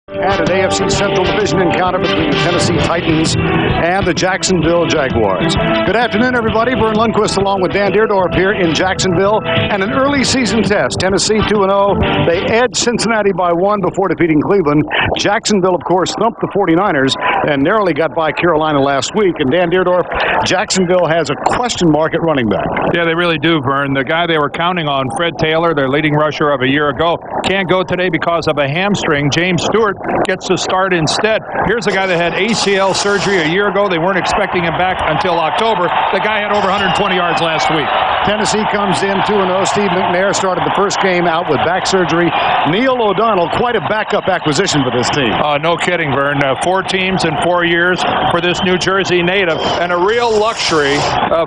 At an AFC Central Division encounter between the Tennessee Titans and the Jacksonville Jaguars. Good afternoon, everybody. Vern Lundquist along with Dan Deerdorf here in Jacksonville. And an early season test. Tennessee 2-0. They edged Cincinnati by 1 before defeating Cleveland. Jacksonville, of course, thumped the 49ers and narrowly got by Carolina last week. And Dan Deerdorf, Jacksonville has a question mark at running back. Yeah, they really do, Vern. The guy they were counting on, Fred Taylor, their leading rusher of a year ago, can't go today because of a hamstring. James Stewart gets to start instead. Here's a guy that had ACL surgery a year ago. They weren't expecting him back until October. The guy had over 120 yards last week. Tennessee comes in 2-0. Steve McNair started the first game out with back surgery. Neil O'Donnell, quite a backup acquisition for this team. No kidding, Vern. 4 teams in 4 years for this New Jersey native, and a real luxury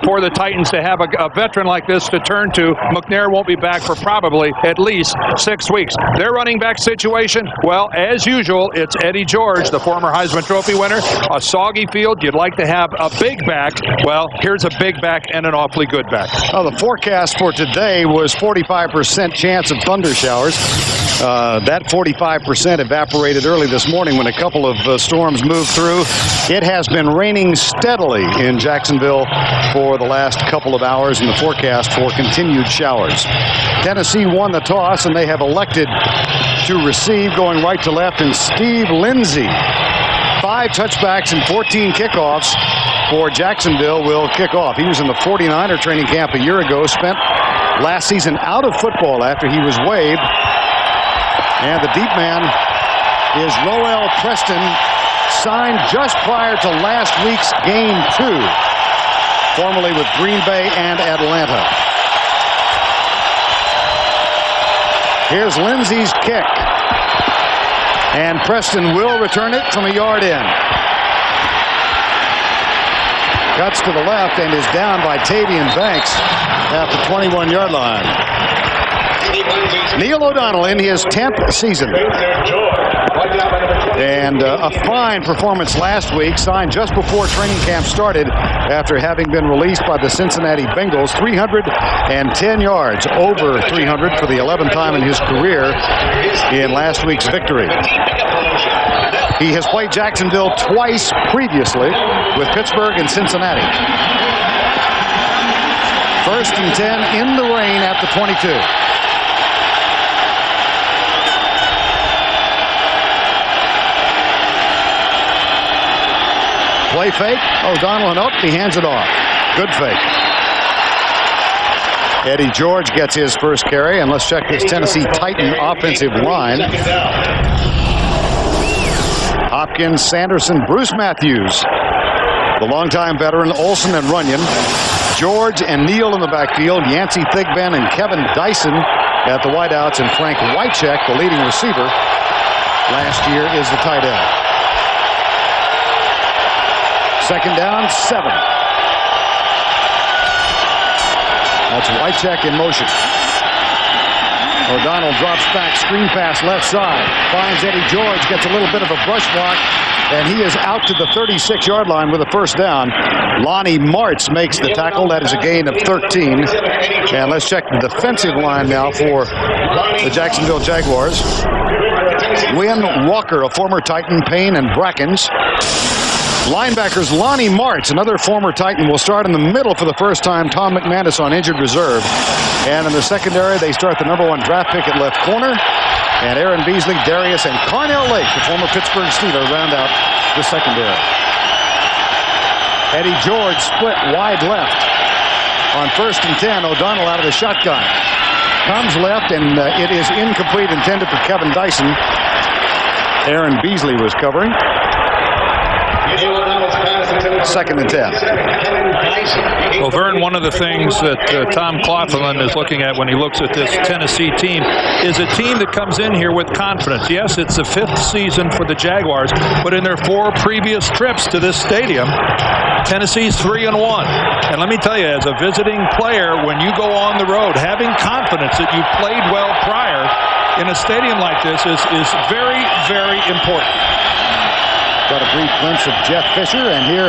for the Titans to have a veteran like this to turn to. McNair won't be back for probably at least 6 weeks. Their running back situation, well, as usual, it's Eddie George, the former Heisman Trophy winner. A soggy field, you'd like to have a big back. Well, here's a big back and an awfully good back. The forecast for today was 45% chance of thunder showers. That 45% evaporated early this morning when a couple of storms moved through. It has been raining steadily in Jacksonville for the last couple of hours, and the forecast for continued showers. Tennessee won the toss, and they have elected to receive, going right to left, and Steve Lindsey. 5 touchbacks and 14 kickoffs for Jacksonville will kick off. He was in the 49er training camp a year ago, spent last season out of football after he was waived. And the deep man is Roel Preston, signed just prior to last week's Game 2, formerly with Green Bay and Atlanta. Here's Lindsey's kick. And Preston will return it from a yard in. Cuts to the left and is down by Tavian Banks at the 21-yard line. Neil O'Donnell in his 10th season. And a fine performance last week, signed just before training camp started after having been released by the Cincinnati Bengals. 310 yards, over 300 for the 11th time in his career in last week's victory. He has played Jacksonville twice previously with Pittsburgh and Cincinnati. 1st and 10 in the rain at the 22. Play fake. O'Donnell and up. He hands it off. Good fake. Eddie George gets his first carry, and let's check this Tennessee Titan offensive line. Hopkins, Sanderson, Bruce Matthews, the longtime veteran Olsen and Runyon, George and Neal in the backfield, Yancey Thigpen and Kevin Dyson at the wideouts, and Frank Wycheck, the leading receiver last year, is the tight end. 2nd down, 7. That's Wycheck in motion. O'Donnell drops back, screen pass left side. Finds Eddie George, gets a little bit of a brush block, and he is out to the 36-yard line with a 1st down. Lonnie Martz makes the tackle. That is a gain of 13. And let's check the defensive line now for the Jacksonville Jaguars. Wynn Walker, a former Titan, Payne and Brackens. Linebackers Lonnie Martz, another former Titan, will start in the middle for the first time. Tom McManus on injured reserve. And in the secondary, they start the #1 draft pick at left corner. And Aaron Beasley, Darius, and Carnell Lake, the former Pittsburgh Steeler, round out the secondary. Eddie George split wide left. On 1st and 10, O'Donnell out of the shotgun. Comes left, and it is incomplete, intended for Kevin Dyson. Aaron Beasley was covering. 2nd and 10. Well, Vern, one of the things that Tom Coughlin is looking at when he looks at this Tennessee team is a team that comes in here with confidence. Yes, it's the 5th season for the Jaguars, but in their 4 previous trips to this stadium, Tennessee's 3-1. And let me tell you, as a visiting player, when you go on the road, having confidence that you played well prior in a stadium like this is very, very important. Got a brief glimpse of Jeff Fisher, and here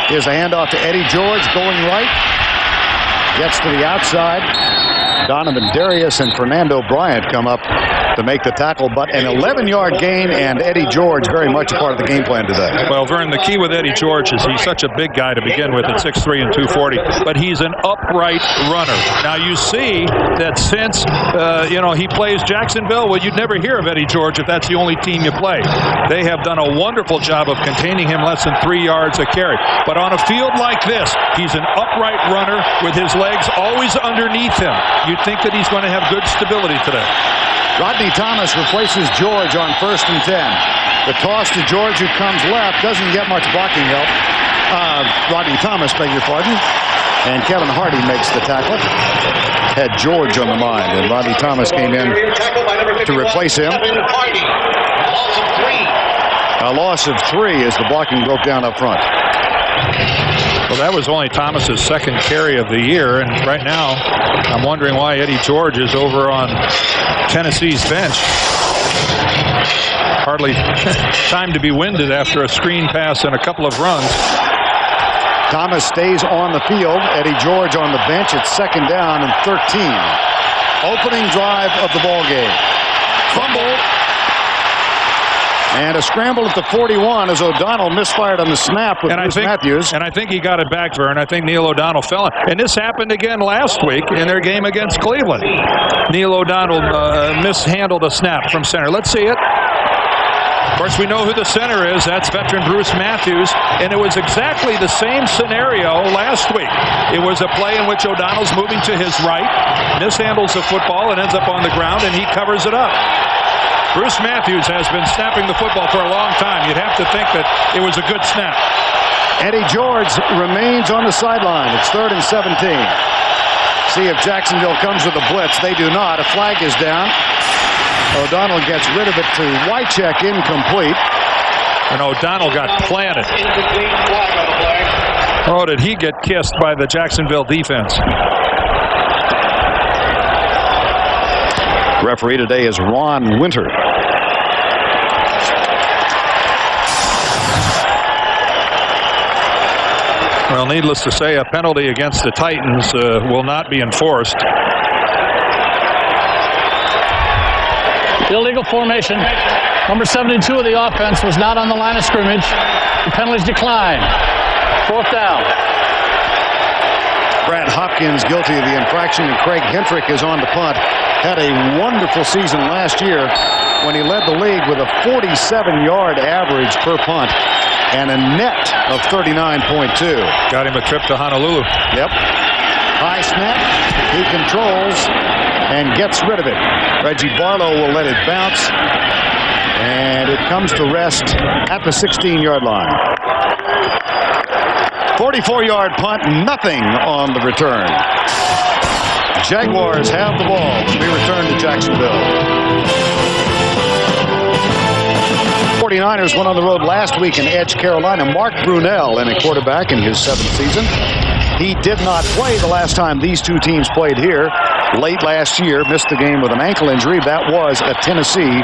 is a handoff to Eddie George going right. Gets to the outside. Donovan Darius and Fernando Bryant come up to make the tackle, but an 11-yard gain, and Eddie George very much a part of the game plan today. Well, Vern, the key with Eddie George is he's such a big guy to begin with at 6'3" and 240, but he's an upright runner. Now, you see that since, he plays Jacksonville, well, you'd never hear of Eddie George if that's the only team you play. They have done a wonderful job of containing him less than 3 yards a carry. But on a field like this, he's an upright runner with his legs always underneath him. You'd think that he's going to have good stability today. Rodney Thomas replaces George on 1st and 10. The toss to George, who comes left, doesn't get much blocking help. Rodney Thomas, beg your pardon. And Kevin Hardy makes the tackle. Had George on the mind, and Rodney Thomas came in to replace him. A loss of 3 as the blocking broke down up front. Well, that was only Thomas's 2nd carry of the year, and right now I'm wondering why Eddie George is over on Tennessee's bench. Hardly time to be winded after a screen pass and a couple of runs. Thomas stays on the field. Eddie George on the bench. It's 2nd down and 13. Opening drive of the ball game. Fumble. And a scramble at the 41 as O'Donnell misfired on the snap with Bruce Matthews. And I think he got it back, Vern. I think Neil O'Donnell fell. And this happened again last week in their game against Cleveland. Neil O'Donnell mishandled a snap from center. Let's see it. Of course, we know who the center is. That's veteran Bruce Matthews. And it was exactly the same scenario last week. It was a play in which O'Donnell's moving to his right, mishandles the football, and ends up on the ground, and he covers it up. Bruce Matthews has been snapping the football for a long time. You'd have to think that it was a good snap. Eddie George remains on the sideline. It's 3rd and 17. See if Jacksonville comes with a blitz. They do not. A flag is down. O'Donnell gets rid of it to Wycheck, incomplete. And O'Donnell got planted. Oh, did he get kissed by the Jacksonville defense. Referee today is Ron Winter. Well, needless to say, a penalty against the Titans will not be enforced. Illegal formation. Number 72 of the offense was not on the line of scrimmage. The penalties decline. 4th down. Brad Hopkins guilty of the infraction, and Craig Hentrick is on to punt. Had a wonderful season last year when he led the league with a 47-yard average per punt and a net of 39.2. Got him a trip to Honolulu. Yep. High snap. He controls and gets rid of it. Reggie Barlow will let it bounce, and it comes to rest at the 16-yard line. 44-yard punt, nothing on the return. Jaguars have the ball to be returned to Jacksonville. 49ers went on the road last week in Edge, Carolina. Mark Brunell in a quarterback in his 7th season. He did not play the last time these two teams played here. Late last year, missed the game with an ankle injury. That was a Tennessee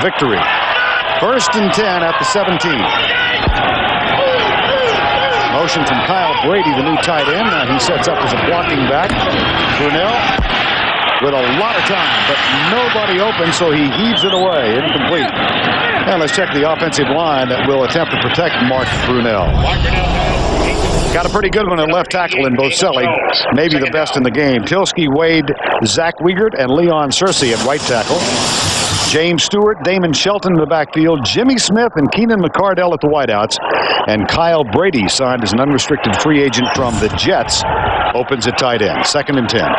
victory. 1st and 10 at the 17. Motion from Kyle Brady, the new tight end. Now he sets up as a blocking back. Brunell with a lot of time, but nobody open, so he heaves it away. Incomplete. And let's check the offensive line that will attempt to protect Mark Brunell. Got a pretty good one at left tackle in Boselli. Maybe the best in the game. Tilsky, Wade, Zach Wiegert, and Leon Searcy at right tackle. James Stewart, Damon Shelton in the backfield, Jimmy Smith and Keenan McCardell at the wideouts, and Kyle Brady, signed as an unrestricted free agent from the Jets, opens at tight end. 2nd and 10.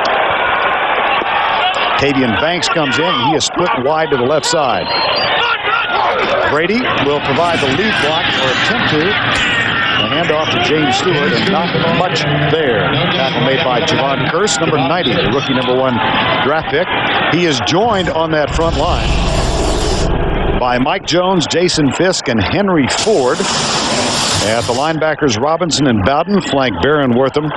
Tavian Banks comes in. He is split wide to the left side. Brady will provide the lead block, or attempt to. The handoff to James Stewart, and not much there. Tackle made by Javon Kearse, number 90, the rookie number 1 draft pick. He is joined on that front line by Mike Jones, Jason Fisk, and Henry Ford. At the linebackers, Robinson and Bowden flank Barron Wortham.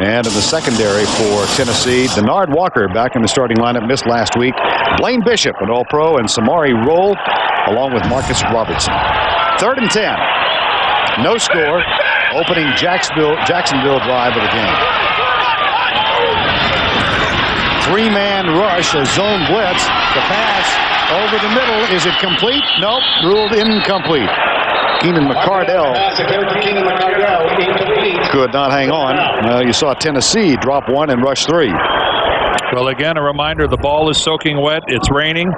And in the secondary for Tennessee, Denard Walker back in the starting lineup, missed last week. Blaine Bishop, an All-Pro, and Samari Roll, along with Marcus Robertson. 3rd and 10. No score. Opening Jacksonville drive of the game. Three-man rush, a zone blitz. The pass over the middle. Is it complete? Nope. Ruled incomplete. Keenan McCardell could not hang on. You saw Tennessee drop one and rush three. Well, again, a reminder, the ball is soaking wet. It's raining,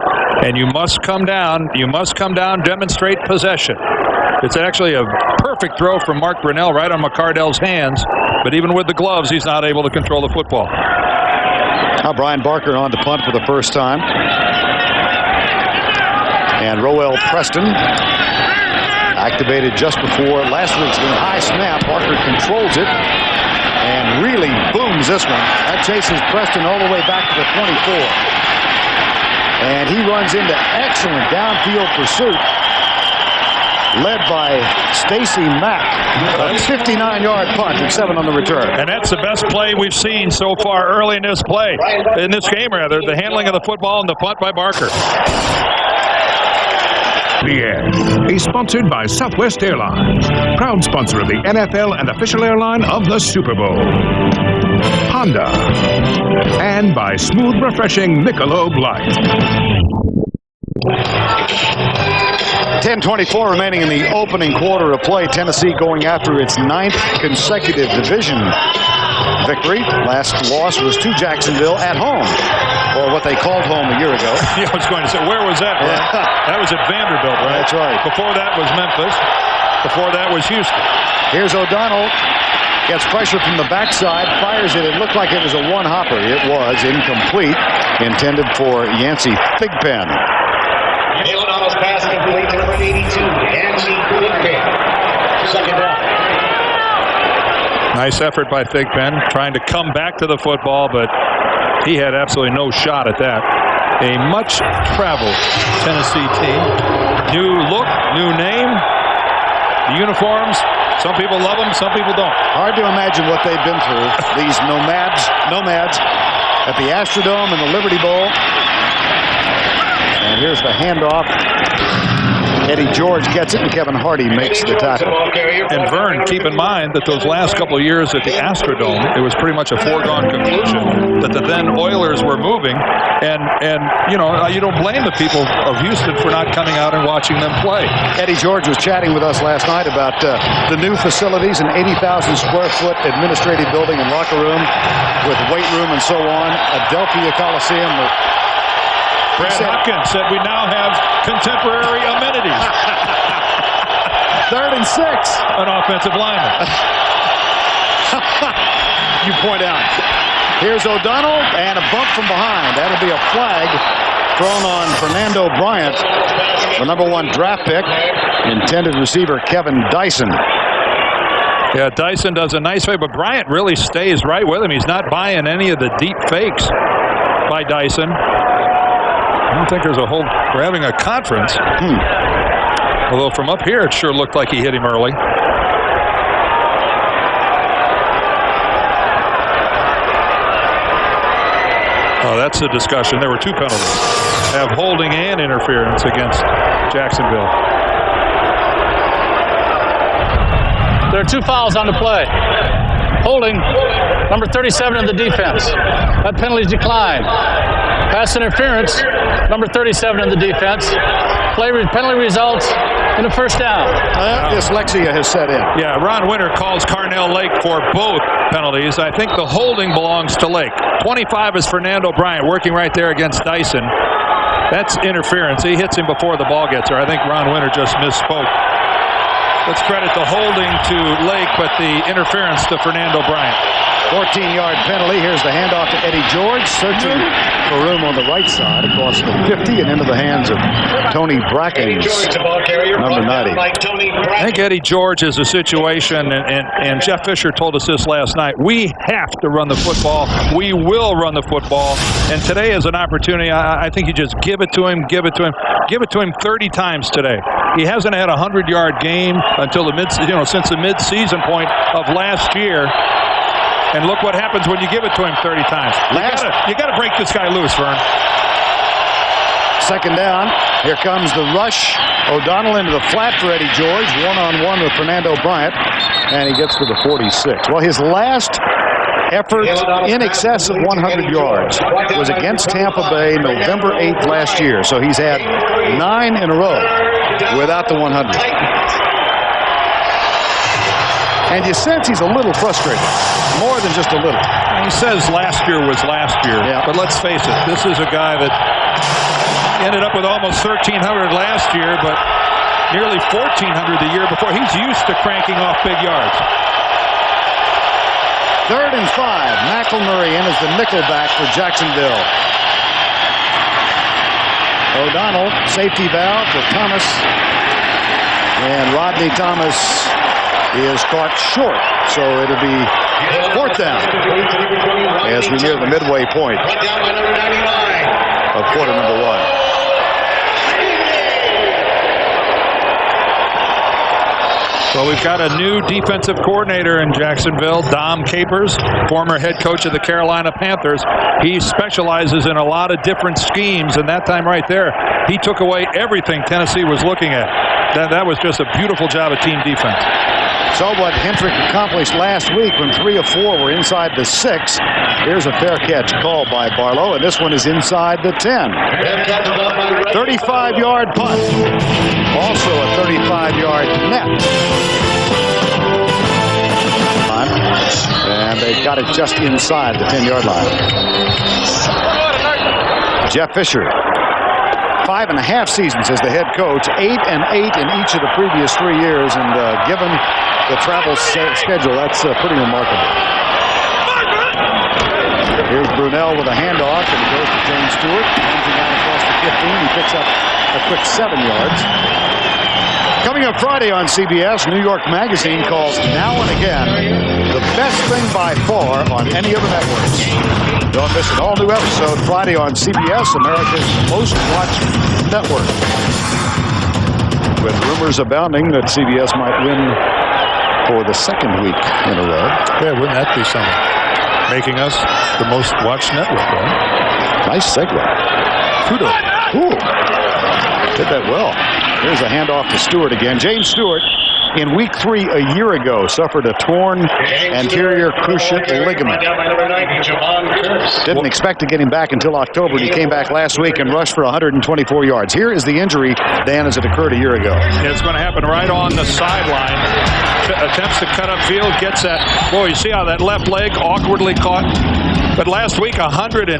and you must come down. You must come down, demonstrate possession. It's actually a perfect throw from Mark Brunell right on McCardell's hands, but even with the gloves, he's not able to control the football. Now Brian Barker on to punt for the first time. And Roel Preston activated just before last week's game. High snap. Barker controls it and really booms this one. That chases Preston all the way back to the 24. And he runs into excellent downfield pursuit, led by Stacy Mack. A 59-yard punt and 7 on the return. And that's the best play we've seen so far early in this game, the handling of the football and the punt by Barker. The Edge is sponsored by Southwest Airlines, proud sponsor of the NFL and official airline of the Super Bowl. Honda, and by smooth, refreshing Michelob Light. 10:24 remaining in the opening quarter of play. Tennessee going after its 9th consecutive division victory. Last loss was to Jacksonville at home, or what they called home a year ago. Yeah, I was going to say, where was that? That was at Vanderbilt, right? That's right. Before that was Memphis. Before that was Houston. Here's O'Donnell. Gets pressure from the backside, fires it. It looked like it was a one-hopper. It was incomplete, intended for Yancey Thigpen. O'Donnell's pass complete to number 82, Yancey Thigpen. Second down. Nice effort by Thigpen, trying to come back to the football, but he had absolutely no shot at that. A much-traveled Tennessee team. New look, new name, the uniforms. Some people love them, some people don't. Hard to imagine what they've been through, these nomads at the Astrodome and the Liberty Bowl. And here's the handoff. Eddie George gets it, and Kevin Hardy makes the tackle. And Vern, keep in mind that those last couple of years at the Astrodome, it was pretty much a foregone conclusion that the then Oilers were moving. And you don't blame the people of Houston for not coming out and watching them play. Eddie George was chatting with us last night about the new facilities, an 80,000 square foot administrative building and locker room with weight room and so on. Adelphia Coliseum. Brad Hopkins said we now have contemporary amenities. 3rd and 6. An offensive lineman. You point out. Here's O'Donnell and a bump from behind. That'll be a flag thrown on Fernando Bryant, the #1 draft pick, intended receiver Kevin Dyson. Yeah, Dyson does a nice way, but Bryant really stays right with him. He's not buying any of the deep fakes by Dyson. I don't think there's a whole... We're having a conference. Although from up here, it sure looked like he hit him early. Oh, that's the discussion. There were 2 penalties. Have holding and interference against Jacksonville. There are 2 fouls on the play. Holding, number 37 in the defense. That penalty is declined. Pass interference, number 37 in the defense. Penalty results in a first down. Dyslexia has set in. Yeah, Ron Winter calls Carnell Lake for both penalties. I think the holding belongs to Lake. 25 is Fernando Bryant working right there against Dyson. That's interference. He hits him before the ball gets there. I think Ron Winter just misspoke. Let's credit the holding to Lake, but the interference to Fernando Bryant. 14-yard penalty. Here's the handoff to Eddie George, searching for room on the right side across the 50 and into the hands of Tony Brackens, number 90. I think Eddie George is a situation, and Jeff Fisher told us this last night. We have to run the football. We will run the football. And today is an opportunity. I think you just give it to him, give it to him. Give it to him 30 times today. He hasn't had a 100-yard game until since the mid-season point of last year. And look what happens when you give it to him 30 times. You got to break this guy loose, Vern. Second down. Here comes the rush. O'Donnell into the flat for Eddie George. One-on-one with Fernando Bryant. And he gets to the 46. Well, his last effort in excess of 100 yards. It was against Tampa Bay November 8th last year. So he's had 9 in a row without the 100. And you sense he's a little frustrated, more than just a little. He says last year was last year, but let's face it, this is a guy that ended up with almost 1,300 last year, but nearly 1,400 the year before. He's used to cranking off big yards. 3rd and 5. McElmurray in as the nickelback for Jacksonville. O'Donnell, safety valve to Thomas. And Rodney Thomas is caught short. So it'll be 4th down as we near the midway point of quarter number 1. Well, we've got a new defensive coordinator in Jacksonville, Dom Capers, former head coach of the Carolina Panthers. He specializes in a lot of different schemes, and that time right there, he took away everything Tennessee was looking at. That was just a beautiful job of team defense. So what Hendrick accomplished last week when 3 of 4 were inside the 6. Here's a fair catch called by Barlow, and this one is inside the 10. 35-yard punt. Also a 35-yard net. And they got it just inside the 10-yard line. Jeff Fisher, 5.5 seasons as the head coach, 8-8 in each of the previous 3 years, and given the travel schedule, that's pretty remarkable. Here's Brunell with a handoff, and he goes to James Stewart, lunging out across the 15. He picks up a quick 7 yards. Coming up Friday on CBS, New York Magazine calls Now and Again the best thing by far on any of the networks. Don't miss an all-new episode Friday on CBS, America's most watched network. With rumors abounding that CBS might win for the 2nd week in a row. Yeah, wouldn't that be something? Making us the most watched network, right? Nice segue. Kudos. Ooh. Did that well. Here's a handoff to Stewart again. James Stewart, in week 3 a year ago, suffered a torn anterior cruciate ligament. Didn't expect to get him back until October. He came back last week and rushed for 124 yards. Here is the injury, Dan, as it occurred a year ago. It's going to happen right on the sideline. Attempts to cut upfield, gets that. Boy, you see how that left leg awkwardly caught? But last week, 124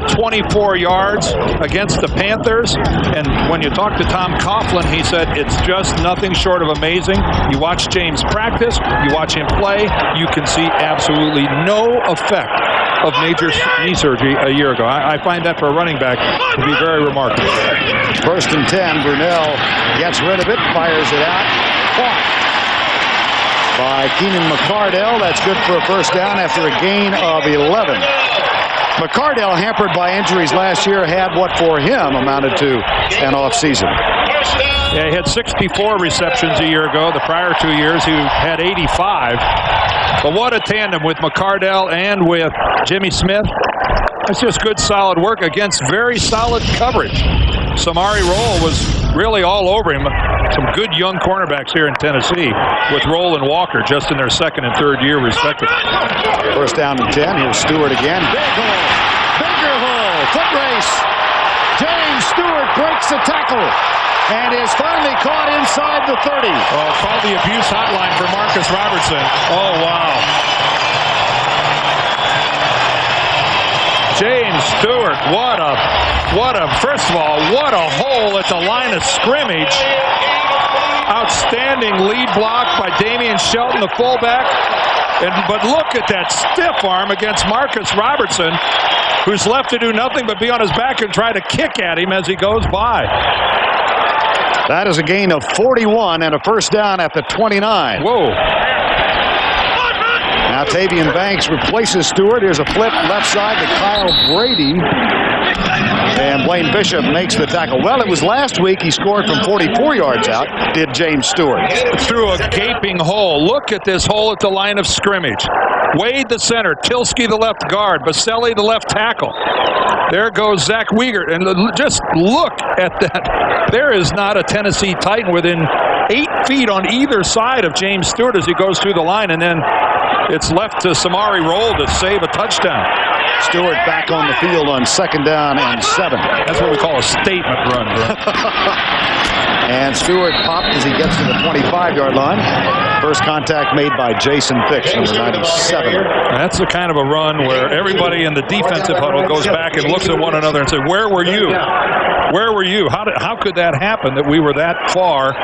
yards against the Panthers. And when you talk to Tom Coughlin, he said it's just nothing short of amazing. You watch James practice, you watch him play, you can see absolutely no effect of major knee surgery a year ago. I find that for a running back to be very remarkable. 1st and 10. Brunell gets rid of it, fires it out. Caught by Keenan McCardell. That's good for a 1st down after a gain of 11. McCardell, hampered by injuries last year, had what for him amounted to an off-season. Yeah, he had 64 receptions a year ago. The prior 2 years, he had 85. But what a tandem with McCardell and with Jimmy Smith. That's just good, solid work against very solid coverage. Samari Rolle was really all over him. Some good young cornerbacks here in Tennessee with Rolle and Walker just in their 2nd and 3rd year, respectively. 1st down and 10. Here's Stewart again. Big hole. Bigger hole. Foot race. James Stewart breaks the tackle and is finally caught inside the 30. Oh, call the abuse hotline for Marcus Robertson. Oh, wow. James Stewart, first of all, what a hole at the line of scrimmage. Outstanding lead block by Damian Shelton, the fullback. But look at that stiff arm against Marcus Robertson, who's left to do nothing but be on his back and try to kick at him as he goes by. That is a gain of 41 and a 1st down at the 29. Whoa. Now Tavian Banks replaces Stewart. Here's a flip left side to Kyle Brady. And Blaine Bishop makes the tackle. Well, it was last week he scored from 44 yards out, did James Stewart. Through a gaping hole. Look at this hole at the line of scrimmage. Wade the center, Tilsky the left guard, Baselli the left tackle. There goes Zach Wiegert. And just look at that. There is not a Tennessee Titan within 8 feet on either side of James Stewart as he goes through the line. And then it's left to Samari Roll to save a touchdown. Stewart back on the field on 2nd down and 7. That's what we call a statement run, bro. And Stewart popped as he gets to the 25-yard line. First contact made by Jason Fix, number 97. That's the kind of a run where everybody in the defensive huddle goes back and looks at one another and says, where were you? Where were you? How could that happen that we were that far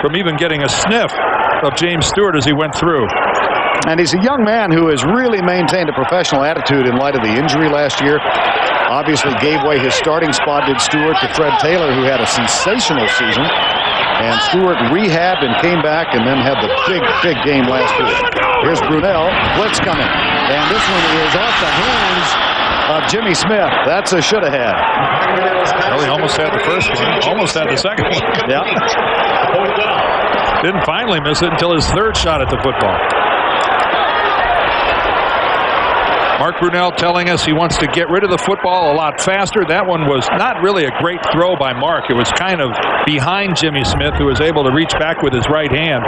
from even getting a sniff of James Stewart as he went through? And he's a young man who has really maintained a professional attitude in light of the injury last year. Obviously gave away his starting spot, did Stewart, to Fred Taylor, who had a sensational season. And Stewart rehabbed and came back and then had the big game last week. Here's Brunell. Blitz coming. And this one is off the hands of Jimmy Smith. That's a should have had. Well, he almost had the first one. Almost had the second one. Yeah. Didn't finally miss it until his third shot at the football. Mark Brunell telling us he wants to get rid of the football a lot faster. That one was not really a great throw by Mark. It was kind of behind Jimmy Smith, who was able to reach back with his right hand.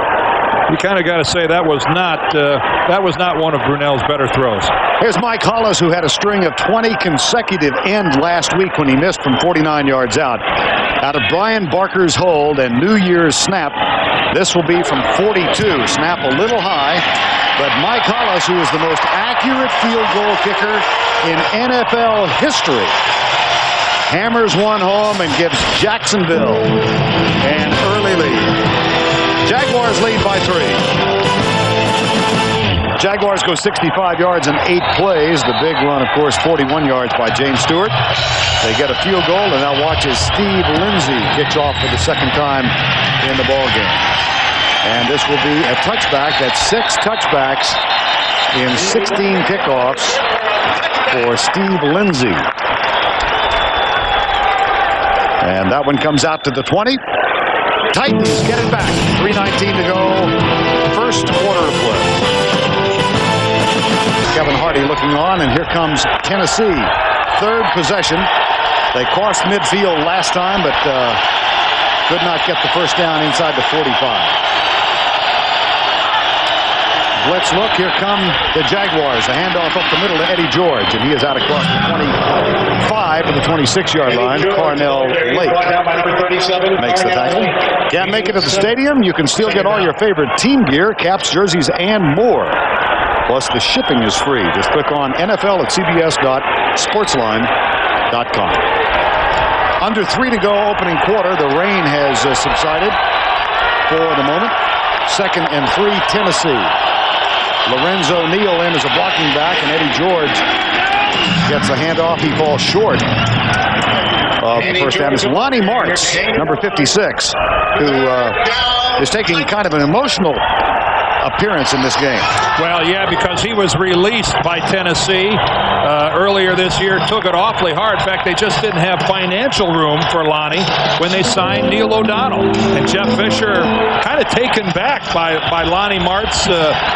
You kind of got to say that was not one of Brunell's better throws. Here's Mike Hollis, who had a string of 20 consecutive ends last week when he missed from 49 yards out. Out of Brian Barker's hold and New Year's snap, this will be from 42. Snap a little high, but Mike Hollis, who is the most accurate field goal kicker in NFL history, hammers one home and gives Jacksonville an early lead. Jaguars lead by 3. Jaguars go 65 yards in 8 plays. The big run, of course, 41 yards by James Stewart. They get a field goal, and now watch as Steve Lindsay kicks off for the second time in the ballgame. And this will be a touchback. That's 6 touchbacks in 16 kickoffs for Steve Lindsay. And that one comes out to the 20. Titans get it back. 3:19 to go. First quarter to play. Kevin Hardy looking on, and here comes Tennessee. Third possession. They crossed midfield last time, but could not get the first down inside the 45. Blitz look. Here come the Jaguars. A handoff up the middle to Eddie George, and he is out across the 25 to the 26-yard line. Carnell Lake makes the tackle. Can't make it to the stadium? You can still get all your favorite team gear, caps, jerseys, and more. Plus, the shipping is free. Just click on NFL at cbs.sportsline.com. Under 3 to go, opening quarter. The rain has subsided for the moment. 2nd and 3, Tennessee. Lorenzo Neal in as a blocking back, and Eddie George gets a handoff. He falls short of the first down. It's Lonnie Martz, number 56, who is taking kind of an emotional appearance in this game. Well, yeah, because he was released by Tennessee earlier this year, took it awfully hard. In fact, they just didn't have financial room for Lonnie when they signed Neil O'Donnell. And Jeff Fisher kind of taken back by Lonnie Martz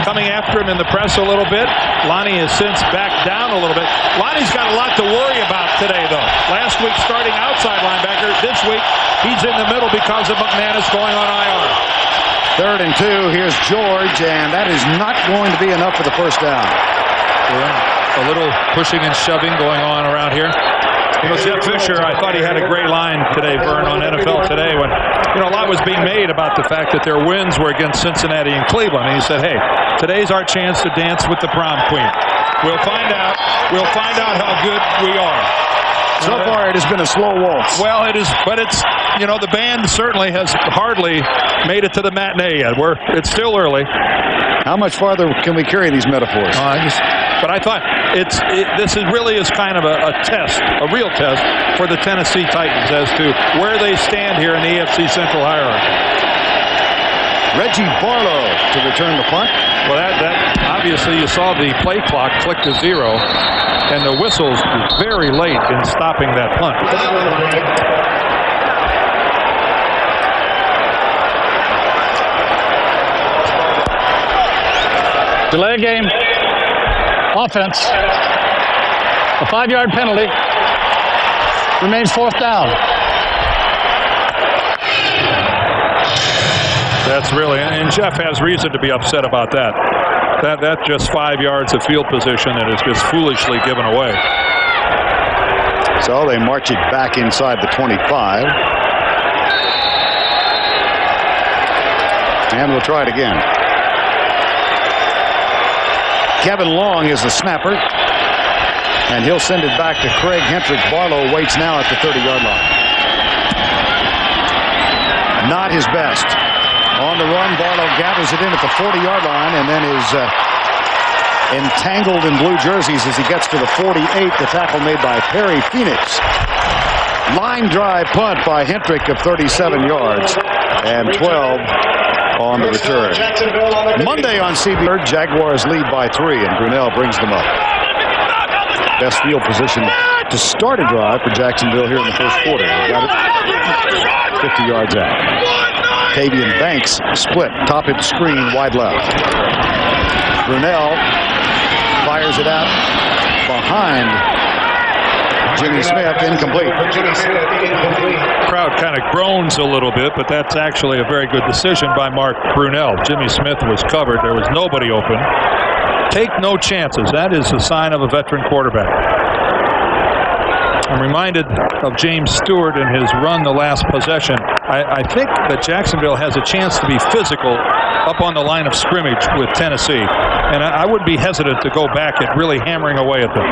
coming after him in the press a little bit. Lonnie has since backed down a little bit. Lonnie's got a lot to worry about today, though. Last week starting outside linebacker. This week he's in the middle because of McManus going on IR. 3rd and 2. Here's George, and that is not going to be enough for the first down. A little pushing and shoving going on around here. You know, Jeff Fisher, I thought he had a great line today, Vern, on NFL Today, when a lot was being made about the fact that their wins were against Cincinnati and Cleveland. And he said, hey, today's our chance to dance with the prom queen. We'll find out how good we are. So far, it has been a slow waltz. Well, it is, but it's, the band certainly has hardly made it to the matinee yet. It's still early. How much farther can we carry these metaphors? But I thought this really is kind of a test, a real test for the Tennessee Titans as to where they stand here in the AFC Central hierarchy. Reggie Barlow to return the punt. Well, that obviously you saw the play clock click to 0, and the whistle's very late in stopping that punt. Delay game. Offense. A 5-yard penalty. Remains 4th down. That's really, and Jeff has reason to be upset about that. That just 5 yards of field position that is just foolishly given away. So they march it back inside the 25. And we'll try it again. Kevin Long is the snapper. And he'll send it back to Craig Hentrick. Barlow waits now at the 30-yard line. Not his best. On the run, Barlow gathers it in at the 40-yard line and then is entangled in blue jerseys as he gets to the 48. The tackle made by Perry Phoenix. Line drive punt by Hentrick of 37 yards and 12 on the return. Monday on CBS, Jaguars lead by 3 and Brunell brings them up. Best field position to start a drive for Jacksonville here in the first quarter. Got it 50 yards out. Tavian Banks split, top hit screen, wide left. Brunell fires it out behind Jimmy Smith, incomplete. Crowd kind of groans a little bit, but that's actually a very good decision by Mark Brunell. Jimmy Smith was covered. There was nobody open. Take no chances. That is a sign of a veteran quarterback. I'm reminded of James Stewart and his run the last possession. I think that Jacksonville has a chance to be physical up on the line of scrimmage with Tennessee. And I would be hesitant to go back at really hammering away at them.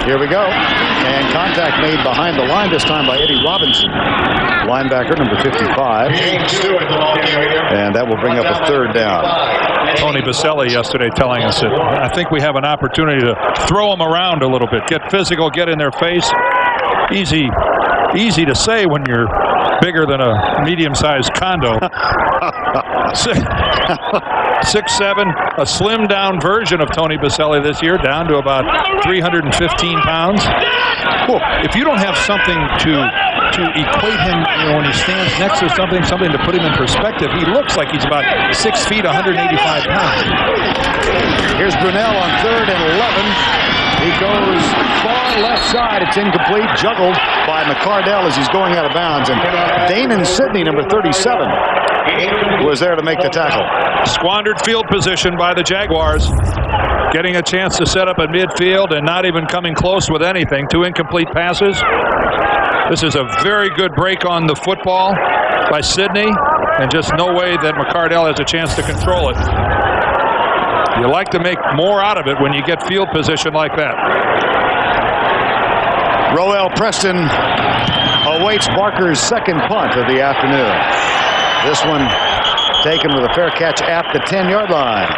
Here we go. And contact made behind the line, this time by Eddie Robinson. Linebacker number 55. And that will bring up a third down. Tony Baselli yesterday telling us that I think we have an opportunity to throw them around a little bit. Get physical, get in their face. Easy to say when you're bigger than a medium-sized condo. 6'7", a slimmed-down version of Tony Baselli this year, down to about 315 pounds. Cool. If you don't have something to equate him, when he stands next to something to put him in perspective, he looks like he's about 6 feet, 185 pounds. Here's Brunell on 3rd and 11. He goes far left side. It's incomplete. Juggled by McCardell as he's going out of bounds. And Damon Sidney, number 37, was there to make the tackle. Squandered field position by the Jaguars. Getting a chance to set up at midfield and not even coming close with anything. 2 incomplete passes. This is a very good break on the football by Sidney. And just no way that McCardell has a chance to control it. You like to make more out of it when you get field position like that. Roel Preston awaits Barker's second punt of the afternoon. This one taken with a fair catch at the 10-yard line.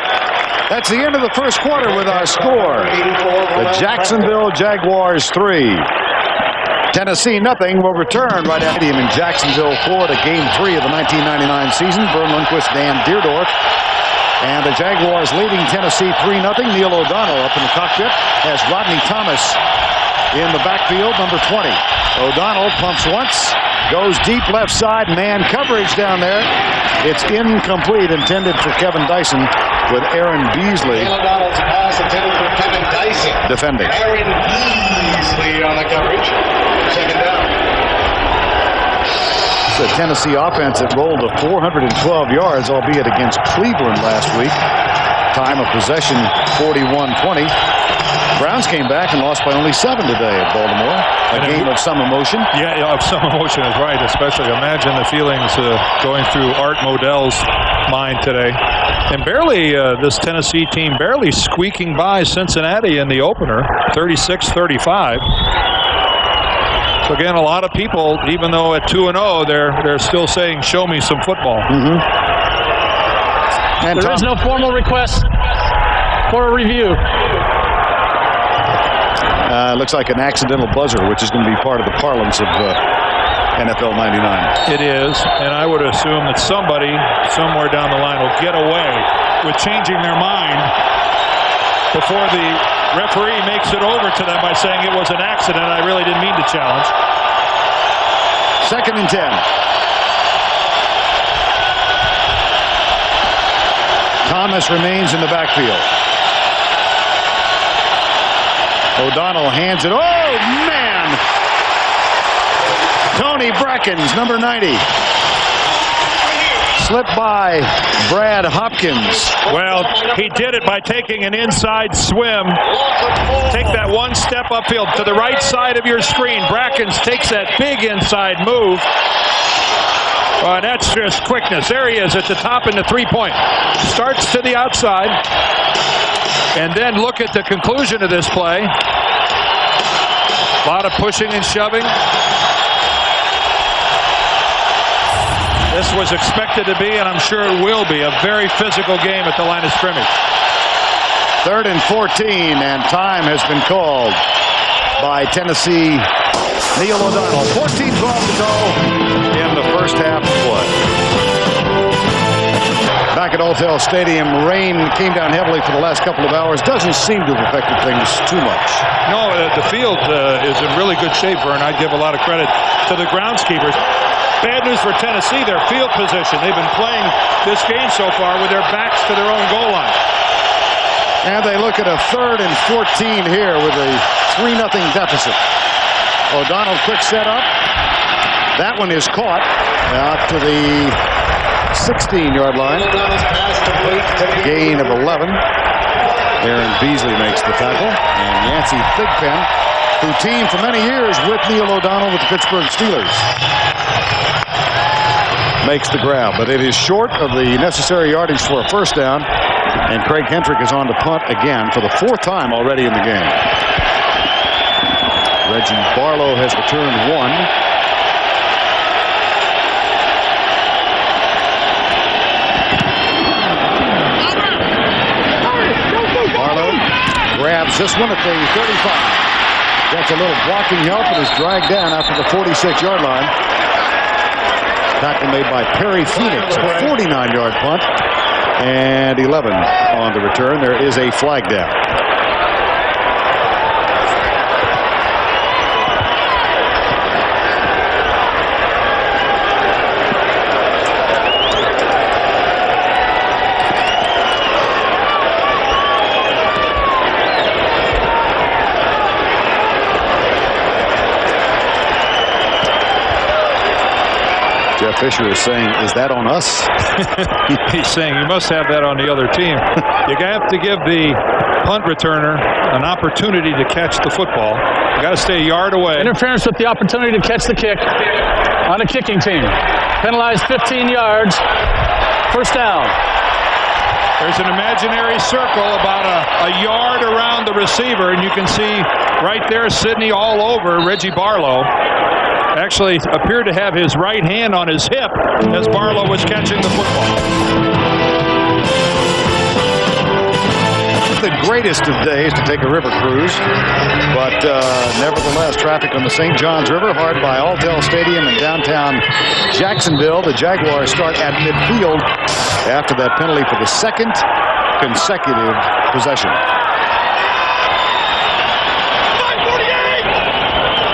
That's the end of the first quarter with our score. The Jacksonville Jaguars 3. Tennessee nothing. Will return right at him in Jacksonville, Florida, Game 3 of the 1999 season. Vern Lundquist, Dan Deerdorf. And the Jaguars leading Tennessee 3-0. Neil O'Donnell up in the cockpit has Rodney Thomas in the backfield, number 20. O'Donnell pumps once, goes deep left side, man coverage down there. It's incomplete, intended for Kevin Dyson with Aaron Beasley. O'Donnell's pass intended for Kevin Dyson. Defending. Aaron Beasley on the coverage. Second down. The Tennessee offense that rolled to 412 yards, albeit against Cleveland last week. Time of possession 41-20. Browns came back and lost by only 7 today at Baltimore. A game of some emotion. Yeah, of some emotion is right. Especially imagine the feelings going through Art Modell's mind today. And barely, this Tennessee team barely squeaking by Cincinnati in the opener, 36-35. So again, a lot of people, even though at 2-0, they're still saying, "Show me some football." Mm-hmm. And there is no formal request for a review. Looks like an accidental buzzer, which is going to be part of the parlance of NFL 99. It is, and I would assume that somebody somewhere down the line will get away with changing their mind before the referee makes it over to them by saying it was an accident. I really didn't mean to challenge. 2nd and 10. Thomas remains in the backfield. O'Donnell hands it. Oh, man! Tony Brackens, number 90. slipped by Brad Hopkins. Well, he did it by taking an inside swim. Take that one step upfield to the right side of your screen. Brackens takes that big inside move. That's just quickness. There he is at the top in the three-point. Starts to the outside. And then look at the conclusion of this play. A lot of pushing and shoving. This was expected to be, and I'm sure it will be, a very physical game at the line of scrimmage. 3rd and 14, and time has been called by Tennessee. Neil O'Donnell, 14-12 to go in the first half of play. Back at Alltel Stadium, rain came down heavily for the last couple of hours. Doesn't seem to have affected things too much. No, the field is in really good shape, Vern. I'd give a lot of credit to the groundskeepers. Bad news for Tennessee, their field position. They've been playing this game so far with their backs to their own goal line. And they look at a 3rd and 14 here with a 3-0 deficit. O'Donnell, quick setup. That one is caught out to the 16-yard line. Gain of 11. Aaron Beasley makes the tackle. And Yancey Thigpen, who teamed for many years with Neil O'Donnell with the Pittsburgh Steelers, makes the grab. But it is short of the necessary yardage for a first down. And Craig Hendrick is on to punt again for the 4th time already in the game. Reggie Barlow has returned 1. Barlow grabs this one at the 35. Gets a little blocking help and is dragged down after the 46-yard line. Tackle made by Perry Phoenix, a 49-yard punt. And 11 on the return. There is a flag down. Jeff Fisher is saying, is that on us? He's saying you must have that on the other team. You have to give the punt returner an opportunity to catch the football. You got to stay a yard away. Interference with the opportunity to catch the kick on a kicking team. Penalized 15 yards. First down. There's an imaginary circle about a yard around the receiver, and you can see right there Sidney all over Reggie Barlow. Actually appeared to have his right hand on his hip as Barlow was catching the football. The greatest of days to take a river cruise, but nevertheless, traffic on the St. Johns River, hard by Alltel Stadium in downtown Jacksonville. The Jaguars start at midfield after that penalty for the 2nd consecutive possession.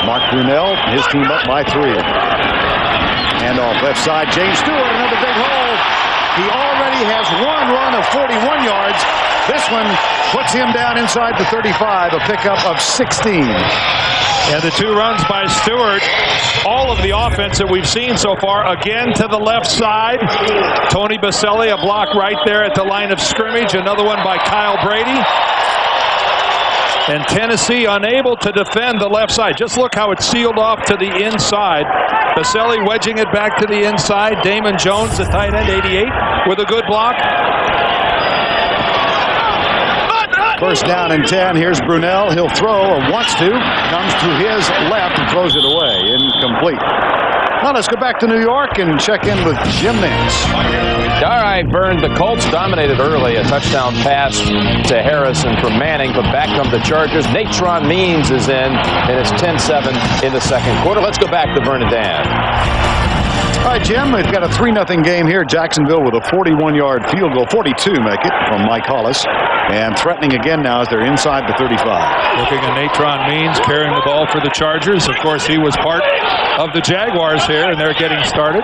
Mark Brunell, his team up by 3. And off left side, James Stewart, another big hole. He already has one run of 41 yards. This one puts him down inside the 35, a pickup of 16. And the 2 runs by Stewart, all of the offense that we've seen so far, again to the left side. Tony Baselli, a block right there at the line of scrimmage. Another one by Kyle Brady. And Tennessee unable to defend the left side. Just look how it's sealed off to the inside. Baselli wedging it back to the inside. Damon Jones, the tight end, 88, with a good block. First down and 10. Here's Brunell. He'll throw, or wants to. Comes to his left and throws it away. Incomplete. Now let's go back to New York and check in with Jim Nance. All right, Vern, the Colts dominated early. A touchdown pass to Harrison from Manning, but back come the Chargers. Natron Means is in, and it's 10-7 in the second quarter. Let's go back to Vern and Dan. All right, Jim, we've got a 3-0 game here. Jacksonville with a 41-yard field goal, 42 make it, from Mike Hollis. And threatening again now as they're inside the 35. Looking at Natron Means carrying the ball for the Chargers. Of course, he was part of the Jaguars here, and they're getting started.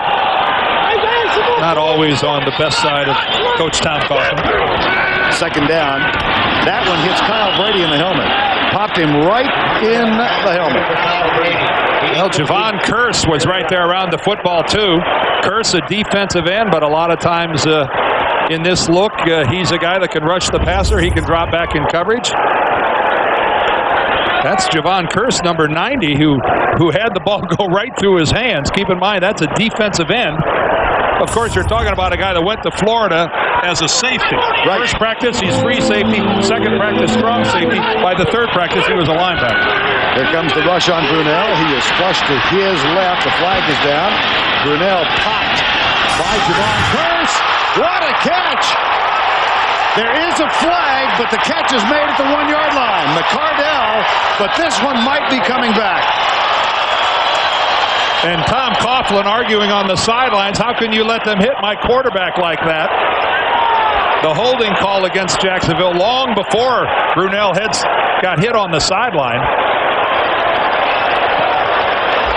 Not always on the best side of Coach Tom Coughlin. Second down. That one hits Kyle Brady in the helmet. popped him right in the helmet. Well, Javon Curse was right there around the football, too. Curse, a defensive end, but a lot of times in this look, he's a guy that can rush the passer. He can drop back in coverage. That's Javon Curse, number 90, who had the ball go right through his hands. Keep in mind, that's a defensive end. Of course, you're talking about a guy that went to Florida as a safety. Right. First practice, he's free safety. Second practice, strong safety. By the third practice, he was a linebacker. Here comes the rush on Brunell. He is flushed to his left. The flag is down. Brunell popped by Javon Curse. What a catch! There is a flag, but the catch is made at the 1-yard line. McCardell, but this one might be coming back. And Tom Coughlin arguing on the sidelines, how can you let them hit my quarterback like that? The holding call against Jacksonville long before Brunell got hit on the sideline.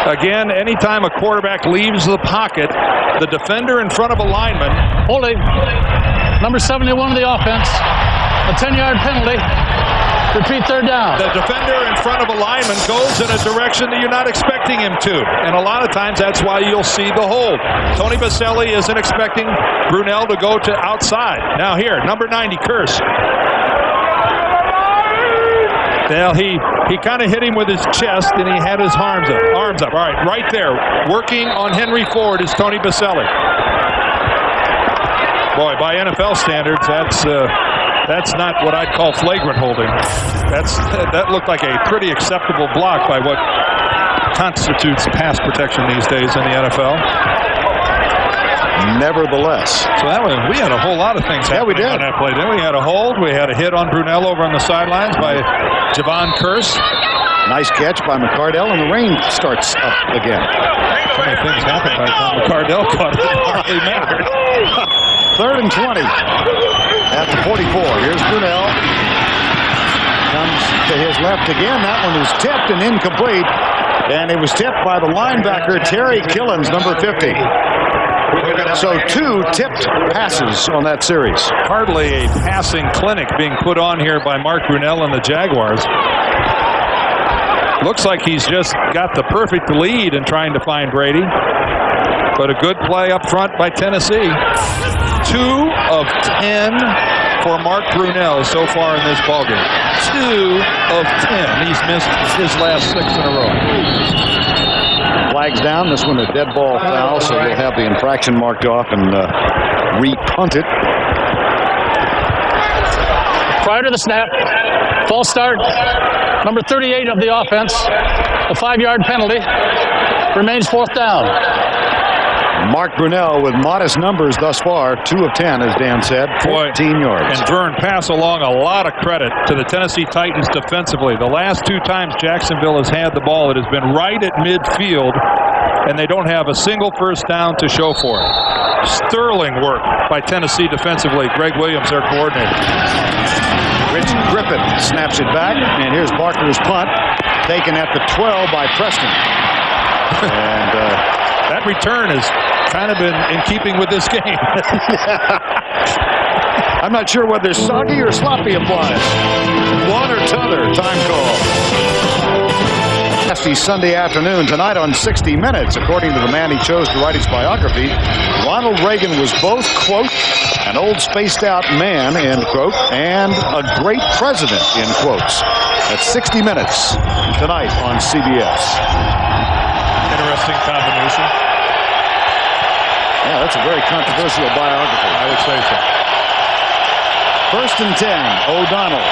Again, anytime a quarterback leaves the pocket, the defender in front of a lineman. Holding. Number 71 of the offense. A 10-yard penalty. Repeat, third down. The defender in front of a lineman goes in a direction that you're not expecting him to. And a lot of times that's why you'll see the hold. Tony Baselli isn't expecting Brunell to go to outside. Now here, number 90, Curse. Well, he kind of hit him with his chest, and he had his arms up. All right, right there. Working on Henry Ford is Tony Baselli. Boy, by NFL standards, that's not what I'd call flagrant holding. That looked like a pretty acceptable block by what constitutes pass protection these days in the NFL. Nevertheless. So we had a whole lot of things happening on that play. Then we had a hold. We had a hit on Brunell over on the sidelines by Javon Curse. Nice catch by McCardell, and the rain starts up again. So many things happened by the time McCardell caught it. It hardly mattered. 3rd and 20 at the 44. Here's Brunell. Comes to his left again. That one is tipped and incomplete. And it was tipped by the linebacker, Terry Killens, number 50. So 2 tipped passes on that series. Hardly a passing clinic being put on here by Mark Brunell and the Jaguars. Looks like he's just got the perfect lead in trying to find Brady. But a good play up front by Tennessee. 2 of 10 for Mark Brunell so far in this ballgame. 2 of 10. He's missed his last 6 in a row. Flags down. This one a dead ball foul, so we'll have the infraction marked off and re-punt it. Prior to the snap, false start. Number 38 of the offense. A 5-yard penalty. Remains 4th down. Mark Brunell with modest numbers thus far. 2 of 10, as Dan said. 14 yards. And Vern pass along a lot of credit to the Tennessee Titans defensively. The last 2 times Jacksonville has had the ball, it has been right at midfield, and they don't have a single first down to show for it. Sterling work by Tennessee defensively. Greg Williams, their coordinator. Rich Griffin snaps it back, and here's Barker's punt, taken at the 12 by Preston. And that return has kind of been in keeping with this game. I'm not sure whether soggy or sloppy applies. One or t'other. Time call. Nasty Sunday afternoon tonight on 60 Minutes. According to the man he chose to write his biography, Ronald Reagan was both, quote, an old spaced out man, end quote, and a great president, end quotes. That's 60 Minutes tonight on CBS. Interesting combination. Yeah, that's a very controversial biography. I would say so. 1st and 10, O'Donnell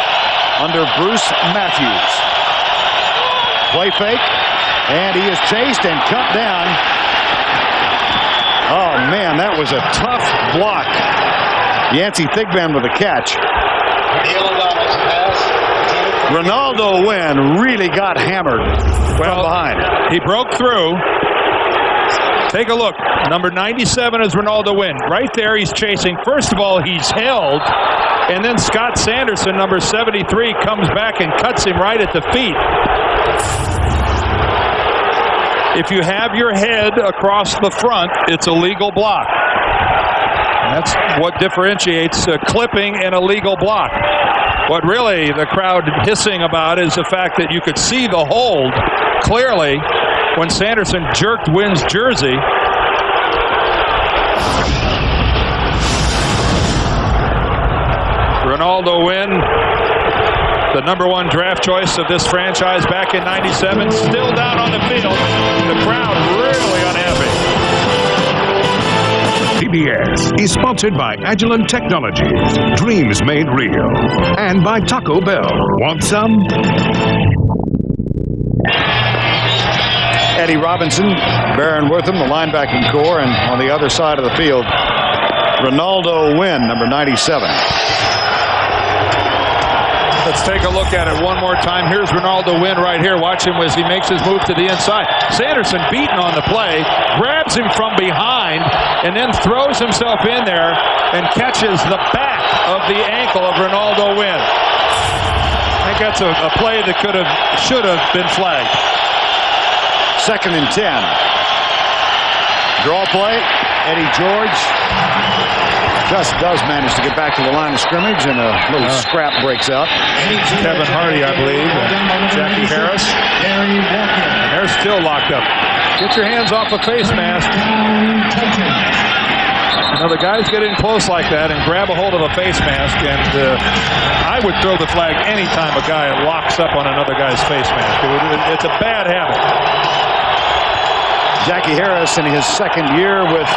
under Bruce Matthews. Play fake, and he is chased and cut down. Oh, man, that was a tough block. Yancey Thigpen with a catch. Ronaldo Wynn really got hammered from behind. He broke through. Take a look. Number 97 is Ronaldo Wynn. Right there, he's chasing. First of all, he's held. And then Scott Sanderson, number 73, comes back and cuts him right at the feet. If you have your head across the front, it's a legal block. And that's what differentiates clipping and a legal block. What really the crowd hissing about is the fact that you could see the hold clearly when Sanderson jerked Wynn's jersey. Ronaldo Wynn, the #1 draft choice of this franchise back in '97, still down on the field. The crowd really unhappy. PBS is sponsored by Agilent Technologies, dreams made real, and by Taco Bell. Want some? Eddie Robinson, Baron Wortham, the linebacking core, and on the other side of the field, Ronaldo Wynn, number 97. Let's take a look at it one more time. Here's Ronaldo Wynn right here. Watch him as he makes his move to the inside. Sanderson beaten on the play, grabs him from behind, and then throws himself in there and catches the back of the ankle of Ronaldo Wynn. I think that's a play that should have been flagged. 2nd and 10. Draw play. Eddie George just does manage to get back to the line of scrimmage, and a little scrap breaks out. Kevin Hardy, I believe, and Jackie Harris. And they're still locked up. Get your hands off a face mask. Now the guys get in close like that and grab a hold of a face mask, and I would throw the flag anytime a guy locks up on another guy's face mask. It's a bad habit. Jackie Harris, in his 2nd year with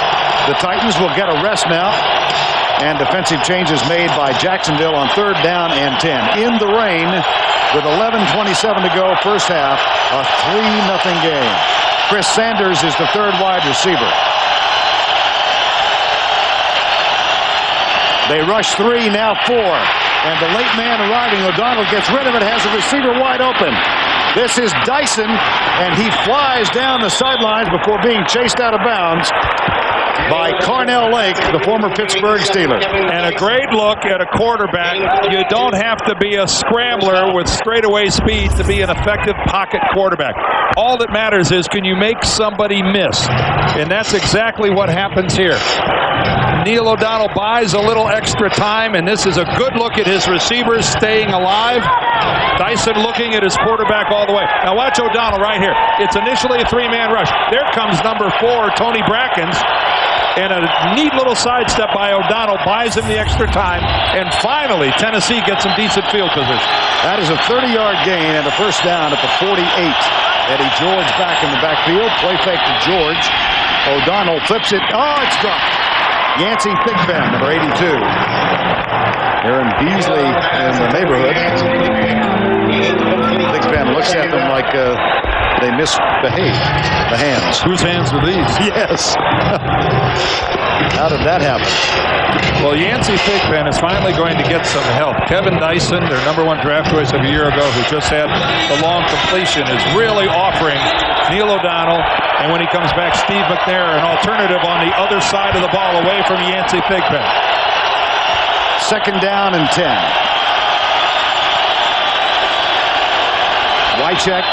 the Titans, will get a rest now. And defensive changes made by Jacksonville on 3rd down and 10. In the rain with 11:27 to go, first half, a 3-0 game. Chris Sanders is the 3rd wide receiver. They rush 3, now 4. And the late man arriving, O'Donnell, gets rid of it, has a receiver wide open. This is Dyson, and he flies down the sidelines before being chased out of bounds by Carnell Lake, the former Pittsburgh Steeler. And a great look at a quarterback. You don't have to be a scrambler with straightaway speed to be an effective pocket quarterback. All that matters is, can you make somebody miss? And that's exactly what happens here. Neil O'Donnell buys a little extra time, and this is a good look at his receivers staying alive. Dyson looking at his quarterback all the way. Now watch O'Donnell right here. It's initially a 3-man rush. There comes number 4, Tony Brackens. And a neat little sidestep by O'Donnell buys him the extra time. And finally, Tennessee gets some decent field position. That is a 30-yard gain and a first down at the 48. Eddie George back in the backfield. Play fake to George. O'Donnell flips it. Oh, it's dropped. Yancey Thigpen, number 82. Aaron Beasley in the neighborhood. Thigpen looks at them like they misbehaved. The hands. Whose hands are these? Yes. How did that happen? Well, Yancey Thigpen is finally going to get some help. Kevin Dyson, their #1 draft choice of a year ago, who just had the long completion, is really offering Neil O'Donnell, and when he comes back, Steve McNair, an alternative on the other side of the ball away from Yancey Thigpen. 2nd down and 10. Wycheck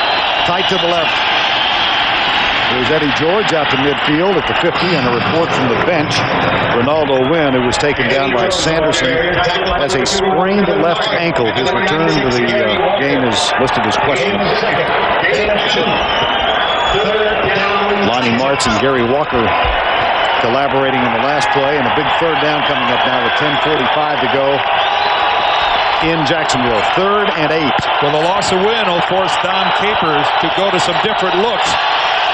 tight to the left. There's Eddie George out to midfield at the 50, and a report from the bench. Ronaldo Wynn, who was taken down by Sanderson, has a sprained left ankle. His return to the game is listed as questionable. Lonnie Martz and Gary Walker collaborating in the last play, and a big 3rd down coming up now with 10:45 to go in Jacksonville. 3rd and 8. Well, the loss of Wynn will force Don Capers to go to some different looks.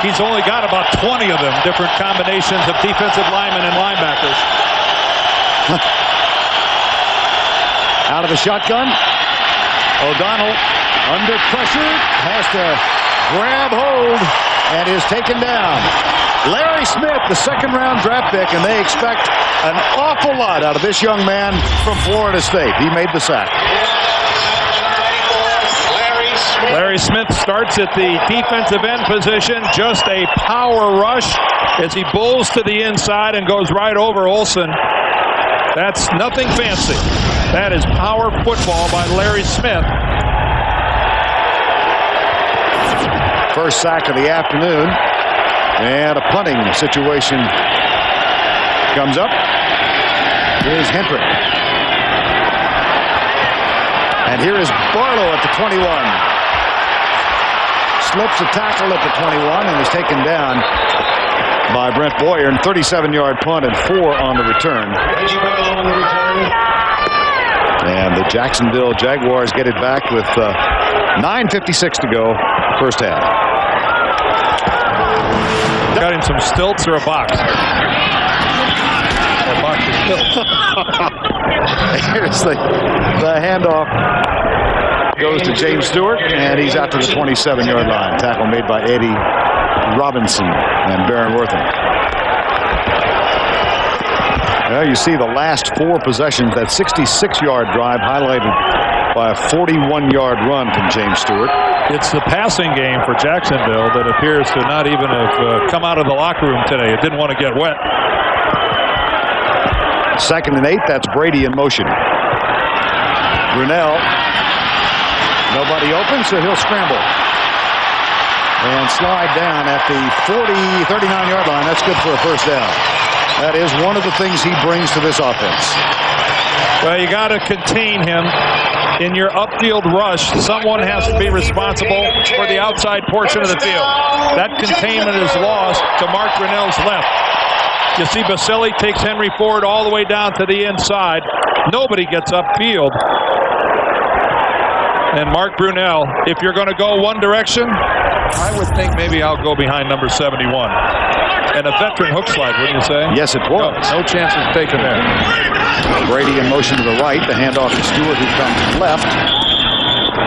He's only got about 20 of them, different combinations of defensive linemen and linebackers. Out of the shotgun. O'Donnell under pressure, has to grab hold and is taken down. Larry Smith, the 2nd-round draft pick, and they expect an awful lot out of this young man from Florida State. He made the sack. Larry Smith starts at the defensive end position. Just a power rush as he bowls to the inside and goes right over Olsen. That's nothing fancy. That is power football by Larry Smith. First sack of the afternoon. And a punting situation comes up. Here's Hendrick. And here is Barlow at the 21. Slips a tackle at the 21 and is taken down by Brent Boyer. And 37-yard punt and 4 on the return. And the Jacksonville Jaguars get it back with 9:56 to go, first half. Got him some stilts or a box? A box of stilts. Here's the handoff. Goes to James Stewart, and he's out to the 27-yard line. Tackle made by Eddie Robinson and Baron Wortham. Well, you see the last 4 possessions, that 66-yard drive highlighted by a 41-yard run from James Stewart. It's the passing game for Jacksonville that appears to not even have come out of the locker room today. It didn't want to get wet. 2nd and 8, that's Brady in motion. Brunell, nobody open, so he'll scramble. And slide down at the 39-yard line. That's good for a first down. That is one of the things he brings to this offense. Well, you got to contain him. In your upfield rush, someone has to be responsible for the outside portion of the field. That containment is lost to Mark Brunell's left. You see Baselli takes Henry Ford all the way down to the inside. Nobody gets upfield. And Mark Brunell, if you're going to go one direction, I would think maybe I'll go behind number 71. And a veteran hook slide, wouldn't you say? Yes, it was. No chance of taking there. Brady in motion to the right. The handoff to Stewart, who comes left.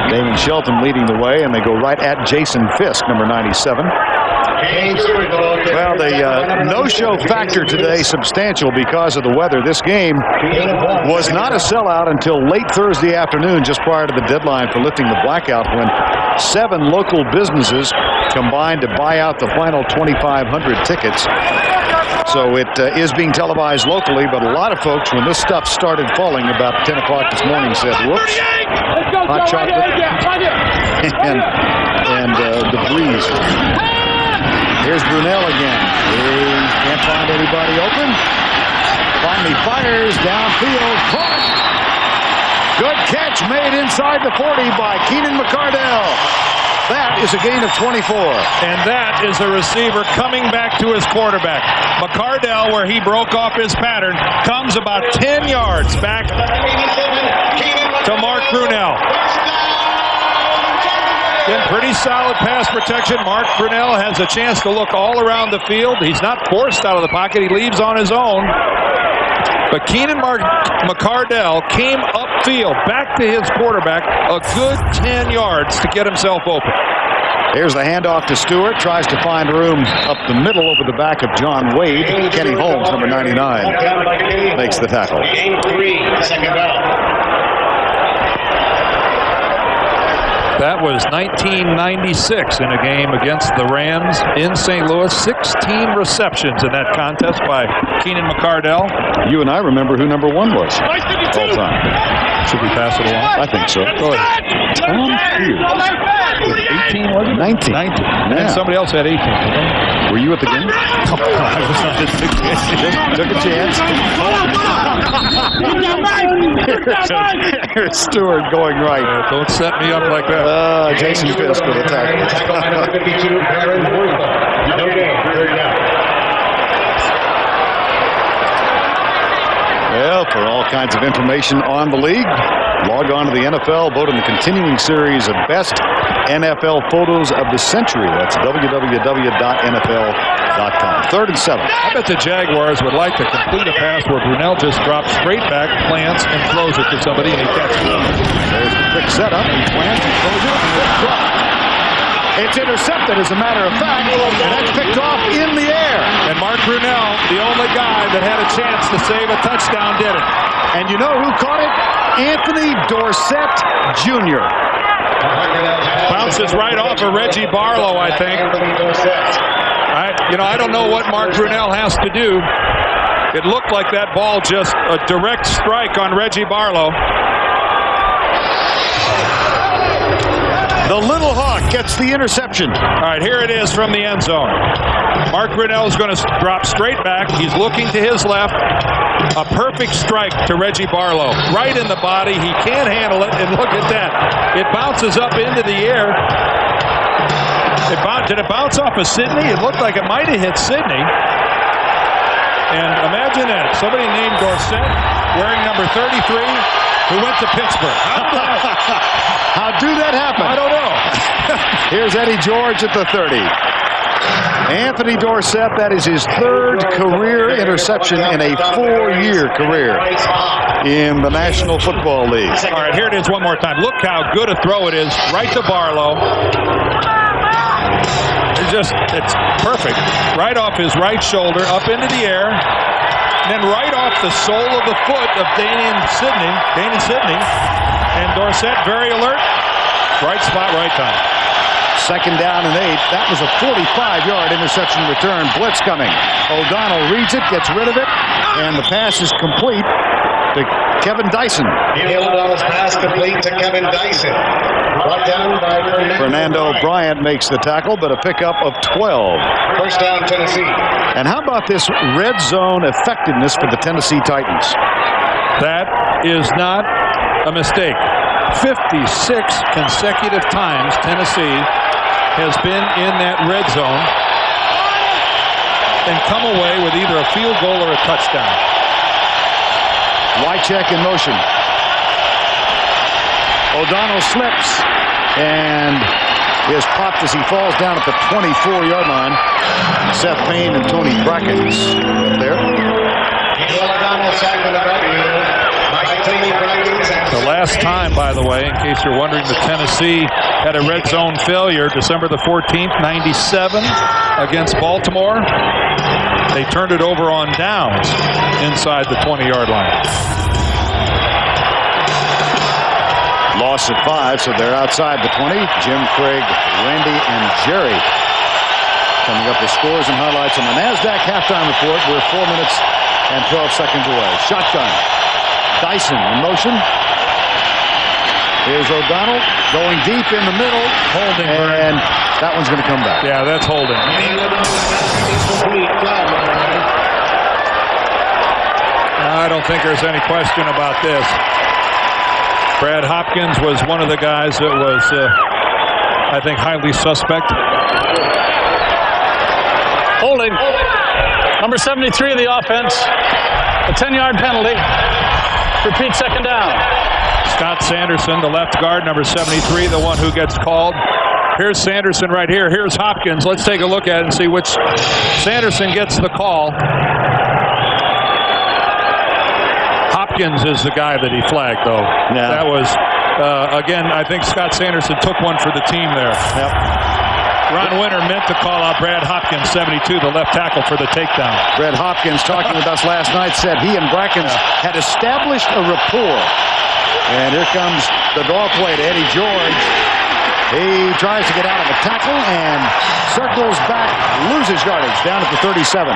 Damon Shelton leading the way, and they go right at Jason Fisk, number 97. Well, the no-show factor today substantial because of the weather. This game was not a sellout until late Thursday afternoon, just prior to the deadline for lifting the blackout, when 7 local businesses combined to buy out the final 2,500 tickets. So it is being televised locally, but a lot of folks, when this stuff started falling about 10 o'clock this morning, said, whoops, hot chocolate and the breeze. Here's Brunell again. He can't find anybody open. Finally fires downfield. Caught. Good catch made inside the 40 by Keenan McCardell. That is a gain of 24. And that is the receiver coming back to his quarterback. McCardell, where he broke off his pattern, comes about 10 yards back to Mark Brunell. Again, pretty solid pass protection. Mark Brunell has a chance to look all around the field. He's not forced out of the pocket. He leaves on his own. But Keenan McCardell came upfield, back to his quarterback, a good 10 yards to get himself open. Here's the handoff to Stewart. Tries to find room up the middle over the back of John Wade. Kenny Holmes, number 99, makes the tackle. Game 3, second down. That was 1996 in a game against the Rams in St. Louis. 16 receptions in that contest by Keenan McCardell. You and I remember who number 1 was all time. Should we pass it along? I think so. Go ahead. Tom Hughes. 18 was it? 19. 19. Yeah. And somebody else had 18. Were you at the game? I was not at the game. Just took a chance. Here's Stewart going right. Don't set me up like that. Jason Fisk with a tackle. Tackle number 52, Baron Wortham. No gain, third down. Well, for all kinds of information on the league, log on to the NFL, vote in the continuing series of best NFL photos of the century. That's www.nfl.com. 3rd and 7. I bet the Jaguars would like to complete a pass where Brunell just drops straight back, plants, and throws it to somebody, and he catches it. There's the quick setup. He plants and throws it. Drop. It's intercepted, as a matter of fact, and that's picked off in the air. And Mark Brunell, the only guy that had a chance to save a touchdown, did it. And you know who caught it? Anthony Dorsett Jr. Bounces right off of Reggie Barlow, I think. I don't know what Mark Brunell has to do. It looked like that ball just a direct strike on Reggie Barlow. The Little Hawk gets the interception. All right, here it is from the end zone. Mark Grinnell is going to drop straight back. He's looking to his left. A perfect strike to Reggie Barlow. Right in the body. He can't handle it, and look at that. It bounces up into the air. Did it bounce off of Sidney? It looked like it might have hit Sidney. And imagine that. Somebody named Dorsett, wearing number 33, who went to Pittsburgh. How'd that happen? I don't know. Here's Eddie George at the 30. Anthony Dorsett, that is his third career interception in a 4-year career in the National Football League. All right, here it is one more time. Look how good a throw it is. Right to Barlow. It's perfect. Right off his right shoulder, up into the air. And then right off the sole of the foot of Dane Sidney. And Dorsett very alert. Right spot, right time. 2nd down and 8. That was a 45-yard interception return. Blitz coming. O'Donnell reads it, gets rid of it, and the pass is complete to Kevin Dyson. O'Donnell's pass complete to Kevin Dyson. Brought down by Fernando Bryant makes the tackle, but a pickup of 12. First down, Tennessee. And how about this red zone effectiveness for the Tennessee Titans? That is not a mistake. 56 consecutive times Tennessee has been in that red zone and come away with either a field goal or a touchdown. Wycheck in motion. O'Donnell slips and is popped as he falls down at the 24-yard line. Seth Payne and Tony Brackens up there. O'Donnell sacked on the right. The last time, by the way, in case you're wondering, the Tennessee had a red zone failure December the 14th, 97 against Baltimore. They turned it over on downs inside the 20-yard line. Loss at 5, so they're outside the 20. Jim, Craig, Randy, and Jerry coming up with scores and highlights on the NASDAQ halftime report. We're 4 minutes and 12 seconds away. Shotgun. Dyson in motion. Here's O'Donnell going deep in the middle. Holding. And that one's going to come back. Yeah, that's holding. I don't think there's any question about this. Brad Hopkins was one of the guys that was, I think, highly suspect. Holding. Number 73 of the offense. A 10-yard penalty. Repeat 2nd down. Scott Sanderson, the left guard, number 73, the one who gets called. Here's Sanderson right here. Here's Hopkins. Let's take a look at it and see which Sanderson gets the call. Hopkins is the guy that he flagged, though. Yeah. That was, again, I think Scott Sanderson took one for the team there. Yep. Ron Winter meant to call out Brad Hopkins, 72, the left tackle, for the takedown. Brad Hopkins, talking with us last night, said he and Brackens had established a rapport. And here comes the draw play to Eddie George. He tries to get out of a tackle and circles back, loses yardage down at the 37.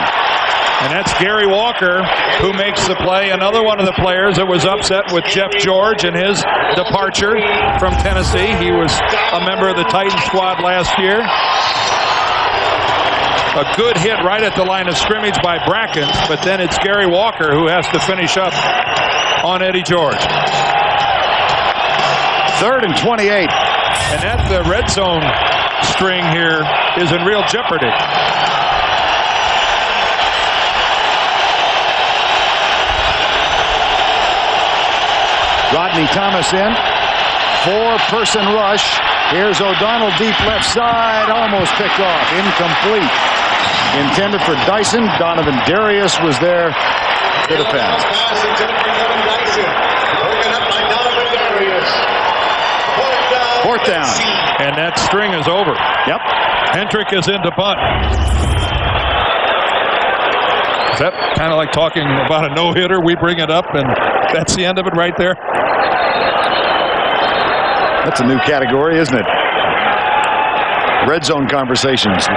And that's Gary Walker who makes the play. Another one of the players that was upset with Jeff George and his departure from Tennessee. He was a member of the Titan squad last year. A good hit right at the line of scrimmage by Brackens, but then it's Gary Walker who has to finish up on Eddie George. 3rd and 28. And that the red zone string here is in real jeopardy. Rodney Thomas in. 4-person rush. Here's O'Donnell deep left side. Almost picked off. Incomplete. Intended for Dyson. Donovan Darius was there to defend. Fourth down. And that string is over. Yep. Hendrick is in to punt. Is that kind of like talking about a no-hitter? We bring it up, and that's the end of it right there. That's a new category, isn't it? Red zone conversations.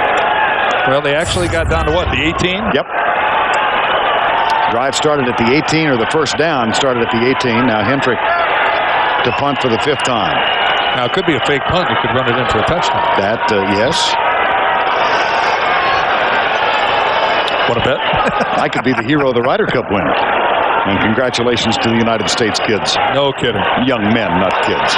Well, they actually got down to what, the 18? Yep. Drive started at the 18, or the first down started at the 18. Now Hendrick to punt for the 5th time. Now, it could be a fake punt that could run it into a touchdown. That, yes. Want to bet? I could be the hero of the Ryder Cup win. And congratulations to the United States kids. No kidding. Young men, not kids.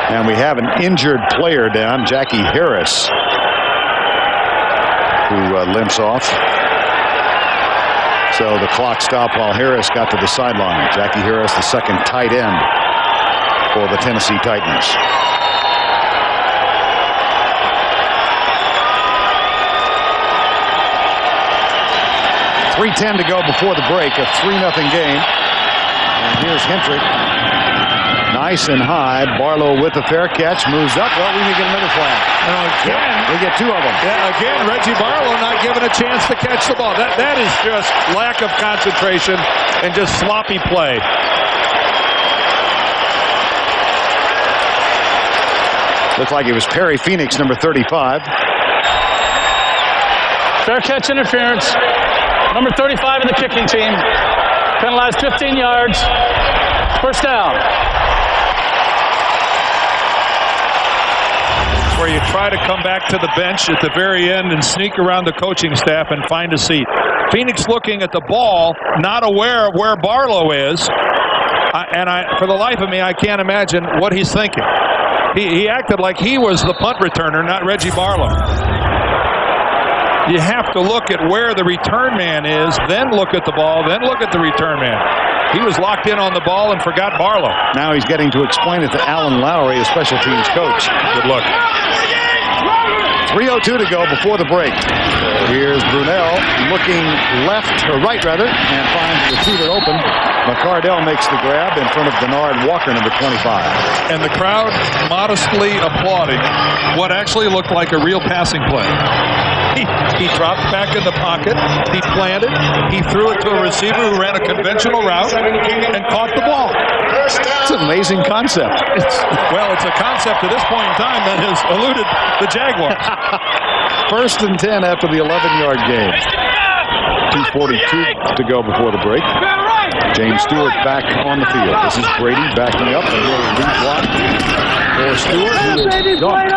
And we have an injured player down, Jackie Harris, who limps off. So the clock stopped while Harris got to the sideline. Jackie Harris, the second tight end for the Tennessee Titans. .310 to go before the break. A 3-0 game. And here's Hendrick. Nice and high. Barlow with a fair catch. Moves up. Well, we may get another flag. Again, we get 2 of them. Yeah, again, Reggie Barlow not given a chance to catch the ball. That is just lack of concentration and just sloppy play. Looks like it was Perry Phoenix, number 35. Fair catch interference. Number 35 in the kicking team. Penalized 15 yards. First down. Where you try to come back to the bench at the very end and sneak around the coaching staff and find a seat. Phoenix looking at the ball, not aware of where Barlow is. For the life of me, I can't imagine what he's thinking. He acted like he was the punt returner, not Reggie Barlow. You have to look at where the return man is, then look at the ball, then look at the return man. He was locked in on the ball and forgot Barlow. Now he's getting to explain it to Alan Lowry, the special teams coach. Good luck. 3:02 to go before the break. Here's Brunell looking left, or right rather, and finds the receiver open. McCardell makes the grab in front of Bernard Walker, number 25. And the crowd modestly applauding what actually looked like a real passing play. He dropped back in the pocket, he planted, he threw it to a receiver who ran a conventional route and caught the ball. It's an amazing concept. It's a concept at this point in time that has eluded the Jaguars. 1st and 10 after the 11-yard game. 2:42 to go before the break. James Stewart back on the field. This is Brady backing up, and he'll lead block for Stewart, who is gone.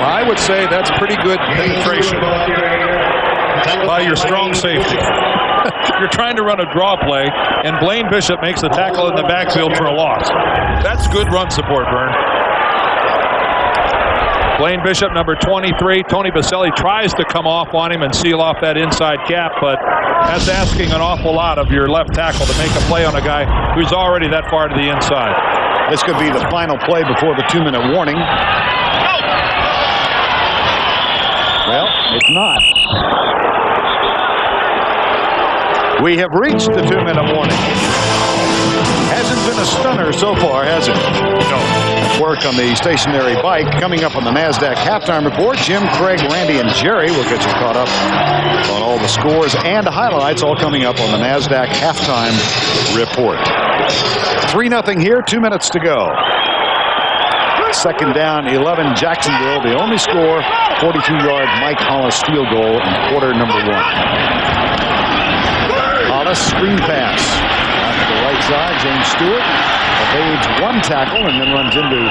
Well, I would say that's pretty good penetration by your strong safety. You're trying to run a draw play, and Blaine Bishop makes the tackle in the backfield for a loss. That's good run support, Vern. Blaine Bishop, number 23. Tony Baselli tries to come off on him and seal off that inside gap, but that's asking an awful lot of your left tackle to make a play on a guy who's already that far to the inside. This could be the final play before the 2-minute warning. Well, it's not. We have reached the 2-minute warning. Hasn't been a stunner so far, has it? No. Work on the stationary bike. Coming up on the NASDAQ halftime report, Jim, Craig, Randy, and Jerry will get you caught up on all the scores and highlights, all coming up on the NASDAQ halftime report. 3-0 here, 2 minutes to go. Second down, 11, Jacksonville. The only score, 42-yard Mike Hollis field goal in quarter number 1. Hollis, screen pass. Out to the right side, James Stewart evades one tackle and then runs into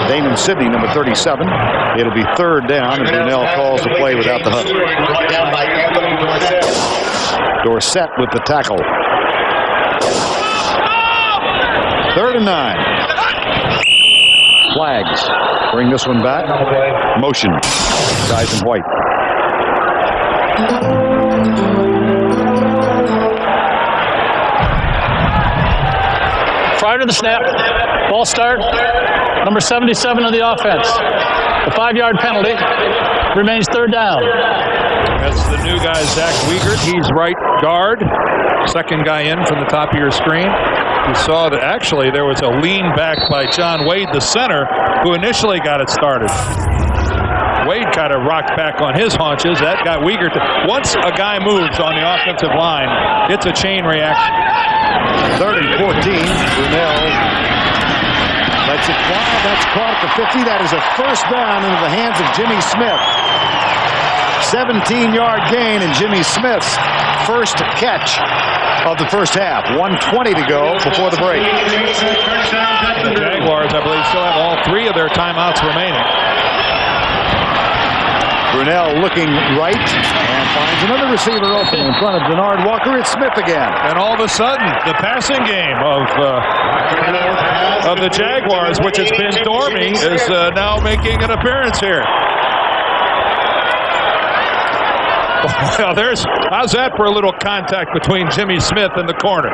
Damon Sidney, number 37. It'll be 3rd down, and Brunell calls the play without the huddle. Dorsett with the tackle. 3rd and 9. Flags. Bring this one back. Motion. Guys in white. Prior to the snap, ball start, number 77 of the offense. The 5-yard penalty remains 3rd down. That's the new guy, Zach Wiegert. He's right guard. Second guy in from the top of your screen. You saw that actually there was a lean back by John Wade, the center, who initially got it started. Wade kind of rocked back on his haunches. That got Wiegert. Once a guy moves on the offensive line, it's a chain reaction. 3rd and 14. Brunell lets it fly. That's caught at the 50. That is a first down into the hands of Jimmy Smith. 17-yard gain in Jimmy Smith's first catch of the first half. 1:20 to go before the break. The Jaguars, I believe, still have all 3 of their timeouts remaining. Brunell looking right and finds another receiver open in front of Denard Walker. It's Smith again. And all of a sudden, the passing game of the Jaguars, which has been dormant, is now making an appearance here. Well, how's that for a little contact between Jimmy Smith and the corner?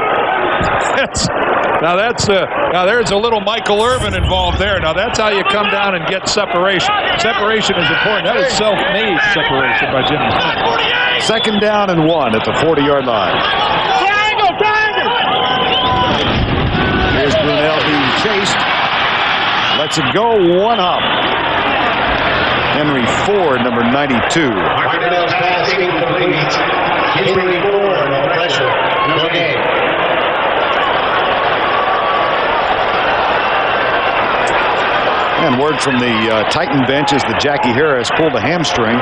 Now there's a little Michael Irvin involved there. Now that's how you come down and get separation. Separation is important. That is self-made separation by Jimmy Smith. 2nd down and 1 at the 40-yard line. Here's Brunell being chased. Lets it go, 1 up. Henry Ford, number 92. Brunell's pass incomplete. Henry Ford, no pressure. No gain. And word from the Titan bench is that Jackie Harris pulled a hamstring.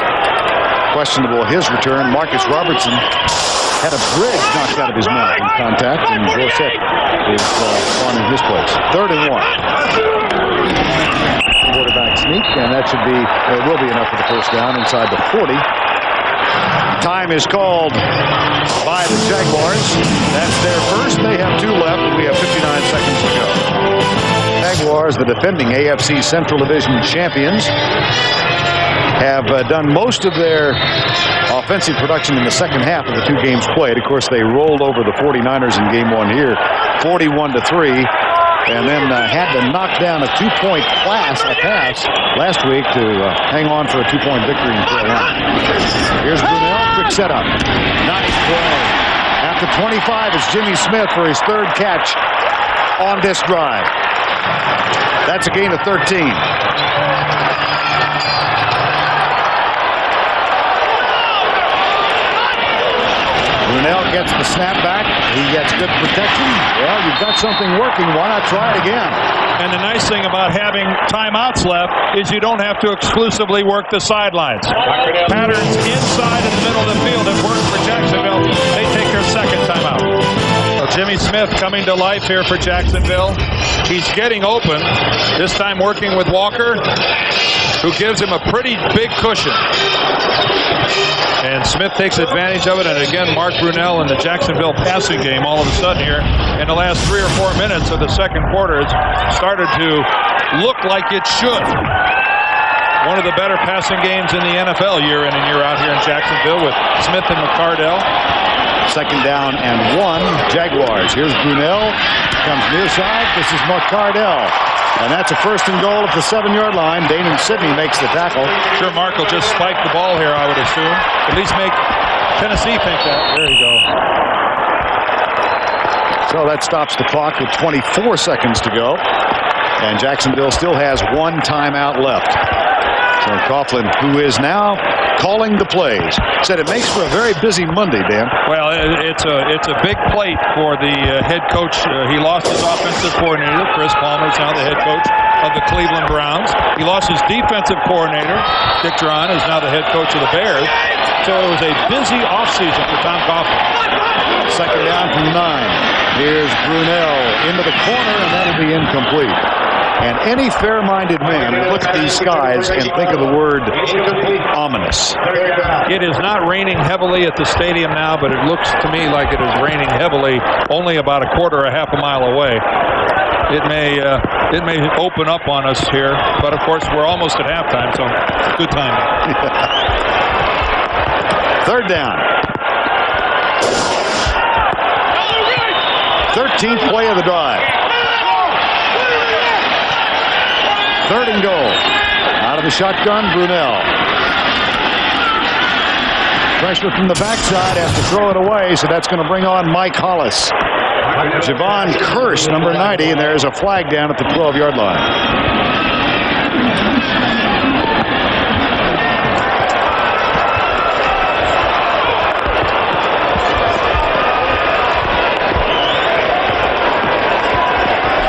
Questionable his return. Marcus Robertson had a bridge knocked out of his mouth in contact, and Dorsett is on in his place. 3rd and 1. Quarterback sneak, and that will be enough for the first down inside the 40. Time is called by the Jaguars. That's their first. They have 2 left, and we have 59 seconds to go. Jaguars, the defending AFC Central Division champions, have done most of their offensive production in the second half of the 2 games played. Of course, they rolled over the 49ers in game 1 here, 41-3. And then had to knock down a 2-point pass last week to hang on for a 2-point victory in Carolina. Here's Brunell, quick setup. Nice play. At the 25 is Jimmy Smith for his 3rd catch on this drive. That's a gain of 13. Brunell gets the snap back. He gets good protection. Well, you've got something working. Why not try it again? And the nice thing about having timeouts left is you don't have to exclusively work the sidelines. Patterns inside in the middle of the field that work for Jacksonville. They take their 2nd timeout. Well, Jimmy Smith coming to life here for Jacksonville. He's getting open. This time working with Walker, who gives him a pretty big cushion. And Smith takes advantage of it, and again, Mark Brunell in the Jacksonville passing game all of a sudden here in the last 3 or 4 minutes of the second quarter has started to look like it should. One of the better passing games in the NFL year in and year out here in Jacksonville with Smith and McCardell. 2nd down and 1, Jaguars. Here's Brunell, comes near side. This is McCardell. And that's a 1st and goal at the 7-yard line. Damon Sidney makes the tackle. Sure, Mark will just spike the ball here, I would assume. At least make Tennessee think that. There you go. So that stops the clock with 24 seconds to go. And Jacksonville still has 1 timeout left. So Coughlin, who is now calling the plays, said it makes for a very busy Monday, Dan. Well, it's a big plate for the head coach. He lost his offensive coordinator. Chris Palmer is now the head coach of the Cleveland Browns. He lost his defensive coordinator. Dick Duran is now the head coach of the Bears. So it was a busy offseason for Tom Coughlin. 2nd down from 9. Here's Brunell into the corner, and that'll be incomplete. And any fair-minded man would look at these skies and think of the word ominous. It is not raining heavily at the stadium now, but it looks to me like it is raining heavily only about a quarter or a half a mile away. It may open up on us here, but of course we're almost at halftime, so good time. 3rd down. 13th play of the drive. 3rd and goal. Out of the shotgun, Brunell. Pressure from the backside, has to throw it away, so that's going to bring on Mike Hollis. Javon Curse, number 90, and there's a flag down at the 12-yard line.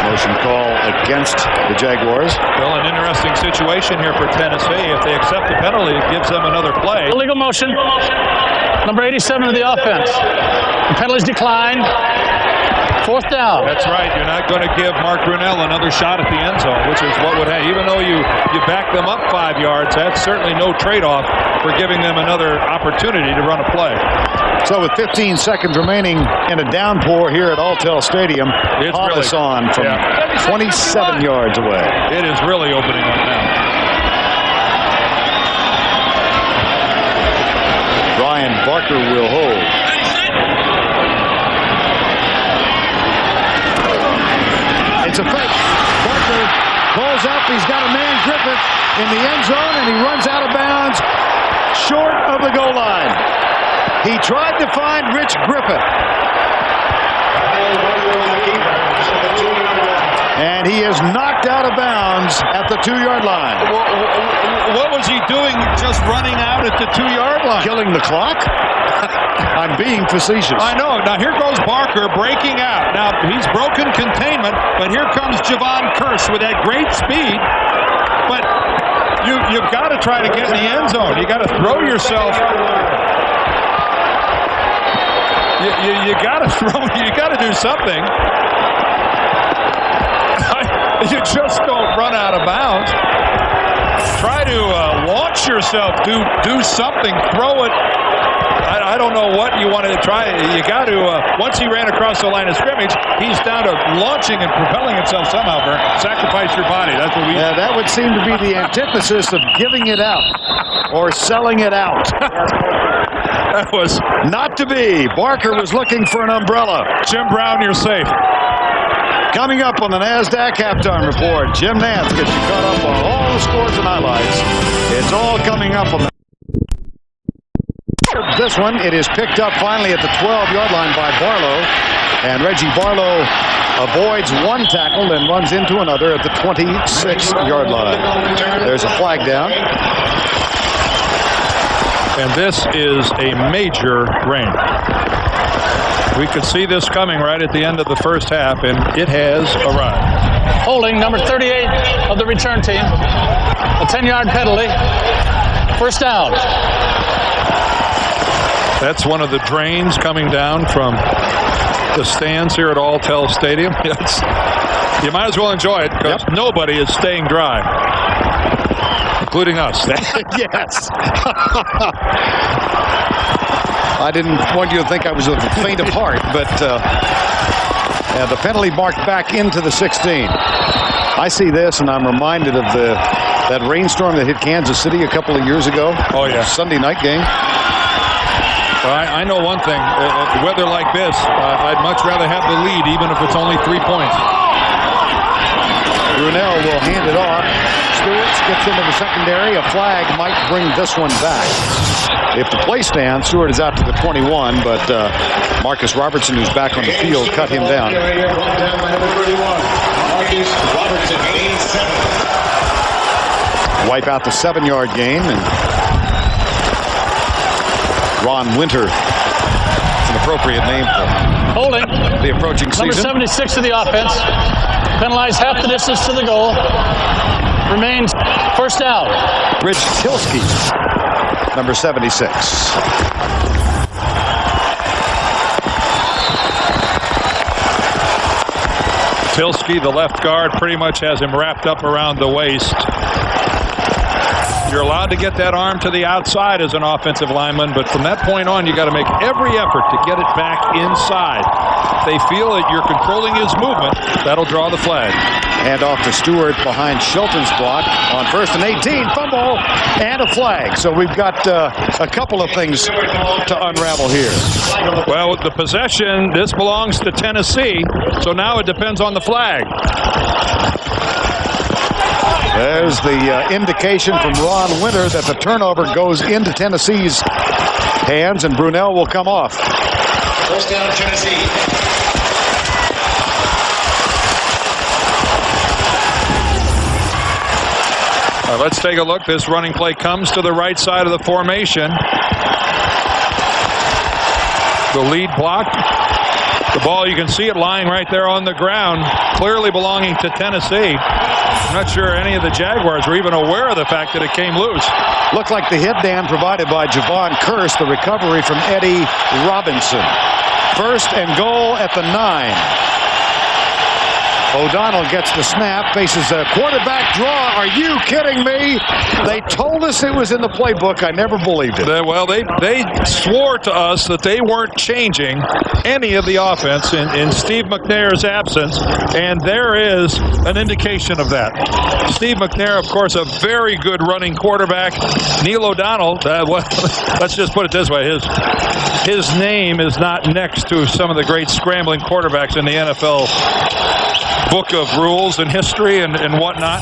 Motion call against the Jaguars. Well, an interesting situation here for Tennessee. If they accept the penalty, it gives them another play. Illegal motion. Number 87 of the offense. The penalties declined. 4th down. That's right. You're not going to give Mark Brunell another shot at the end zone, which is what would happen. Even though you back them up 5 yards, that's certainly no trade-off for giving them another opportunity to run a play. So with 15 seconds remaining in a downpour here at Alltel Stadium, Hollis on from 27 yards away. It is really opening up now. Brian Barker will hold. It's a fake. Barker pulls up. He's got a man, Griffith, in the end zone, and he runs out of bounds short of the goal line. He tried to find Rich Griffith. And he is knocked out of bounds at the 2-yard line. What was he doing just running out at the 2-yard line? Killing the clock? I'm being facetious. I know. Now here goes Barker breaking out. Now he's broken containment, but here comes Javon Curse with that great speed. But you've got to try to get in the end zone. You got to throw yourself. You got to throw. You got to do something. You just don't run out of bounds. Try to launch yourself. Do something. Throw it. I don't know what you want to try. You got to, once he ran across the line of scrimmage, he's down to launching and propelling himself somehow. Sacrifice your body. That's what we. Yeah, that would seem to be the antithesis of giving it out or selling it out. That was not to be. Barker was looking for an umbrella. Jim Brown, you're safe. Coming up on the NASDAQ Halftime Report, Jim Nance gets you caught up on all the scores and highlights. It's all coming up on the. This one, it is picked up finally at the 12-yard line by Barlow. And Reggie Barlow avoids one tackle and runs into another at the 26-yard line. There's a flag down. And this is a major rain. We could see this coming right at the end of the first half, and it has arrived. Holding number 38 of the return team. A 10-yard penalty. 1st down. That's one of the drains coming down from the stands here at Alltel Stadium. You might as well enjoy it because nobody is staying dry, including us. Yes. I didn't want you to think I was of the faint of heart, but the penalty marked back into the 16. I see this, and I'm reminded of that rainstorm that hit Kansas City a couple of years ago. Oh, yeah. Sunday night game. Well, I know one thing. Weather like this, I'd much rather have the lead, even if it's only 3 points. Brunell will hand it off. Stewart gets into the secondary. A flag might bring this one back. If the play stands, Stewart is out to the 21, but Marcus Robertson, who's back on the field, cut him down. Wipe out the 7-yard gain, and Ron Winter, an appropriate name for holding the approaching season. Number 76 of the offense. Penalized half the distance to the goal. Remains 1st down. Rich Tilsky, number 76. Tilsky, the left guard, pretty much has him wrapped up around the waist. You're allowed to get that arm to the outside as an offensive lineman, but from that point on, you got to make every effort to get it back inside. If they feel that you're controlling his movement, that'll draw the flag. Hand off to Stewart behind Shelton's block on 1st and 18. Fumble and a flag. So we've got a couple of things to unravel here. Well, with the possession, this belongs to Tennessee, so now it depends on the flag. There's the indication from Ron Winter that the turnover goes into Tennessee's hands, and Brunell will come off. 1st down, Tennessee. Let's take a look. This running play comes to the right side of the formation. The lead block The ball, you can see it lying right there on the ground, clearly belonging to Tennessee. I'm not sure any of the Jaguars were even aware of the fact that it came loose. Looked like the hit, Dan, provided by Javon Curse. The recovery from Eddie Robinson. First and goal at the 9. O'Donnell gets the snap, faces a quarterback draw. Are you kidding me? They told us it was in the playbook. I never believed it. Well, they swore to us that they weren't changing any of the offense in Steve McNair's absence, and there is an indication of that. Steve McNair, of course, a very good running quarterback. Neil O'Donnell, let's just put it this way, his name is not next to some of the great scrambling quarterbacks in the NFL book of rules and history and whatnot.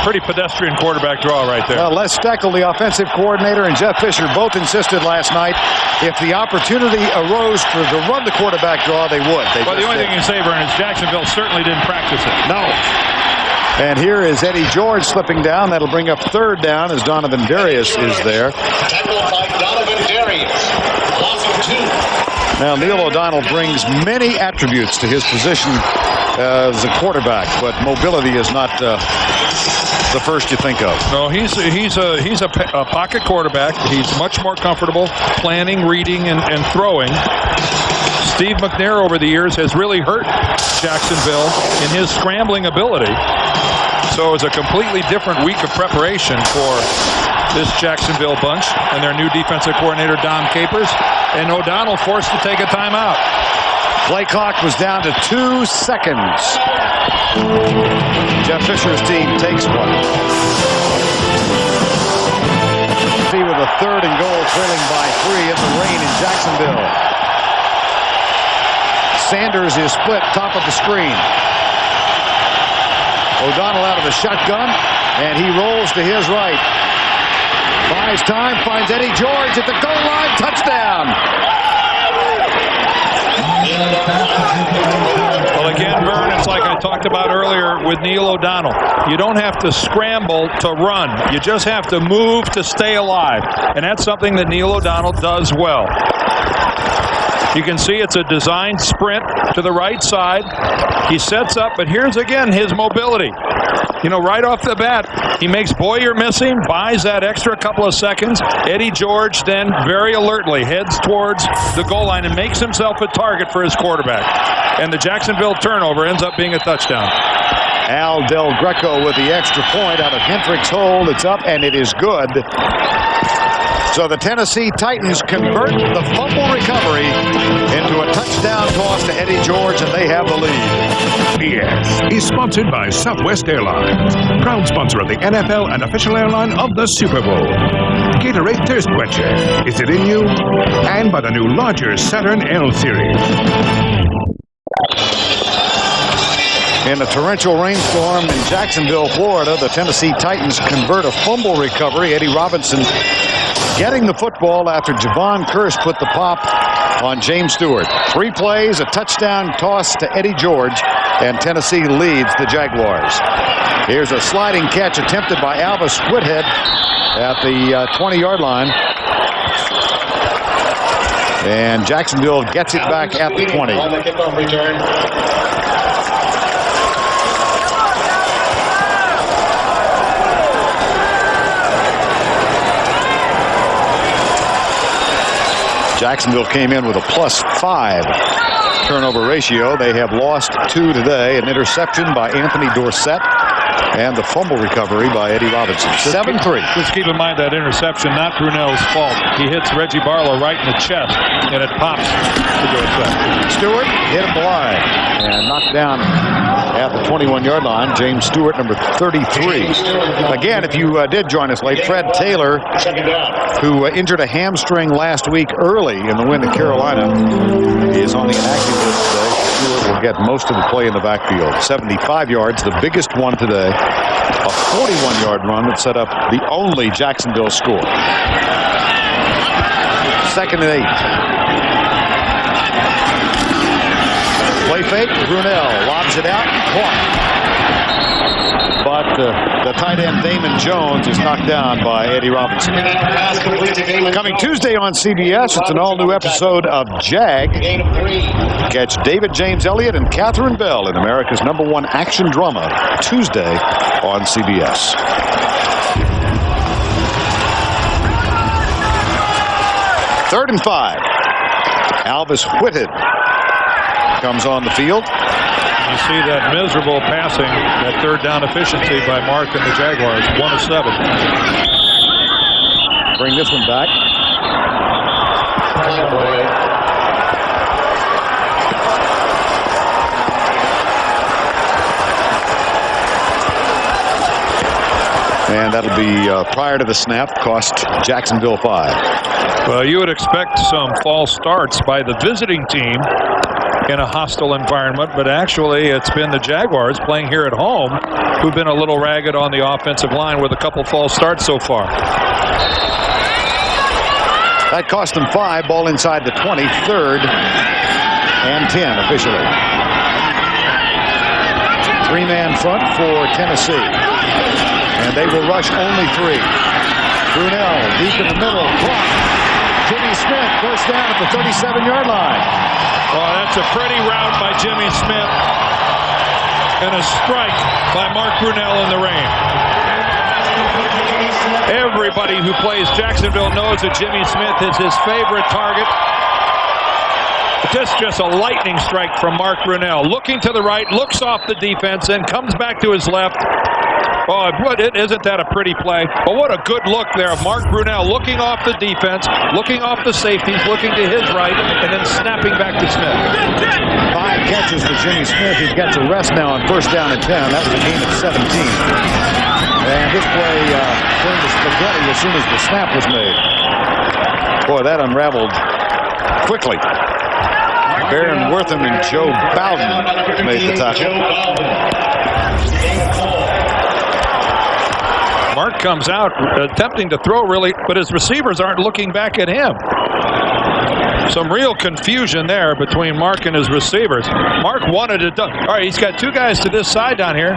Pretty pedestrian quarterback draw right there. Well, Les Steckel, the offensive coordinator, and Jeff Fisher both insisted last night if the opportunity arose to run the quarterback draw, they would. Well, the only thing you can say, Vern, is Jacksonville certainly didn't practice it. No. And here is Eddie George slipping down. That'll bring up third down as Donovan Darius is there. Tackled by Donovan Darius. Loss of 2. Now, Neil O'Donnell brings many attributes to his position as a quarterback, but mobility is not the first you think of. No, he's a pocket quarterback. He's much more comfortable planning, reading, and throwing. Steve McNair over the years has really hurt Jacksonville in his scrambling ability. So it's a completely different week of preparation for this Jacksonville bunch and their new defensive coordinator, Dom Capers, and O'Donnell forced to take a timeout. Play clock was down to 2 seconds. Jeff Fisher's team takes one. See with a third and goal, trailing by 3 in the rain in Jacksonville. Sanders is split top of the screen. O'Donnell out of the shotgun, and he rolls to his right. Buys time, finds Eddie George at the goal line, touchdown. Well, again, Vern, it's like I talked about earlier with Neil O'Donnell. You don't have to scramble to run. You just have to move to stay alive. And that's something that Neil O'Donnell does well. You can see it's a designed sprint to the right side. He sets up, but here's again his mobility. You know, right off the bat, he makes Boyer missing, buys that extra couple of seconds. Eddie George then very alertly heads towards the goal line and makes himself a target for his quarterback. And the Jacksonville turnover ends up being a touchdown. Al Del Greco with the extra point out of Hendrick's hold. It's up, and it is good. So the Tennessee Titans convert the fumble recovery into a touchdown toss to Eddie George, and they have the lead. PS is sponsored by Southwest Airlines, proud sponsor of the NFL and official airline of the Super Bowl. Gatorade Thirst Quencher, is it in you? And by the new larger Saturn L Series. In a torrential rainstorm in Jacksonville, Florida, the Tennessee Titans convert a fumble recovery. Eddie Robinson getting the football after Javon Curse put the pop on James Stewart. 3 plays, a touchdown toss to Eddie George, and Tennessee leads the Jaguars. Here's a sliding catch attempted by Alvis Whithead at the 20-yard line. And Jacksonville gets it back at the 20. On the kickoff return. Jacksonville came in with a +5 turnover ratio. They have lost 2 today. An interception by Anthony Dorsett and the fumble recovery by Eddie Robinson. 7-3. Just keep in mind that interception, not Brunell's fault. He hits Reggie Barlow right in the chest, and it pops to Dorsett. Stewart hit him blind and knocked down at the 21-yard line. James Stewart, number 33. Again, if you did join us late, Fred Taylor, who injured a hamstring last week early in the win to Carolina, is on the inactive list today. Stewart will get most of the play in the backfield. 75 yards, the biggest one today. A 41-yard run that set up the only Jacksonville score. 2nd and 8. Play fake. Brunell lobs it out. Caught. but the tight end Damon Jones is knocked down by Eddie Robinson. Coming Tuesday on CBS, it's an all-new episode of Jag. Catch David James Elliott and Catherine Bell in America's #1 action drama Tuesday on CBS. Third and 5. Alvis Whitted comes on the field. You see that miserable passing, that third down efficiency by Mark and the Jaguars, 1 of 7. Bring this one back. And that'll be prior to the snap, cost Jacksonville 5. Well, you would expect some false starts by the visiting team in a hostile environment, but actually it's been the Jaguars playing here at home who've been a little ragged on the offensive line with a couple false starts so far. That cost them 5. Ball inside the 20. 3rd and 10 officially. 3-man front for Tennessee. And they will rush only 3. Brunell deep in the middle. Clock. Jimmy Smith first down at the 37-yard line. Well, that's a pretty route by Jimmy Smith. And a strike by Mark Brunell in the rain. Everybody who plays Jacksonville knows that Jimmy Smith is his favorite target. Just a lightning strike from Mark Brunell. Looking to the right, looks off the defense, and comes back to his left. Oh, isn't that a pretty play? But what a good look there of Mark Brunell looking off the defense, looking off the safeties, looking to his right, and then snapping back to Smith. 5 catches for Jimmy Smith. He's got to rest now on first down and 10. That was a gain of 17. And this play turned to spaghetti as soon as the snap was made. Boy, that unraveled quickly. Baron Wortham and Joe Bowden made the tackle. Mark comes out attempting to throw really, but his receivers aren't looking back at him. Some real confusion there between Mark and his receivers. Mark wanted it done. All right, he's got 2 guys to this side down here.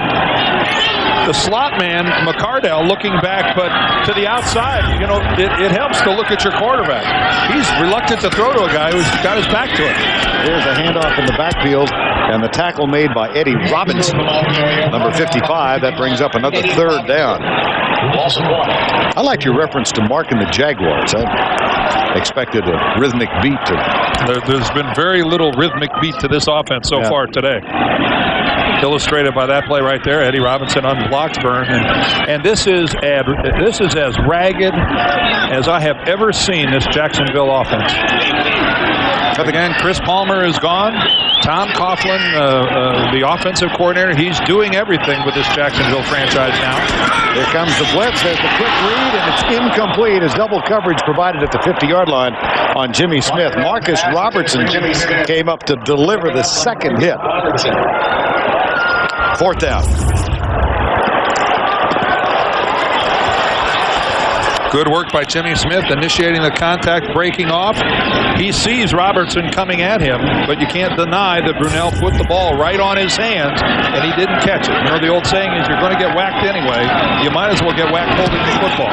The slot man, McCardell, looking back, but to the outside, you know, it helps to look at your quarterback. He's reluctant to throw to a guy who's got his back to it. Here's a handoff in the backfield, and the tackle made by Eddie Robinson, number 55. That brings up another 3rd down. I like your reference to Mark and the Jaguars. I expected a rhythmic beat to There's been very little rhythmic beat to this offense so far today. Illustrated by that play right there. Eddie Robinson unblocked Vern, and this is as ragged as I have ever seen this Jacksonville offense. But again, Chris Palmer is gone. Tom Coughlin, the offensive coordinator, he's doing everything with this Jacksonville franchise now. Here comes the blitz. There's the quick read, and it's incomplete as double coverage provided at the 50-yard line on Jimmy Smith. Marcus Robertson came up to deliver the second hit. 4th down. Good work by Jimmy Smith, initiating the contact, breaking off. He sees Robertson coming at him, but you can't deny that Brunell put the ball right on his hands, and he didn't catch it. You know, the old saying is you're going to get whacked anyway. You might as well get whacked holding the football.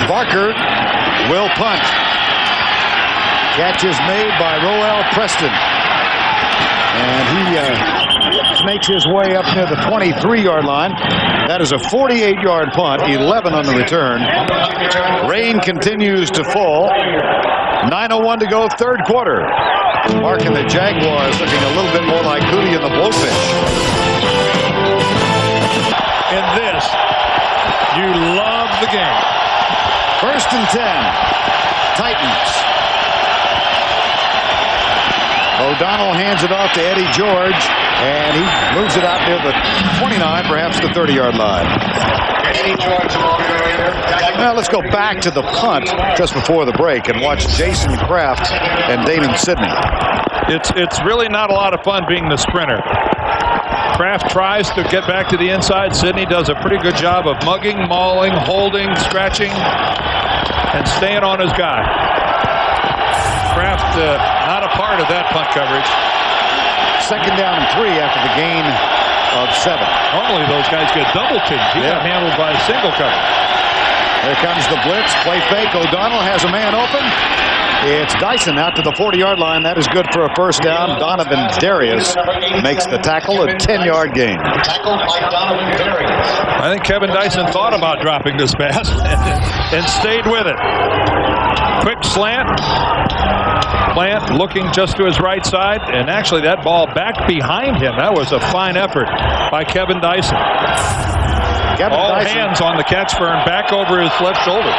Barker will punt. Catch is made by Roel Preston. And he makes his way up near the 23-yard line. That is a 48-yard punt, 11 on the return. Rain continues to fall. 9:01 to go, 3rd quarter. Mark and the Jaguars looking a little bit more like Hootie and the Blowfish. In this, you love the game. 1st and 10. Titans. O'Donnell hands it off to Eddie George, and he moves it out near the 29, perhaps the 30-yard line. Now let's go back to the punt just before the break and watch Jason Kraft and Damon Sidney. It's really not a lot of fun being the sprinter. Kraft tries to get back to the inside. Sidney does a pretty good job of mugging, mauling, holding, scratching, and staying on his guy. Kraft not a part of that punt coverage. 2nd down and 3 after the gain of 7. Normally those guys get double teamed. He got handled by a single cover. Here comes the blitz. Play fake. O'Donnell has a man open. It's Dyson out to the 40-yard line. That is good for a first down. Donovan Darius makes the tackle, a 10-yard gain. Tackled by Donovan Darius. I think Kevin Dyson thought about dropping this pass and stayed with it. Quick slant. Plant looking just to his right side, and actually that ball back behind him. That was a fine effort by Kevin Dyson. All hands on the catch, Vern, back over his left shoulder.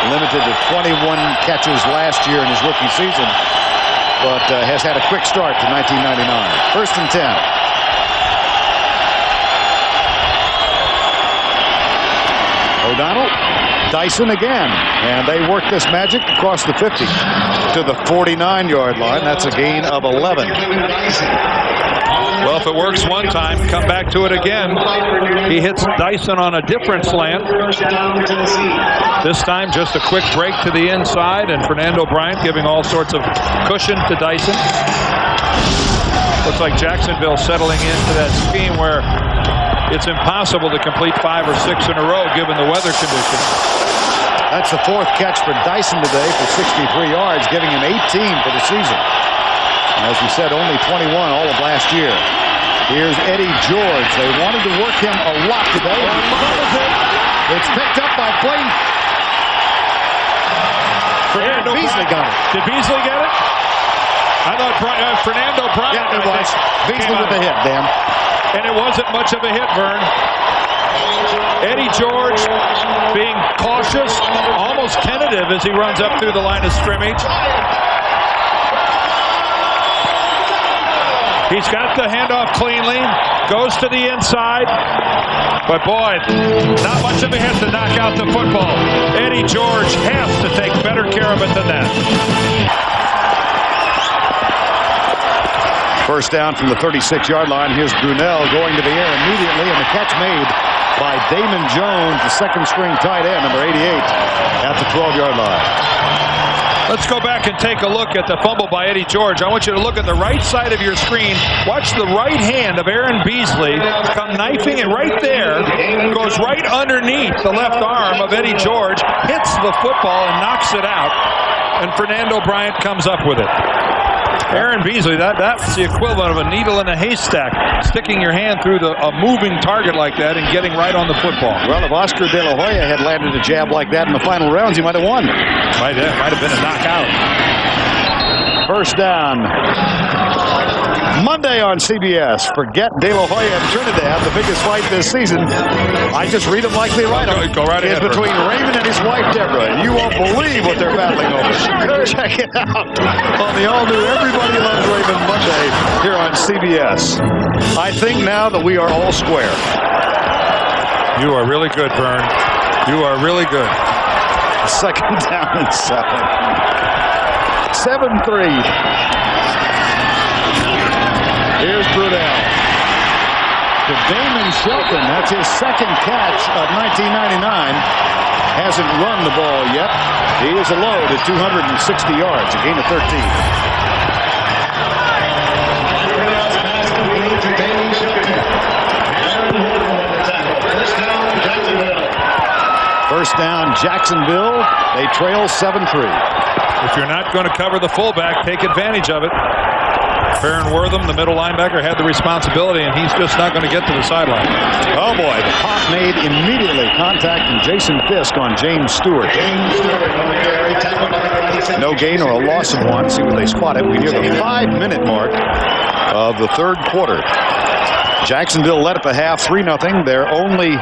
Limited to 21 catches last year in his rookie season, but has had a quick start to 1999. First and 10. O'Donnell, Dyson again, and they work this magic across the 50 to the 49-yard line. That's a gain of 11. Well, if it works one time, come back to it again. He hits Dyson on a different slant. This time just a quick break to the inside, and Fernando Bryant giving all sorts of cushion to Dyson. Looks like Jacksonville settling into that scheme where it's impossible to complete 5 or 6 in a row given the weather conditions. That's the 4th catch for Dyson today for 63 yards, giving him 18 for the season. As we said, only 21 all of last year. Here's Eddie George. They wanted to work him a lot today. It's picked up by Blaine. Fernando Beasley got it. Did Beasley get it? I thought Fernando Bryant. Yeah, it was. Beasley with the hit, Dan. And it wasn't much of a hit, Vern. Eddie George being cautious, almost tentative as he runs up through the line of scrimmage. He's got the handoff cleanly, goes to the inside, but boy, not much of a hit to knock out the football. Eddie George has to take better care of it than that. First down from the 36-yard line. Here's Brunell going to the air immediately, and the catch made by Damon Jones, the second-string tight end, number 88, at the 12-yard line. Let's go back and take a look at the fumble by Eddie George. I want you to look at the right side of your screen. Watch the right hand of Aaron Beasley come knifing, and right there goes right underneath the left arm of Eddie George, hits the football and knocks it out, and Fernando Bryant comes up with it. Aaron Beasley, that's the equivalent of a needle in a haystack, sticking your hand through a moving target like that and getting right on the football. Well, if Oscar De La Hoya had landed a jab like that in the final rounds, he might have won. Might have been a knockout. First down. Monday on CBS. Forget De La Hoya and Trinidad, the biggest fight this season. I just read them like they write them. Go right ahead. It's between Raymond and his wife, Deborah. You won't believe what they're battling over. Check it out on the all-new Everybody Loves Raymond Monday here on CBS. I think now that we are all square. You are really good, Vern. You are really good. Second down and 7. 7-3. Here's Brunell to Damon Shelton. That's his second catch of 1999. Hasn't run the ball yet. He is alone at 260 yards, a gain of 13. First down, Jacksonville. They trail 7-3. If you're not going to cover the fullback, take advantage of it. Farron Wortham, the middle linebacker, had the responsibility, and he's just not going to get to the sideline. Oh, boy. The pop made immediately. Contact from Jason Fisk on James Stewart. No gain or a loss of one. See when they spot it. We near the 5-minute mark of the third quarter. Jacksonville led at the half 3-0. Their only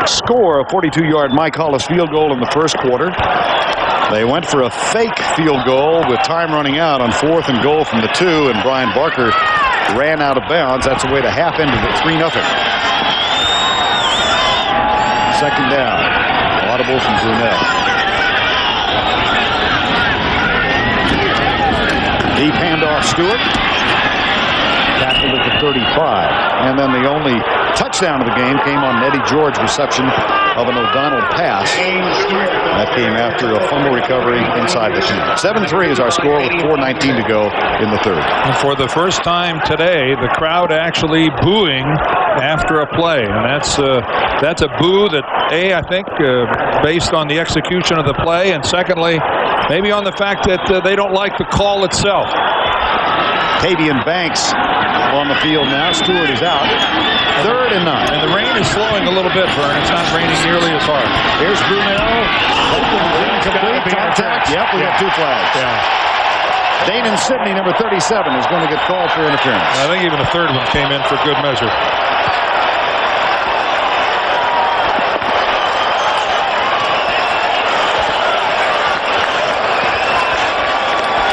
score, a 42-yard Mike Hollis field goal in the first quarter. They went for a fake field goal with time running out on 4th and goal from the 2, and Brian Barker ran out of bounds. That's the way the half ended at 3-0. Second down. Audible from Brunell. Deep handoff, Stewart. That tackled at the 35. And then the only touchdown of the game came on Eddie George reception of an O'Donnell pass. That came after a fumble recovery inside the 10. 7-3 is our score with 4:19 to go in the third. And for the first time today, the crowd actually booing after a play. And that's a boo that, A, I think, based on the execution of the play, and secondly, maybe on the fact that they don't like the call itself. Tavian Banks on the field now. Stewart is out. 3rd and 9. And the rain is slowing a little bit, Vern. It's not raining nearly as hard. Here's Brunel. Complete contact. Yep, we got 2 flags. Yeah. Danon Sidney, number 37, is going to get called for interference. I think even a third one came in for good measure.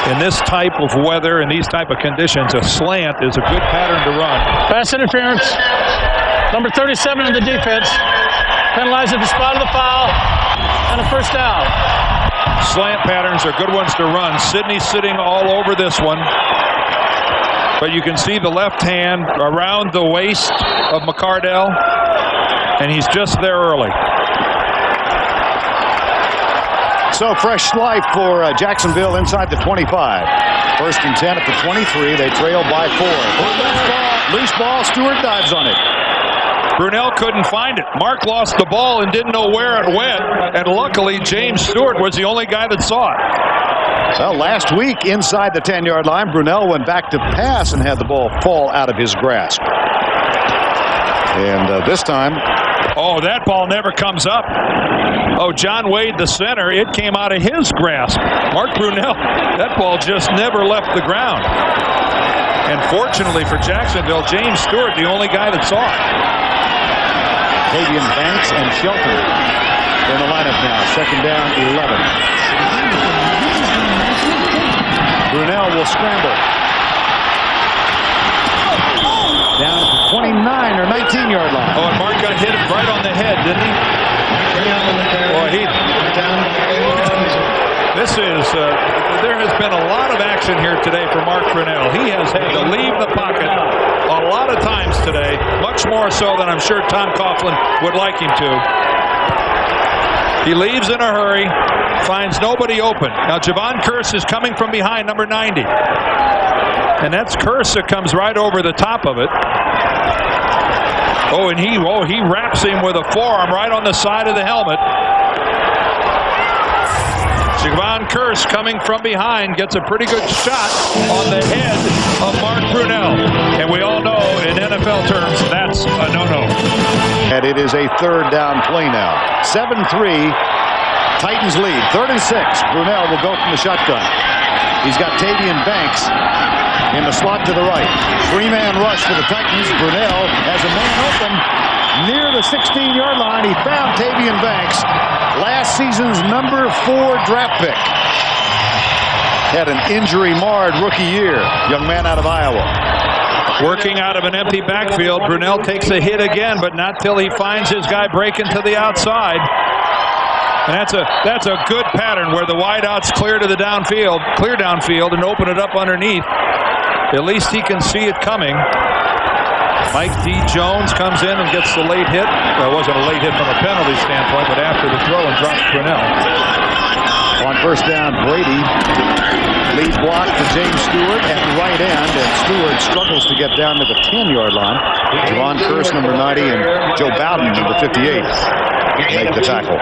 In this type of weather and these type of conditions, a slant is a good pattern to run. Pass interference. Number 37 in the defense. Penalized at the spot of the foul. And a first down. Slant patterns are good ones to run. Sidney sitting all over this one. But you can see the left hand around the waist of McCardell. And he's just there early. So fresh life for Jacksonville inside the 25. 1st and 10 at the 23. They trail by 4. Loose ball. Stewart dives on it. Brunel couldn't find it. Mark lost the ball and didn't know where it went. And luckily, James Stewart was the only guy that saw it. Well, last week inside the 10-yard line, Brunel went back to pass and had the ball fall out of his grasp. And this time... Oh, that ball never comes up. Oh, John Wade, the center, it came out of his grasp. Mark Brunel, that ball just never left the ground. And fortunately for Jacksonville, James Stewart, the only guy that saw it. Tavian Banks and Shelton in the lineup now. 2nd down, 11. Brunel will scramble. Down at the 29 or 19-yard line. Oh, and Mark got hit right on the head, didn't he? Boy, there has been a lot of action here today for Mark Brunel. He has had to leave the pocket a lot of times today, much more so than I'm sure Tom Coughlin would like him to. He leaves in a hurry, finds nobody open. Now, Javon Curse is coming from behind, number 90. And that's Curse that comes right over the top of it. Oh, and he wraps him with a forearm right on the side of the helmet. Javon Curse coming from behind gets a pretty good shot on the head of Mark Brunel. And we all know in NFL terms that's a no-no. And it is a 3rd down play now. 7-3, Titans lead. 3rd and 6. Brunel will go from the shotgun. He's got Tavian Banks in the slot to the right. 3-man rush for the Titans. Brunel has a man open near the 16-yard line. He found Tavian Banks, last season's number 4 draft pick. Had an injury-marred rookie year. Young man out of Iowa. Working out of an empty backfield. Brunel takes a hit again, but not till he finds his guy breaking to the outside. And that's a good pattern where the wideouts clear downfield, and open it up underneath. At least he can see it coming. Mike D. Jones comes in and gets the late hit. Well, it wasn't a late hit from a penalty standpoint, but after the throw and drops Brunel. On 1st down, Brady leads block for James Stewart at right end, and Stewart struggles to get down to the 10-yard line. Javon Curse, number 90, and Joe Bowden, number 58, make the tackle.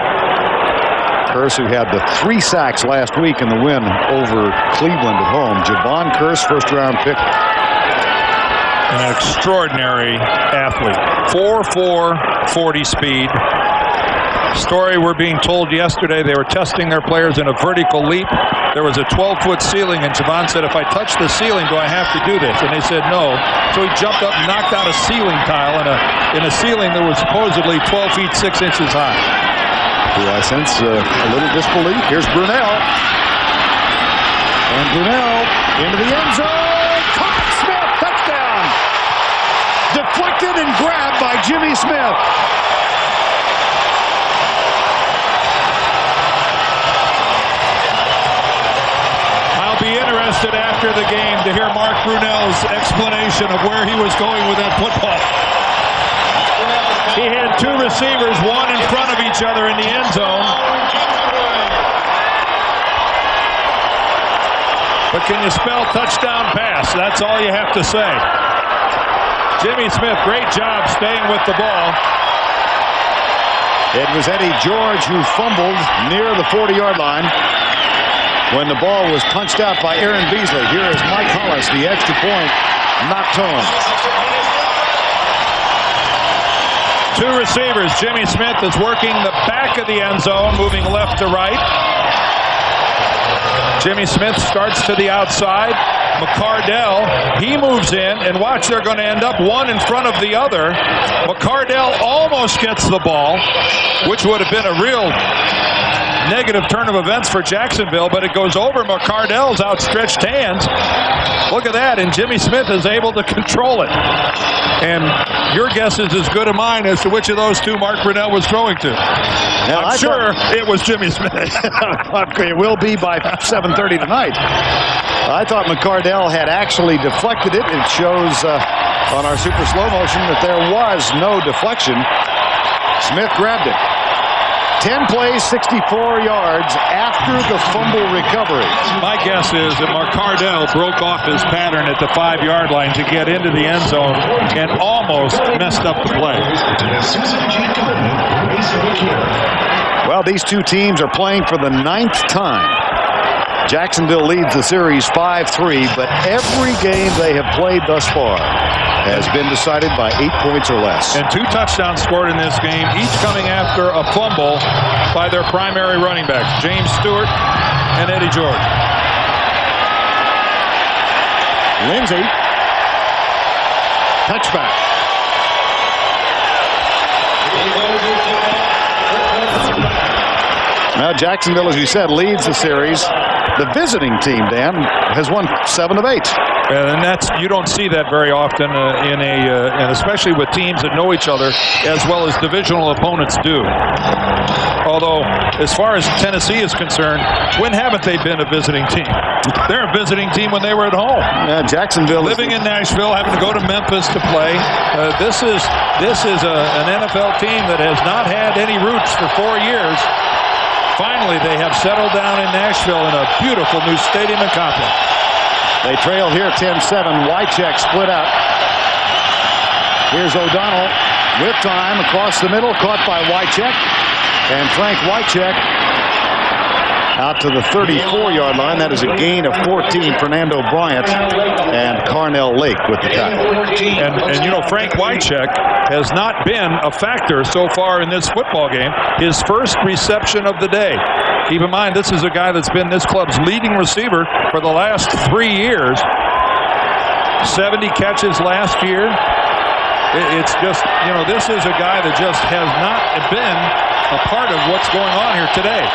Curse, who had the 3 sacks last week in the win over Cleveland at home. Javon Curse, 1st-round pick. An extraordinary athlete. 4.4 40 speed. Story we're being told yesterday, they were testing their players in a vertical leap. There was a 12-foot ceiling, and Javon said, if I touch the ceiling, do I have to do this? And they said no. So he jumped up and knocked out a ceiling tile in a ceiling that was supposedly 12 feet 6 inches high. I sense a little disbelief. Here's Brunel. And Brunel into the end zone. Caught Smith. Touchdown. Deflected and grabbed by Jimmy Smith. I'll be interested after the game to hear Mark Brunell's explanation of where he was going with that football. He had two receivers, one in front of each other in the end zone. But can you spell touchdown pass? That's all you have to say. Jimmy Smith, great job staying with the ball. It was Eddie George who fumbled near the 40-yard line when the ball was punched out by Aaron Beasley. Here is Mike Hollis, the extra point knocked home. Two receivers. Jimmy Smith is working the back of the end zone, moving left to right. Jimmy Smith starts to the outside. McCardell, he moves in, and watch, they're going to end up one in front of the other. McCardell almost gets the ball, which would have been a real negative turn of events for Jacksonville, but it goes over McCardell's outstretched hands. Look at that, and Jimmy Smith is able to control it. And your guess is as good as mine as to which of those two Mark Brunell was throwing to. Now, I'm sure it was Jimmy Smith. It will be by 7:30 tonight. I thought McCardell had actually deflected it. It shows on our super slow motion that there was no deflection. Smith grabbed it. 10 plays, 64 yards after the fumble recovery. My guess is that McCardell broke off his pattern at the 5-yard line to get into the end zone and almost messed up the play. Well, these two teams are playing for the 9th time. Jacksonville leads the series 5-3, but every game they have played thus far has been decided by 8 points or less. And 2 touchdowns scored in this game, each coming after a fumble by their primary running backs, James Stewart and Eddie George. Lindsey. Touchback. Now Jacksonville, as you said, leads the series. The visiting team, Dan, has won 7 of 8. And you don't see that very often and especially with teams that know each other as well as divisional opponents do. Although, as far as Tennessee is concerned, when haven't they been a visiting team? They're a visiting team when they were at home. Jacksonville living in Nashville, having to go to Memphis to play. This is an NFL team that has not had any roots for 4 years. Finally, they have settled down in Nashville in a beautiful new stadium and complex. They trail here 10-7. Wycheck split out. Here's O'Donnell with time across the middle, caught by Wycheck. And Frank Wycheck out to the 34-yard line. That is a gain of 14. Fernando Bryant and Carnell Lake with the tackle. And you know, Frank Wycheck has not been a factor so far in this football game. His first reception of the day. Keep in mind, this is a guy that's been this club's leading receiver for the last 3 years. 70 catches last year. It's just, you know, this is a guy that just has not been a part of what's going on here today.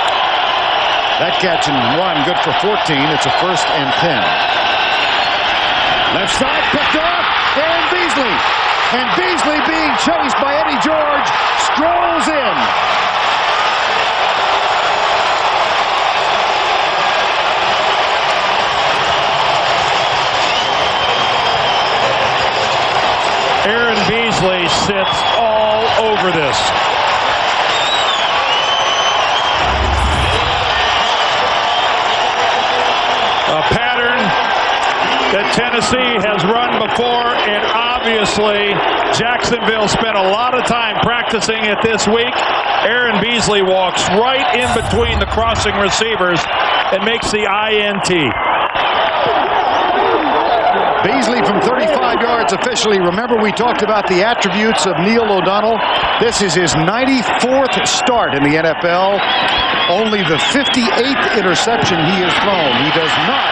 That catch and run, good for 14. It's a 1st and 10. Left side, picked off, Aaron Beasley. And Beasley, being chased by Eddie George, strolls in. Aaron Beasley sits all over this. A pattern that Tennessee has run before, and obviously Jacksonville spent a lot of time practicing it this week. Aaron Beasley walks right in between the crossing receivers and makes the INT. Beasley from 35 yards officially. Remember, we talked about the attributes of Neil O'Donnell. This is his 94th start in the NFL. Only the 58th interception he has thrown. He does not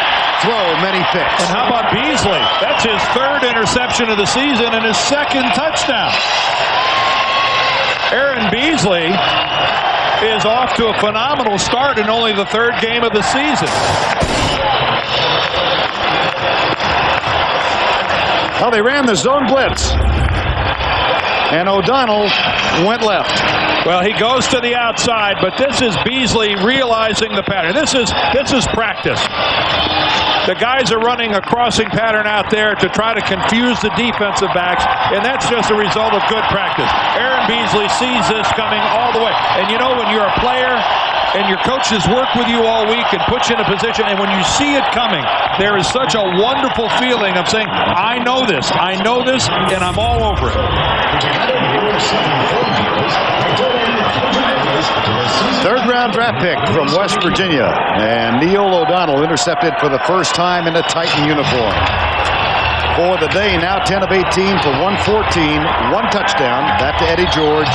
throw many picks. And how about Beasley? That's his 3rd interception of the season and his 2nd touchdown. Aaron Beasley is off to a phenomenal start in only the 3rd game of the season. Well, they ran the zone blitz. And O'Donnell went left. Well, he goes to the outside, but this is Beasley realizing the pattern. This is practice. The guys are running a crossing pattern out there to try to confuse the defensive backs, and that's just a result of good practice. Aaron Beasley sees this coming all the way. And you know, when you're a player and your coaches work with you all week and put you in a position, and when you see it coming, there is such a wonderful feeling of saying, I know this, and I'm all over it. Third-round draft pick from West Virginia, and Neil O'Donnell intercepted for the first time in a Titan uniform. For the day, now 10 of 18 for 114, 1 touchdown. That to Eddie George,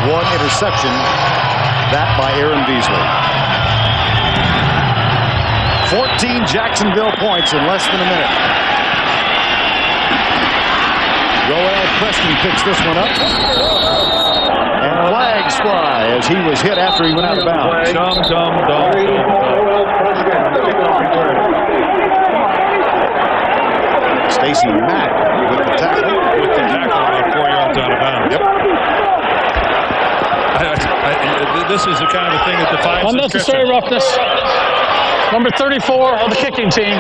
1 interception. That by Aaron Beasley. 14 Jacksonville points in less than a minute. Roel Preston picks this one up. And flags fly as he was hit after he went out of bounds. Dum. Stacey Mack with the tackle. About 4 yards out of bounds. Yep. This is the kind of thing that defines unnecessary roughness. Number 34 of the kicking team.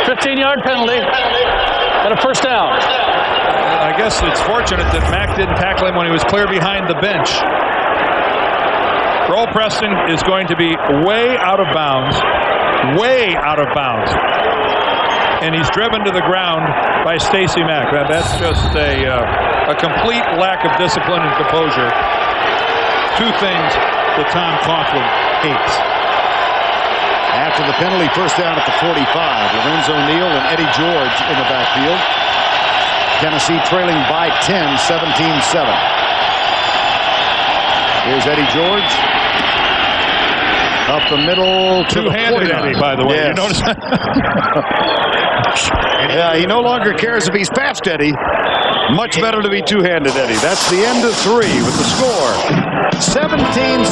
15-yard penalty and a first down. I guess it's fortunate that Mack didn't tackle him when he was clear behind the bench. Roel Preston is going to be way out of bounds. And he's driven to the ground by Stacey Mack. That's just a complete lack of discipline and composure. 2 things that Tom Coughlin hates. After the penalty, first down at the 45. Lorenzo Neal and Eddie George in the backfield. Tennessee trailing by 10, 17-7. Here's Eddie George. Up the middle to the 49. Eddie, by the way. Yes. You notice that? Yeah, he no longer cares if he's fast, Eddie. Much better to be two-handed, Eddie. That's the end of 3 with the score. 17-7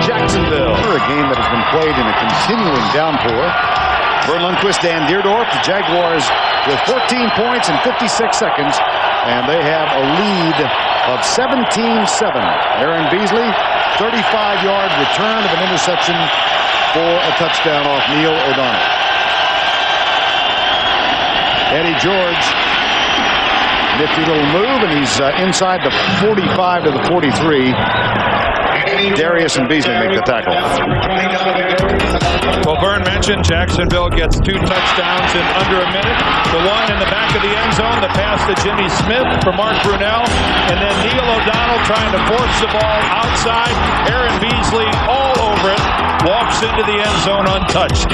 Jacksonville. A game that has been played in a continuing downpour. Vern Lundquist and Deerdorf, the Jaguars with 14 points in 56 seconds, and they have a lead of 17-7. Aaron Beasley, 35-yard return of an interception for a touchdown off Neil O'Donnell. Eddie George, nifty little move, and he's inside the 45 to the 43. Darius and Beasley make the tackle. Well, Vern mentioned Jacksonville gets 2 touchdowns in under a minute. The one in the back of the end zone, the pass to Jimmy Smith for Mark Brunell, and then Neil O'Donnell trying to force the ball outside. Aaron Beasley all over it, walks into the end zone untouched.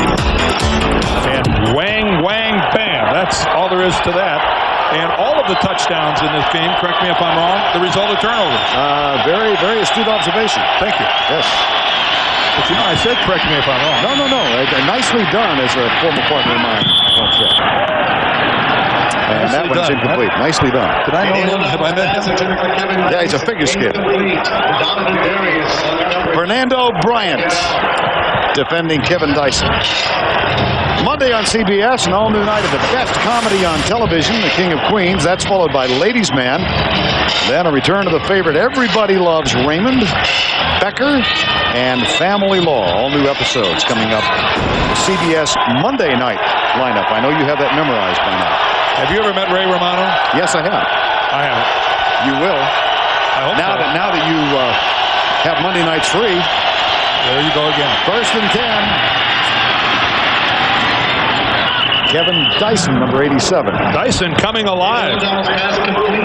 And wang, bam. That's all there is to that. And all of the touchdowns in this game, correct me if I'm wrong, the result of turnovers. Very, very astute observation. Thank you. Yes. But you know, I said correct me if I'm wrong. No. Nicely done, as a former partner of mine once said. And that one's incomplete. Nicely done. Did I know him? Have I met him? Yeah, he's a figure skater. Fernando Bryant defending Kevin Dyson. Monday on CBS, an all-new night of the best comedy on television, The King of Queens. That's followed by Ladies' Man. Then a return to the favorite everybody loves, Raymond, Becker, and Family Law. All new episodes coming up. The CBS Monday night lineup. I know you have that memorized by now. Have you ever met Ray Romano? Yes, I have. I haven't. You will. I hope now so. that you have Monday nights free. There you go again. 1st and 10. Kevin Dyson, number 87. Dyson coming alive.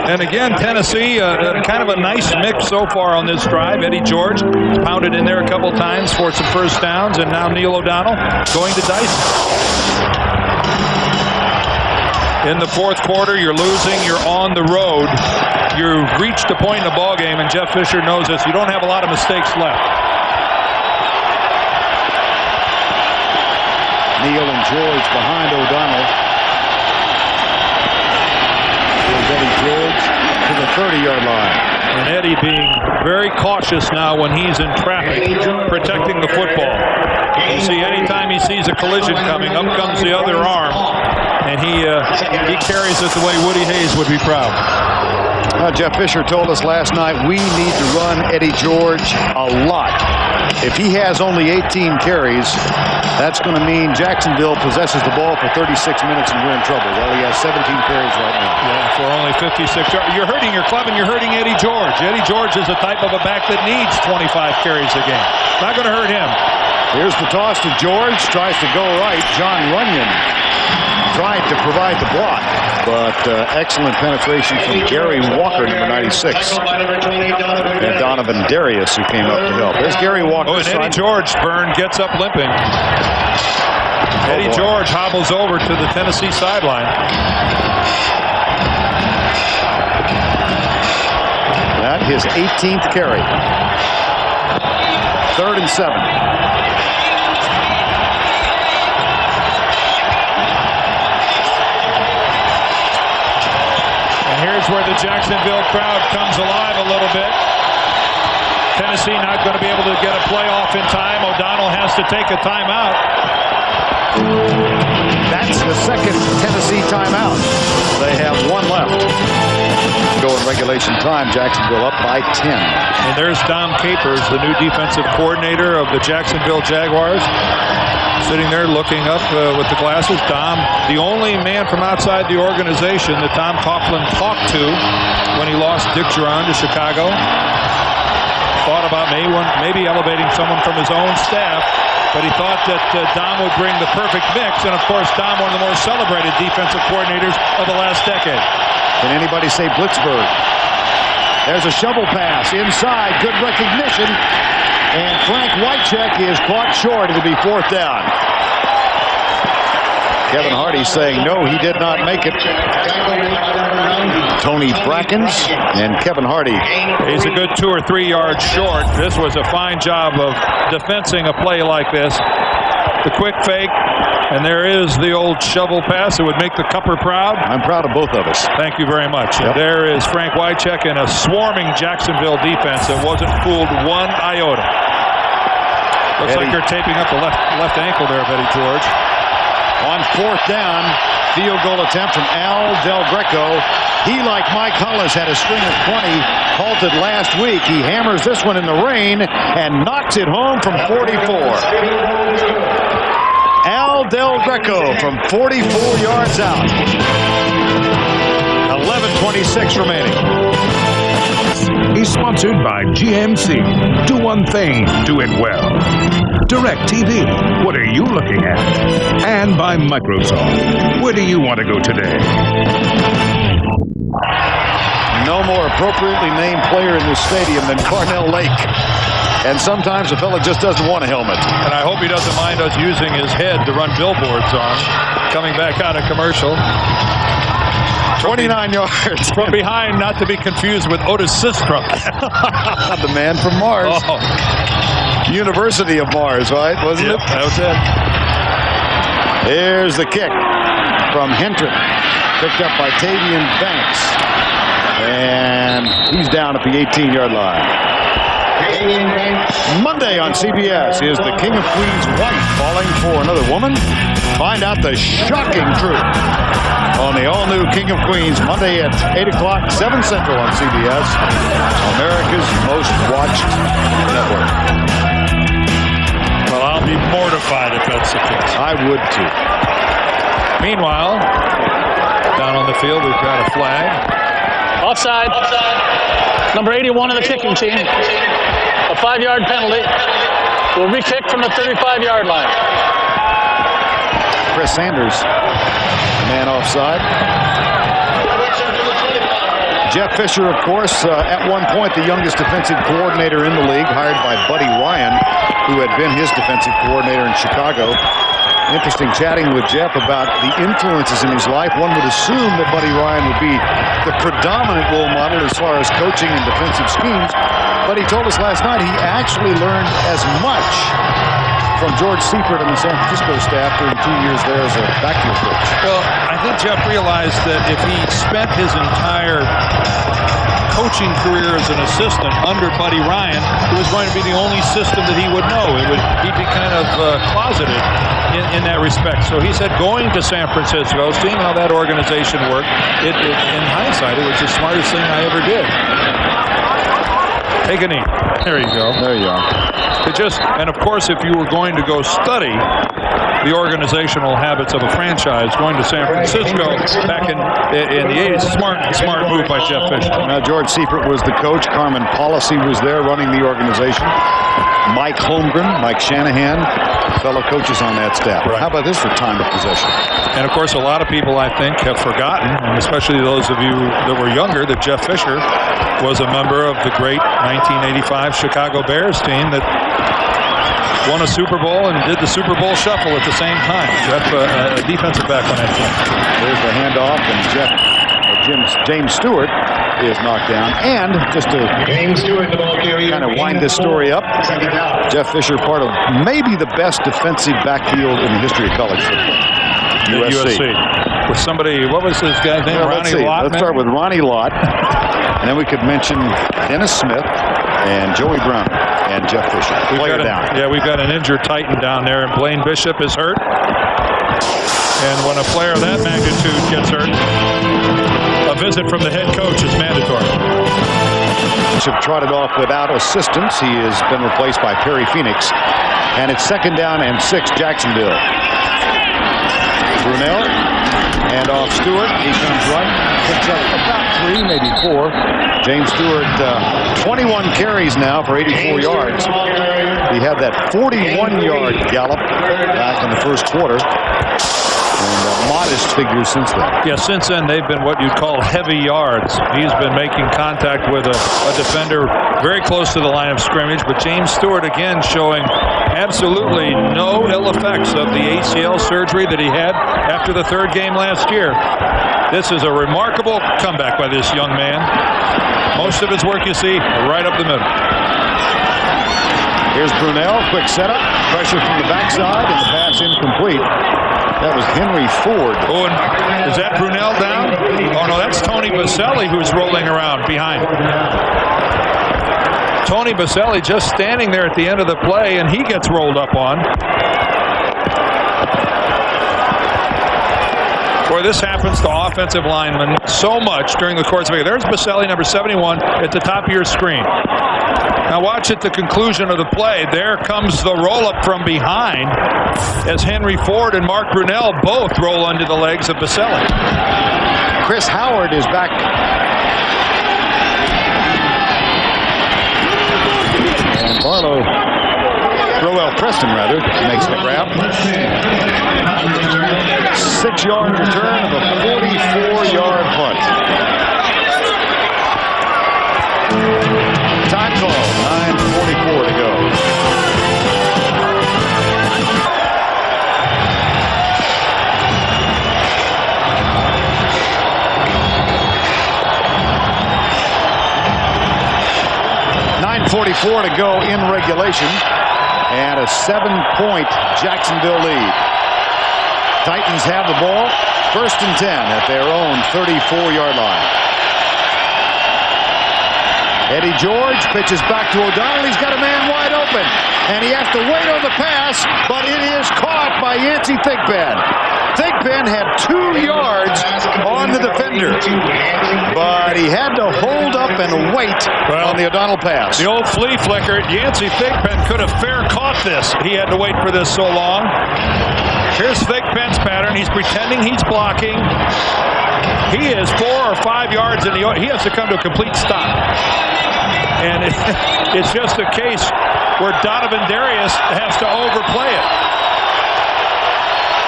And again, Tennessee, kind of a nice mix so far on this drive. Eddie George pounded in there a couple times for some first downs, and now Neil O'Donnell going to Dyson. In the 4th quarter, you're losing, you're on the road. You've reached a point in the ballgame, and Jeff Fisher knows this. You don't have a lot of mistakes left. Neal and George behind O'Donnell. Here's Eddie George to the 30-yard line. And Eddie being very cautious now when he's in traffic, protecting the football. You see, anytime he sees a collision coming, up comes the other arm, and he carries it the way Woody Hayes would be proud. Jeff Fisher told us last night we need to run Eddie George a lot. If he has only 18 carries, That's going to mean Jacksonville possesses the ball for 36 minutes and we're in trouble. Well, he has 17 carries right now. Yeah, for only 56 yards. You're hurting your club and you're hurting Eddie George. Eddie George is the type of a back that needs 25 carries a game. Not going to hurt him. Here's the toss to George. Tries to go right. John Runyon tried to provide the block, but excellent penetration from Gary Walker, number 96. And Donovan Darius, who came up to help. There's Gary Walker. Oh, and Eddie George, Vern, gets up limping. Eddie George hobbles over to the Tennessee sideline. That his 18th carry. 3rd and 7. Here's where the Jacksonville crowd comes alive a little bit. Tennessee not going to be able to get a playoff in time. O'Donnell has to take a timeout. That's the second Tennessee timeout. They have one left. Go in regulation time. Jacksonville up by 10. And there's Dom Capers, the new defensive coordinator of the Jacksonville Jaguars. Sitting there looking up with the glasses. Dom, the only man from outside the organization that Tom Coughlin talked to when he lost Dick Duran to Chicago. Thought about maybe elevating someone from his own staff, but he thought that Dom would bring the perfect mix. And, of course, Dom, one of the more celebrated defensive coordinators of the last decade. Can anybody say Blitzburg? There's a shovel pass inside. Good recognition. And Frank Wycheck is caught short. It'll be 4th down. Kevin Hardy saying no, he did not make it. Tony Brackens and Kevin Hardy. He's a good 2 or 3 yards short. This was a fine job of defensing a play like this. The quick fake, and there is the old shovel pass. It would make the Cupper proud. I'm proud of both of us. Thank you very much. Yep. And there is Frank Wycheck in a swarming Jacksonville defense that wasn't fooled one iota. Looks like they're taping up the left ankle there of Eddie George. On 4th down, field goal attempt from Al Del Greco. He, like Mike Hollis, had a string of 20, halted last week. He hammers this one in the rain and knocks it home from 44. Al Del Greco from 44 yards out. 11:26 remaining. He's sponsored by GMC. Do one thing, do it well. DirecTV. What are you looking at? And by Microsoft. Where do you want to go today? No more appropriately named player in this stadium than Carnell Lake. And sometimes a fella just doesn't want a helmet. And I hope he doesn't mind us using his head to run billboards on. Coming back out of commercial. 29 yards. From behind, not to be confused with Otis Sistrunk. The man from Mars. Oh. University of Mars, right? Wasn't it? That was it. Here's the kick from Hendrick. Picked up by Tavian Banks. And he's down at the 18-yard line. Monday on CBS is the King of Queens wife falling for another woman. Find out the shocking truth on the all-new King of Queens Monday at 8 o'clock, 7 Central on CBS, America's most watched network. Well, I'll be mortified if that's the case. I would too. Meanwhile, down on the field, we've got a flag. Offside. Number 81 of the kicking team. A 5-yard penalty. Will re-kick from the 35-yard line. Chris Sanders, the man offside. Jeff Fisher, of course, at one point the youngest defensive coordinator in the league, hired by Buddy Ryan, who had been his defensive coordinator in Chicago. Interesting chatting with Jeff about the influences in his life. One would assume that Buddy Ryan would be the predominant role model as far as coaching and defensive schemes. But he told us last night he actually learned as much from George Seifert and the San Francisco staff during 2 years there as a backfield coach. Well, I think Jeff realized that if he spent his entire coaching career as an assistant under Buddy Ryan, it was going to be the only system that he would know. He'd be kind of closeted in that respect. So he said going to San Francisco, seeing how that organization worked, in hindsight, it was the smartest thing I ever did. Take a knee. There you go. There you are. And of course, if you were going to go study the organizational habits of a franchise, going to San Francisco back in the 80s, smart move by Jeff Fisher. George Seifert was the coach. Carmen Policy was there running the organization. Mike Holmgren, Mike Shanahan, fellow coaches on that staff. Right. How about this for time of possession? And of course, a lot of people, I think, have forgotten, and especially those of you that were younger, that Jeff Fisher was a member of the great 1985 Chicago Bears team that won a Super Bowl and did the Super Bowl shuffle at the same time. Jeff, a defensive back on that team. There's the handoff, and James Stewart is knocked down. And just to kind of wind this story up, Jeff Fisher, part of maybe the best defensive backfield in the history of college football. USC. With somebody, what was his guy's name? Ronnie Lott? Let's start with Ronnie Lott. And then we could mention Dennis Smith and Joey Brown and Jeff Fisher. We've got an injured Titan down there, and Blaine Bishop is hurt. And when a player of that magnitude gets hurt, a visit from the head coach is mandatory. Bishop trotted off without assistance. He has been replaced by Perry Phoenix. And it's 2nd down and 6, Jacksonville. Brunell, hand off Stewart. He comes right, picks up about 3, maybe 4. James Stewart, 21 carries now for 84 yards. He had that 41-yard gallop back in the first quarter. And modest figures since then. Yeah, since then they've been what you'd call heavy yards. He's been making contact with a defender very close to the line of scrimmage. But James Stewart again showing absolutely no ill effects of the ACL surgery that he had after the 3rd game last year. This is a remarkable comeback by this young man. Most of his work you see right up the middle. Here's Brunell, quick setup, pressure from the backside, and the pass incomplete. That was Henry Ford. Oh, and is that Brunell down? Oh, no, that's Tony Baselli who's rolling around behind. Tony Baselli just standing there at the end of the play, and he gets rolled up on. Boy, this happens to offensive linemen so much during the course of it. There's Baselli, number 71, at the top of your screen. Now watch at the conclusion of the play. There comes the roll-up from behind as Henry Ford and Mark Brunell both roll under the legs of Baselli. Chris Howard is back. And Preston makes the grab. 6-yard return of a 44-yard punt. Time call, 9:44 to go. .44 to go in regulation, and a 7-point Jacksonville lead. Titans have the ball, 1st and 10 at their own 34-yard line. Eddie George pitches back to O'Donnell. He's got a man wide open, and he has to wait on the pass, but it is caught by Yancey Thigpen. Thigpen had 2 yards on the defender, but he had to hold up and wait on the O'Donnell pass. The old flea flicker, Yancey Thigpen could have fair caught this. He had to wait for this so long. Here's Thigpen's pattern. He's pretending he's blocking. He is 4 or 5 yards in the. He has to come to a complete stop. And it's just a case where Donovan Darius has to overplay it.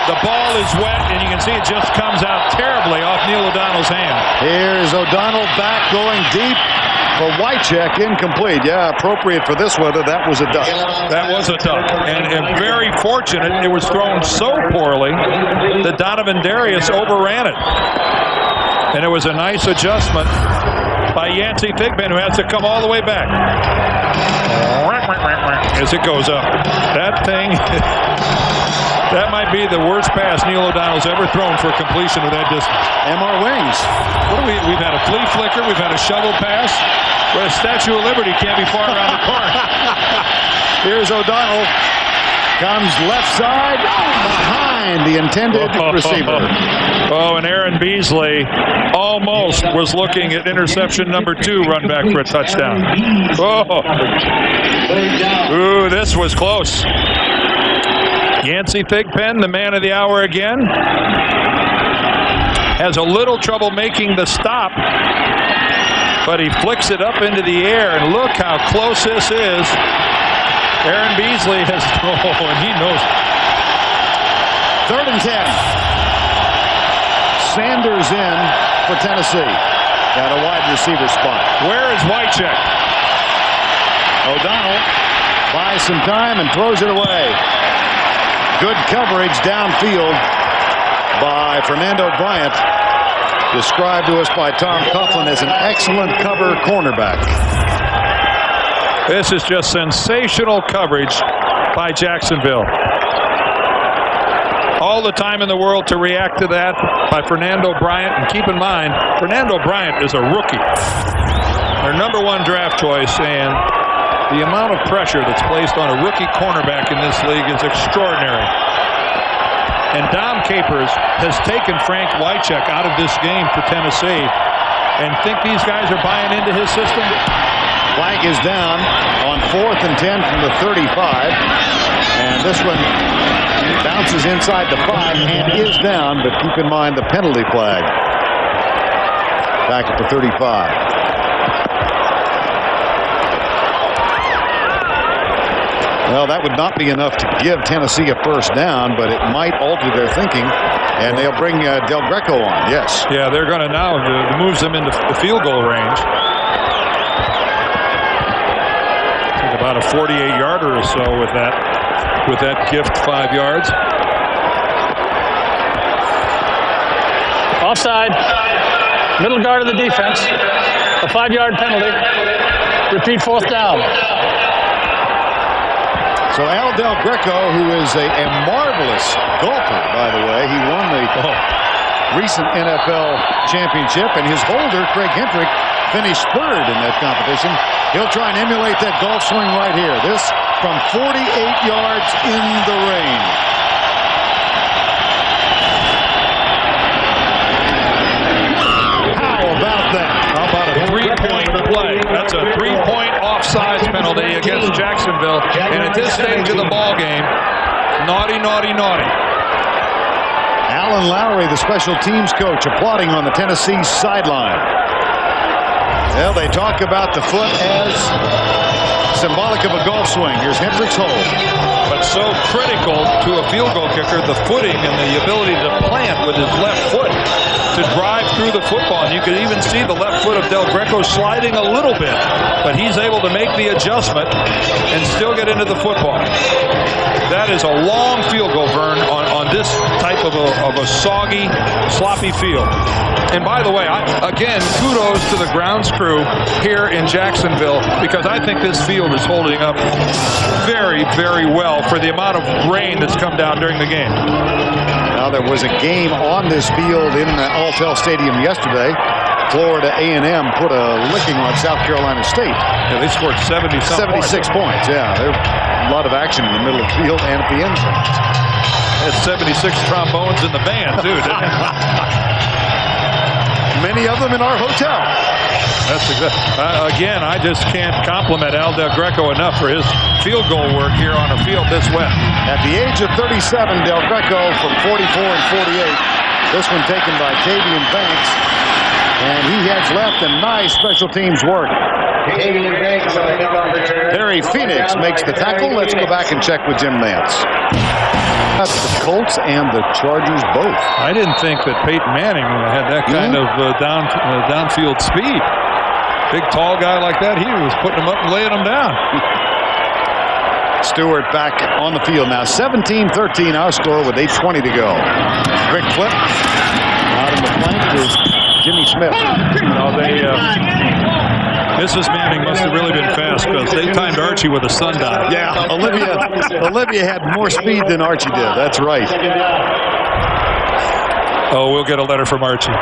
The ball is wet, and you can see it just comes out terribly off Neil O'Donnell's hand. Here's O'Donnell back going deep for Wycheck, incomplete. Yeah, appropriate for this weather. That was a duck. That was a duck, and very fortunate. It was thrown so poorly that Donovan Darius overran it. And it was a nice adjustment by Yancey Thigpen, who has to come all the way back as it goes up. That thing, that might be the worst pass Neil O'Donnell's ever thrown for completion of that distance. MR Wings. We've had a flea flicker, we've had a shovel pass, but a Statue of Liberty can't be far around the corner. Here's O'Donnell. Comes left side behind the intended receiver. Oh, and Aaron Beasley almost was looking at interception number 2, run back for a touchdown. Oh, ooh, this was close. Yancey Thigpen, the man of the hour again, has a little trouble making the stop, but he flicks it up into the air, and look how close this is. Aaron Beasley has, and he knows. 3rd and 10. Sanders in for Tennessee. Got a wide receiver spot. Where is Wycheck? O'Donnell buys some time and throws it away. Good coverage downfield by Fernando Bryant. Described to us by Tom Coughlin as an excellent cover cornerback. This is just sensational coverage by Jacksonville. All the time in the world to react to that by Fernando Bryant. And keep in mind, Fernando Bryant is a rookie. Their number 1 draft choice, and the amount of pressure that's placed on a rookie cornerback in this league is extraordinary. And Dom Capers has taken Frank Wycheck out of this game for Tennessee. And think these guys are buying into his system? Flag is down on 4th and 10 from the 35. And this one bounces inside the 5 and is down, but keep in mind the penalty flag. Back at the 35. Well, that would not be enough to give Tennessee a first down, but it might alter their thinking, and they'll bring Del Greco on. Yes. Yeah, they're going to now moves them into the field goal range. About a 48-yarder or so with that gift 5 yards. Offside. Middle guard of the defense. A 5-yard penalty. Repeat 4th down. So Al Del Greco, who is a marvelous golfer, by the way, he won the recent NFL championship, and his holder, Craig Hendrick, finished 3rd in that competition. He'll try and emulate that golf swing right here. This from 48 yards in the rain. How about that? How about a 3-point play? That's a 3-point offsides penalty against Jacksonville. And at this stage of the ball game, naughty, naughty, naughty. Alan Lowry, the special teams coach, applauding on the Tennessee sideline. Well, they talk about the foot as symbolic of a golf swing. Here's Hendrick's hold. But so critical to a field goal kicker, the footing and the ability to plant with his left foot to drive through the football. And you can even see the left foot of Del Greco sliding a little bit, but he's able to make the adjustment and still get into the football. That is a long field goal, Vern, on this type of a soggy, sloppy field. And by the way, again, kudos to the grounds crew here in Jacksonville, because I think this field is holding up very, very well for the amount of rain that's come down during the game. Now, there was a game on this field in the Alltel Stadium yesterday. Florida A&M put a licking on South Carolina State. Yeah, they scored 76 points. Yeah, there's a lot of action in the middle of the field and at the end zone. There's 76 trombones in the band, too, didn't it? Many of them in our hotel. That's exactly. Again, I just can't compliment Al Del Greco enough for his field goal work here on a field this wet. At the age of 37, Del Greco from 44 and 48. This one taken by Tavian Banks. And he heads left, and nice special teams work. Harry Phoenix makes the tackle. Let's go back and check with Jim Nance. That's the Colts and the Chargers both. I didn't think that Peyton Manning had that kind of downfield speed. Big, tall guy like that, he was putting them up and laying them down. Stewart back on the field now. 17-13 our score with 8:20 to go. Quick flip. Out in the flank to Jimmy Smith. Mrs. Manning must have really been fast, because they timed Archie with a sundial. Yeah, Olivia had more speed than Archie did. That's right. Oh, we'll get a letter from Archie.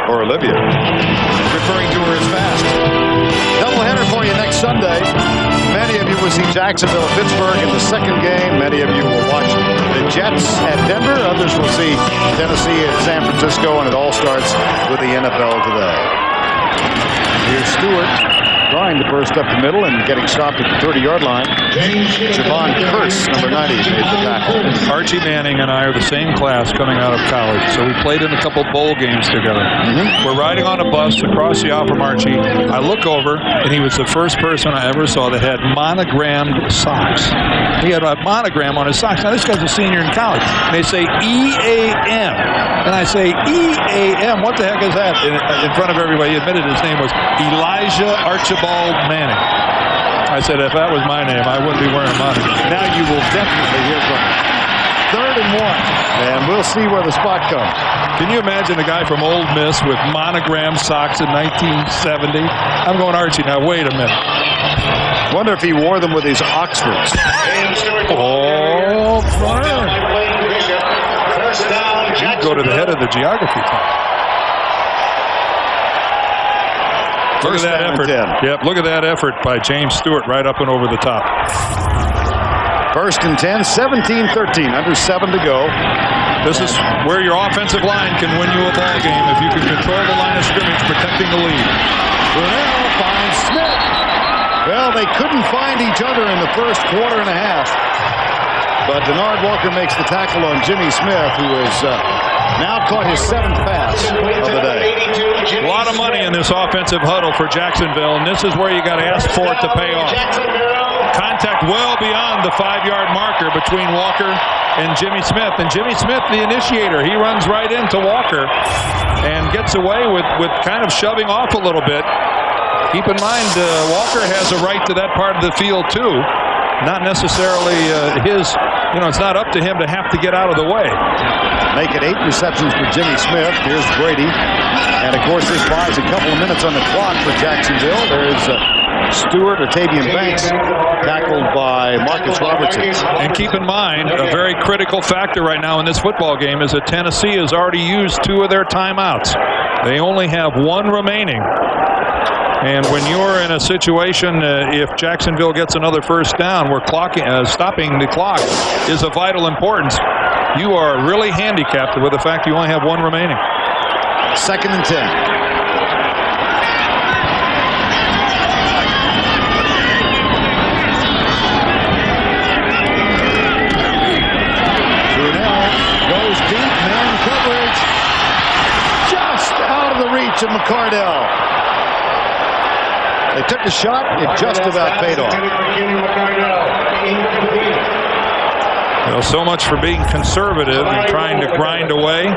Or Olivia. Referring to her as fast. Doubleheader for you next Sunday. Many of you will see Jacksonville at Pittsburgh in the second game. Many of you will watch the Jets at Denver. Others will see Tennessee at San Francisco, and it all starts with the NFL today. Here's Stewart trying to burst up the middle and getting stopped at the 30-yard line. Javon Curse, number 90, made the tackle. Archie Manning and I are the same class coming out of college, so we played in a couple bowl games together. We're riding on a bus across the aisle from Archie. I look over, and he was the first person I ever saw that had monogrammed socks. He had a monogram on his socks. Now, this guy's a senior in college. And they say E-A-M. And I say, E-A-M? What the heck is that? In front of everybody, he admitted his name was Elijah Archibald Manning. I said, if that was my name, I wouldn't be wearing a monogram. Now you will definitely hear from him. 3rd and 1, and we'll see where the spot comes. Can you imagine a guy from Ole Miss with monogrammed socks in 1970? I'm going, Archie, now wait a minute. Wonder if he wore them with his Oxfords. Oh, fun. Go to the head of the geography class. Look at that effort. Yep, look at that effort by James Stewart right up and over the top. 1st and 10, 17-13, under 7 to go. This is where your offensive line can win you a ball game if you can control the line of scrimmage, protecting the lead. Brunel finds Smith. Well, they couldn't find each other in the first quarter and a half. But Denard Walker makes the tackle on Jimmy Smith, who has now caught his 7th pass of the day. A lot of money in this offensive huddle for Jacksonville, and this is where you got to ask for it to pay off. Contact well beyond the 5-yard marker between Walker and Jimmy Smith. And Jimmy Smith, the initiator, he runs right into Walker and gets away with kind of shoving off a little bit. Keep in mind, Walker has a right to that part of the field, too. Not necessarily his, it's not up to him to have to get out of the way. Make it 8 receptions for Jimmy Smith. Here's Brady. And, of course, this buys a couple of minutes on the clock for Jacksonville. There's Stewart, Tavian Banks, tackled by Marcus Robertson. And keep in mind, a very critical factor right now in this football game is that Tennessee has already used 2 of their timeouts. They only have 1 remaining. And when you're in a situation, if Jacksonville gets another first down, where stopping the clock is of vital importance, you are really handicapped with the fact you only have 1 remaining. 2nd and 10. Brunel goes deep, man coverage. Just out of the reach of McCardell. They took the shot, it just about paid off. Well, so much for being conservative and trying to grind away.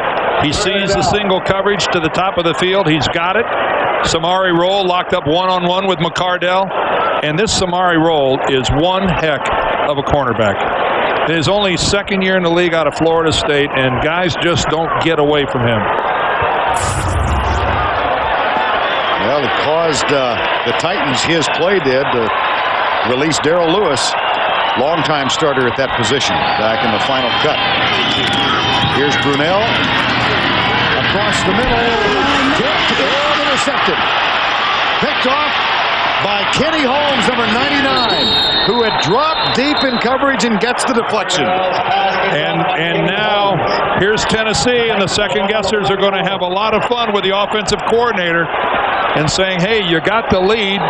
He sees the single coverage to the top of the field. He's got it. Samari Rolle locked up one-on-one with McCardell. And this Samari Rolle is one heck of a cornerback. His only 2nd year in the league out of Florida State, and guys just don't get away from him. Well, it caused the Titans, his play did, to release Darrell Lewis, longtime starter at that position, back in the final cut. Here's Brunel. Across the middle. Intercepted. Picked off by Kenny Holmes, number 99, who had dropped deep in coverage and gets the deflection. And now here's Tennessee, and the second guessers are going to have a lot of fun with the offensive coordinator and saying, hey, you got the lead.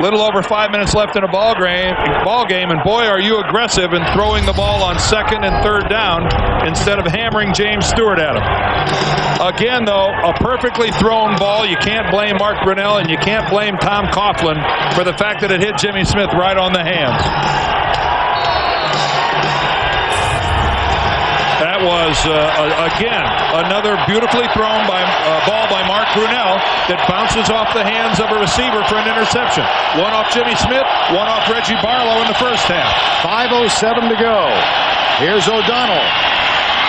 Little over 5 minutes left in a ball game, and boy, are you aggressive in throwing the ball on 2nd and 3rd down instead of hammering James Stewart at him. Again, though, a perfectly thrown ball. You can't blame Mark Brunel, and you can't blame Tom Coughlin for the fact that it hit Jimmy Smith right on the hands. That was, again, another beautifully thrown ball by Mark Brunel that bounces off the hands of a receiver for an interception. One off Jimmy Smith, one off Reggie Barlow in the first half. 5:07 to go. Here's O'Donnell.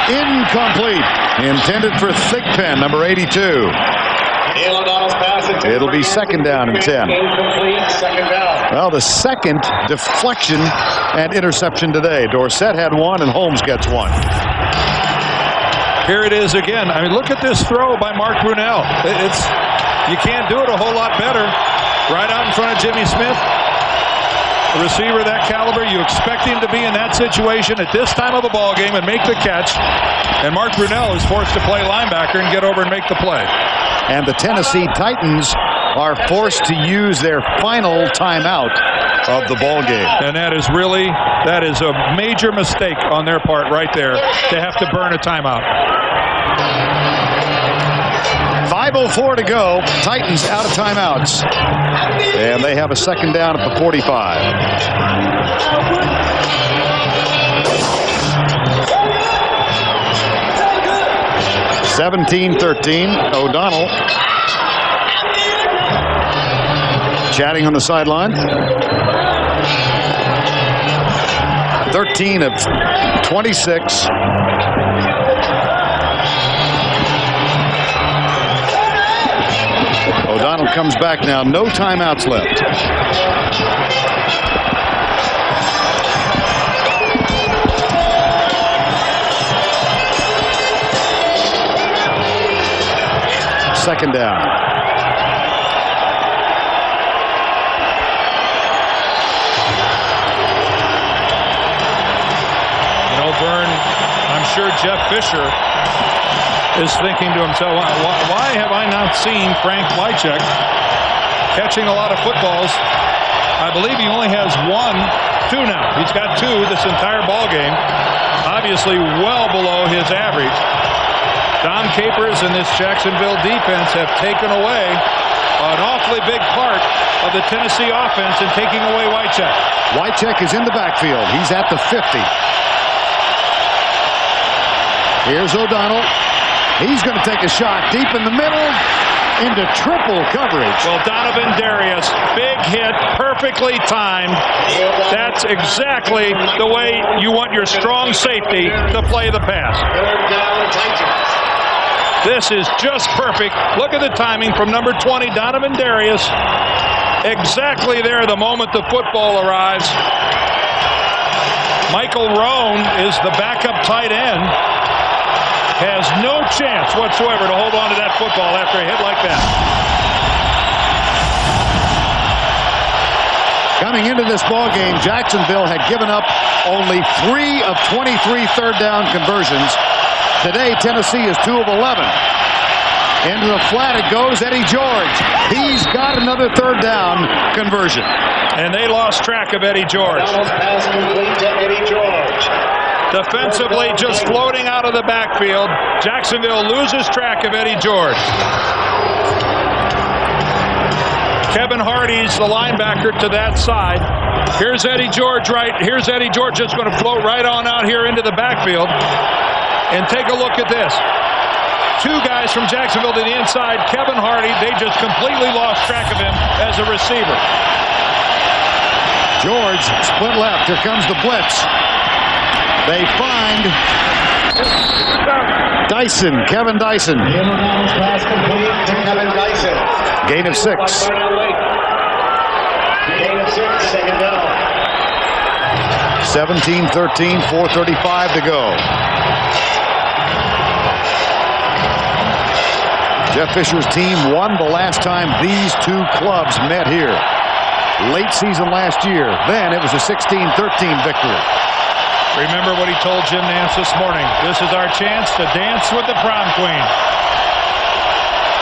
Incomplete. Intended for Thigpen, number 82. It'll be 2nd down and 10. Well, the 2nd deflection and interception today. Dorsett had 1 and Holmes gets 1. Here it is again. I mean, look at this throw by Mark Brunel. You can't do it a whole lot better. Right out in front of Jimmy Smith. A receiver that caliber, you expect him to be in that situation at this time of the ball game and make the catch. And Mark Brunell is forced to play linebacker and get over and make the play. And the Tennessee Titans are forced to use their final timeout of the ball game. And that is a major mistake on their part right there to have to burn a timeout. 5:04 to go. Titans out of timeouts. And they have a second down at the 45. (17-13). O'Donnell chatting on the sideline. 13 of 26. O'Donnell comes back now. No timeouts left. Second down. Vern, I'm sure Jeff Fisher is thinking to himself, why have I not seen Frank Wycheck catching a lot of footballs? I believe he only has two now. He's got two this entire ball game. Obviously well below his average. Don Capers and this Jacksonville defense have taken away an awfully big part of the Tennessee offense and taking away Wycheck. Wycheck is in the backfield. He's at the 50. Here's O'Donnell. He's going to take a shot deep in the middle into triple coverage. Well, Donovan Darius, big hit, perfectly timed. That's exactly the way you want your strong safety to play the pass. This is just perfect. Look at the timing from number 20, Donovan Darius. Exactly there the moment the football arrives. Michael Roan is the backup tight end. Has no chance whatsoever to hold on to that football after a hit like that. Coming into this ball game, Jacksonville had given up only 3 of 23 third down conversions. Today, Tennessee is 2 of 11. Into the flat it goes, Eddie George. He's got another third down conversion. And they lost track of Eddie George. Pass complete to Eddie George. Defensively just floating out of the backfield. Jacksonville loses track of Eddie George. Kevin Hardy's the linebacker to that side. Here's Eddie George Here's Eddie George just going to float right on out here into the backfield. And take a look at this. 2 guys from Jacksonville to the inside. Kevin Hardy, they just completely lost track of him as a receiver. George split left. Here comes the blitz. They find Dyson, Kevin Dyson. Pass complete to Kevin Dyson. Gain of 6. Gain of 6, second down. 17-13, 4:35 to go. Jeff Fisher's team won the last time these 2 clubs met here. Late season last year. Then it was a 16-13 victory. Remember what he told Jim Nance this morning. This is our chance to dance with the prom queen.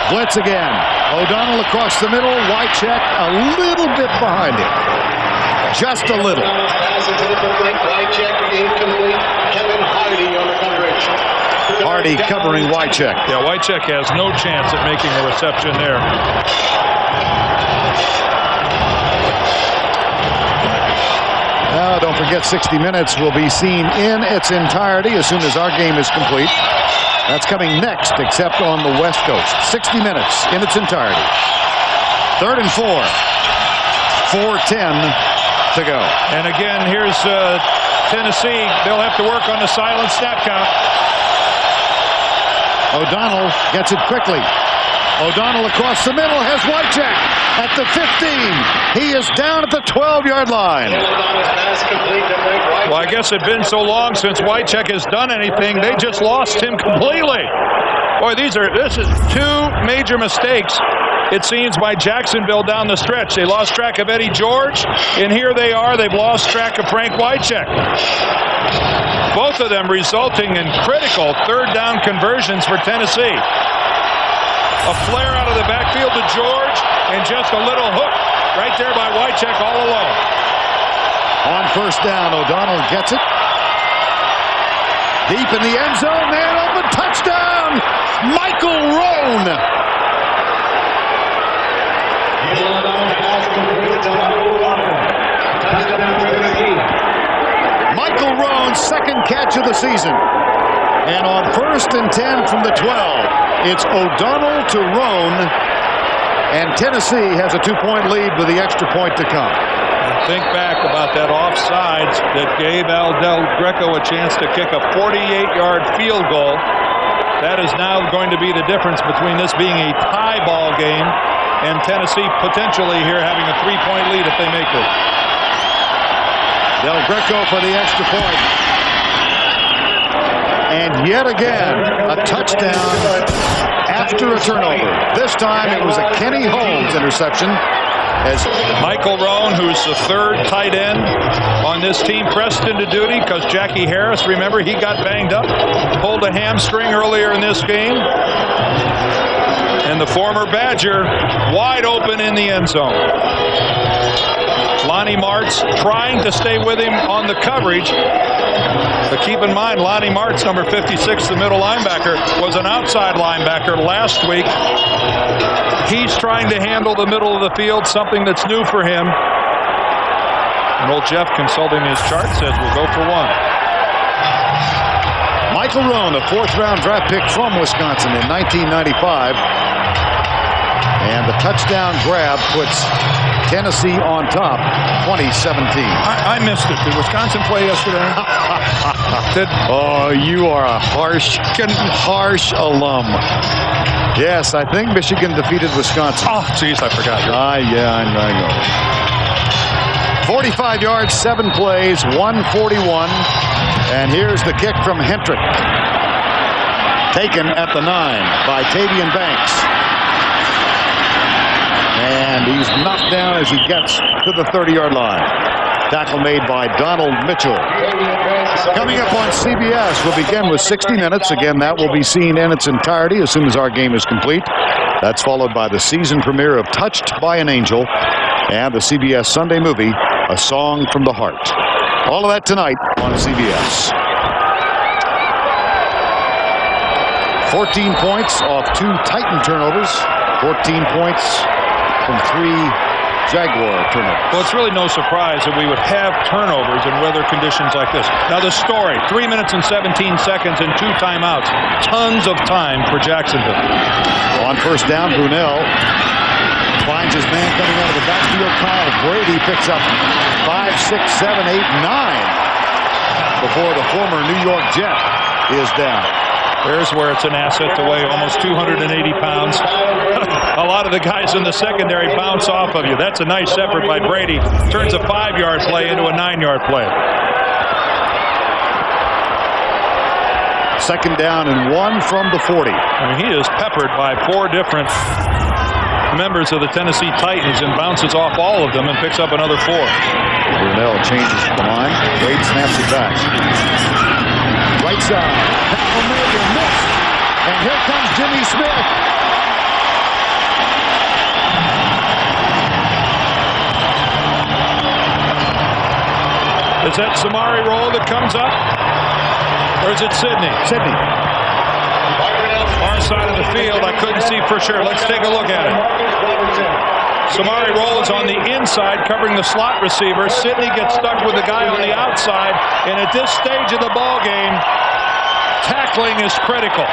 Blitz again. O'Donnell across the middle. Wycheck a little bit behind him. Just a little. Pass is incomplete. Wycheck incomplete. Kevin Hardy on the coverage. Hardy covering Wycheck. Yeah, Wycheck has no chance at making a reception there. Don't forget, 60 Minutes will be seen in its entirety as soon as our game is complete. That's coming next, except on the West Coast. 60 Minutes in its entirety. 3rd and 4. 4:10 to go. And again, here's Tennessee. They'll have to work on the silent snap count. O'Donnell gets it quickly. O'Donnell across the middle has Wycheck at the 15. He is down at the 12-yard line. Well, I guess it's been so long since Wycheck has done anything, they just lost him completely. Boy, this is 2 major mistakes it seems, by Jacksonville down the stretch. They lost track of Eddie George, and here they are. They've lost track of Frank Wycheck. Both of them resulting in critical third down conversions for Tennessee. A flare out of the backfield to George, and just a little hook right there by Wycheck all alone. On first down, O'Donnell gets it. Deep in the end zone, man, open, touchdown! Michael Roan! Michael Roan's second catch of the season. And on 1st and 10 from the 12, it's O'Donnell to Roan, and Tennessee has a 2-point lead with the extra point to come. Think back about that offsides that gave Al Del Greco a chance to kick a 48-yard field goal. That is now going to be the difference between this being a tie ball game and Tennessee potentially here having a 3-point lead if they make it. Del Greco for the extra point. And yet again, a touchdown after a turnover. This time it was a Kenny Holmes interception. As Michael Roan, who's the third tight end on this team, pressed into duty because Jackie Harris, remember, he got banged up, pulled a hamstring earlier in this game. And the former Badger wide open in the end zone. Lonnie Martz trying to stay with him on the coverage. But keep in mind, Lonnie Martz, number 56, the middle linebacker, was an outside linebacker last week. He's trying to handle the middle of the field, something that's new for him. And old Jeff, consulting his chart, says we'll go for one. Michael Roan, a 4th-round draft pick from Wisconsin in 1995. And the touchdown grab puts Tennessee on top, 2017. I missed it. Did Wisconsin play yesterday? Oh, you are a harsh alum. Yes, I think Michigan defeated Wisconsin. Oh, jeez, I forgot. Yeah, I know. 45 yards, 7 plays, 141. And here's the kick from Hentrick. Taken at the 9 by Tavian Banks. And he's knocked down as he gets to the 30-yard line. Tackle made by Donald Mitchell. Coming up on CBS, we'll begin with 60 Minutes. Again, that will be seen in its entirety as soon as our game is complete. That's followed by the season premiere of Touched by an Angel and the CBS Sunday movie, A Song from the Heart. All of that tonight on CBS. 14 points off 2 Titan turnovers. 14 points from 3 Jaguar turnovers. Well, it's really no surprise that we would have turnovers in weather conditions like this. Now the story, 3 minutes and 17 seconds and 2 timeouts. Tons of time for Jacksonville. On first down, Brunell finds his man coming out of the backfield. Kyle Brady picks up 5, 6, 7, 8, 9 before the former New York Jet is down. There's where it's an asset to weigh almost 280 pounds. A lot of the guys in the secondary bounce off of you. That's a nice effort by Brady. Turns a 5-yard play into a 9-yard play. Second down and 1 from the 40. I mean, he is peppered by 4 different members of the Tennessee Titans and bounces off all of them and picks up another 4. Brunell changes the line. Wade snaps it back. Right side. Tackle made and missed. And here comes Jimmy Smith. Is that Samari Roll that comes up? Or is it Sidney? Sidney. Far side of the field, I couldn't see for sure. Let's take a look at it. Samari Roll is on the inside covering the slot receiver. Sidney gets stuck with the guy on the outside. And at this stage of the ball game, tackling is critical.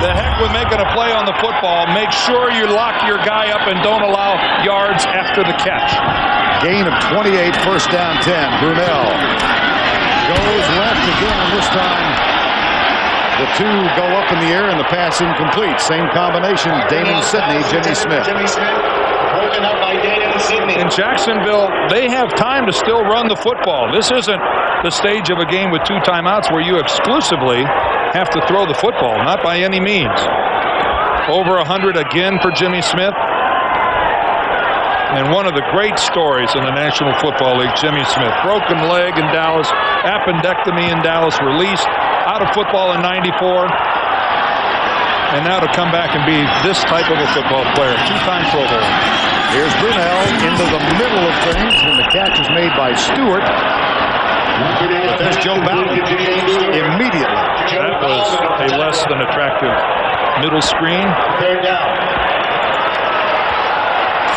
The heck with making a play on the football. Make sure you lock your guy up and don't allow yards after the catch. Gain of 28, first down 10. Brunell goes left again. This time the 2 go up in the air and the pass incomplete. Same combination. Damon Sidney, Jimmy Smith. Broken up by Damon Sidney. In Jacksonville, they have time to still run the football. This isn't the stage of a game with 2 timeouts where you exclusively have to throw the football. Not by any means. Over 100 again for Jimmy Smith. And one of the great stories in the National Football League, Jimmy Smith. Broken leg in Dallas, appendectomy in Dallas, released, out of football in '94. And now to come back and be this type of a football player, two-time Pro Bowl. Here's Brunell into the middle of things, and the catch is made by Stewart. But there's Joe Bowden immediately. That was a less than attractive middle screen.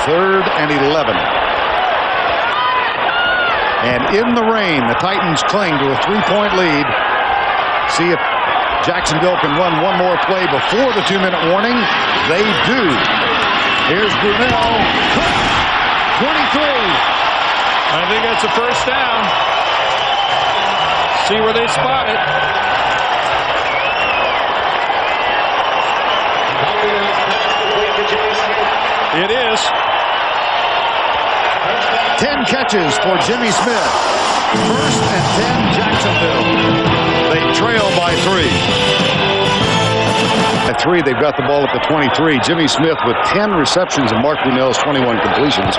Third and 11. And in the rain, the Titans cling to a 3-point lead. See if Jacksonville can run one more play before the 2-minute warning. They do. Here's Brunell. 23. I think that's a first down. See where they spot it. It is. 10 catches for Jimmy Smith. First and 10, Jacksonville. They trail by 3. At 3, they've got the ball at the 23. Jimmy Smith with 10 receptions and Mark Brunell's 21 completions.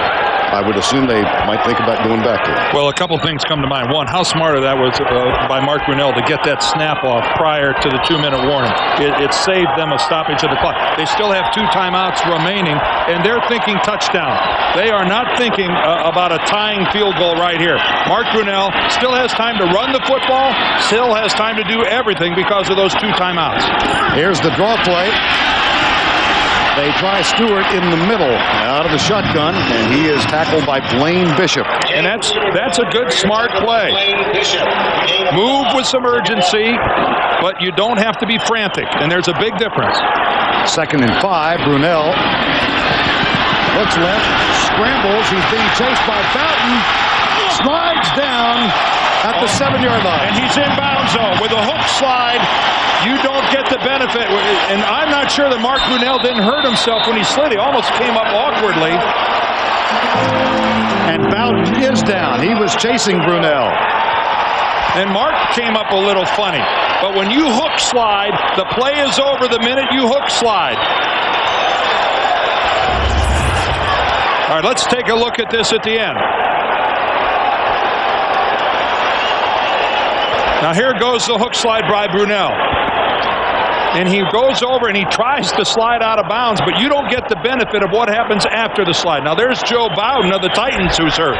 I would assume they might think about going back to it. Well, a couple things come to mind. One, how smart that was by Mark Brunell to get that snap off prior to the 2-minute warning. It saved them a stoppage of the clock. They still have 2 timeouts remaining, and they're thinking touchdown. They are not thinking about a tying field goal right here. Mark Brunell still has time to run the football, still has time to do everything because of those 2 timeouts. Here's the draw play. They try Stewart in the middle, out of the shotgun, and he is tackled by Blaine Bishop. And that's a good, smart play. Move with some urgency, but you don't have to be frantic, and there's a big difference. 2nd and 5, Brunell looks left, scrambles, he's being chased by Bowden, slides down at the 7-yard line. And he's in bounds zone with a hook slide. You don't get the benefit. And I'm not sure that Mark Brunell didn't hurt himself when he slid. He almost came up awkwardly. And Bowden is down. He was chasing Brunell. And Mark came up a little funny. But when you hook slide, the play is over the minute you hook slide. All right, let's take a look at this at the end. Now here goes the hook slide by Brunell. And he goes over and he tries to slide out of bounds, but you don't get the benefit of what happens after the slide. Now there's Joe Bowden of the Titans who's hurt.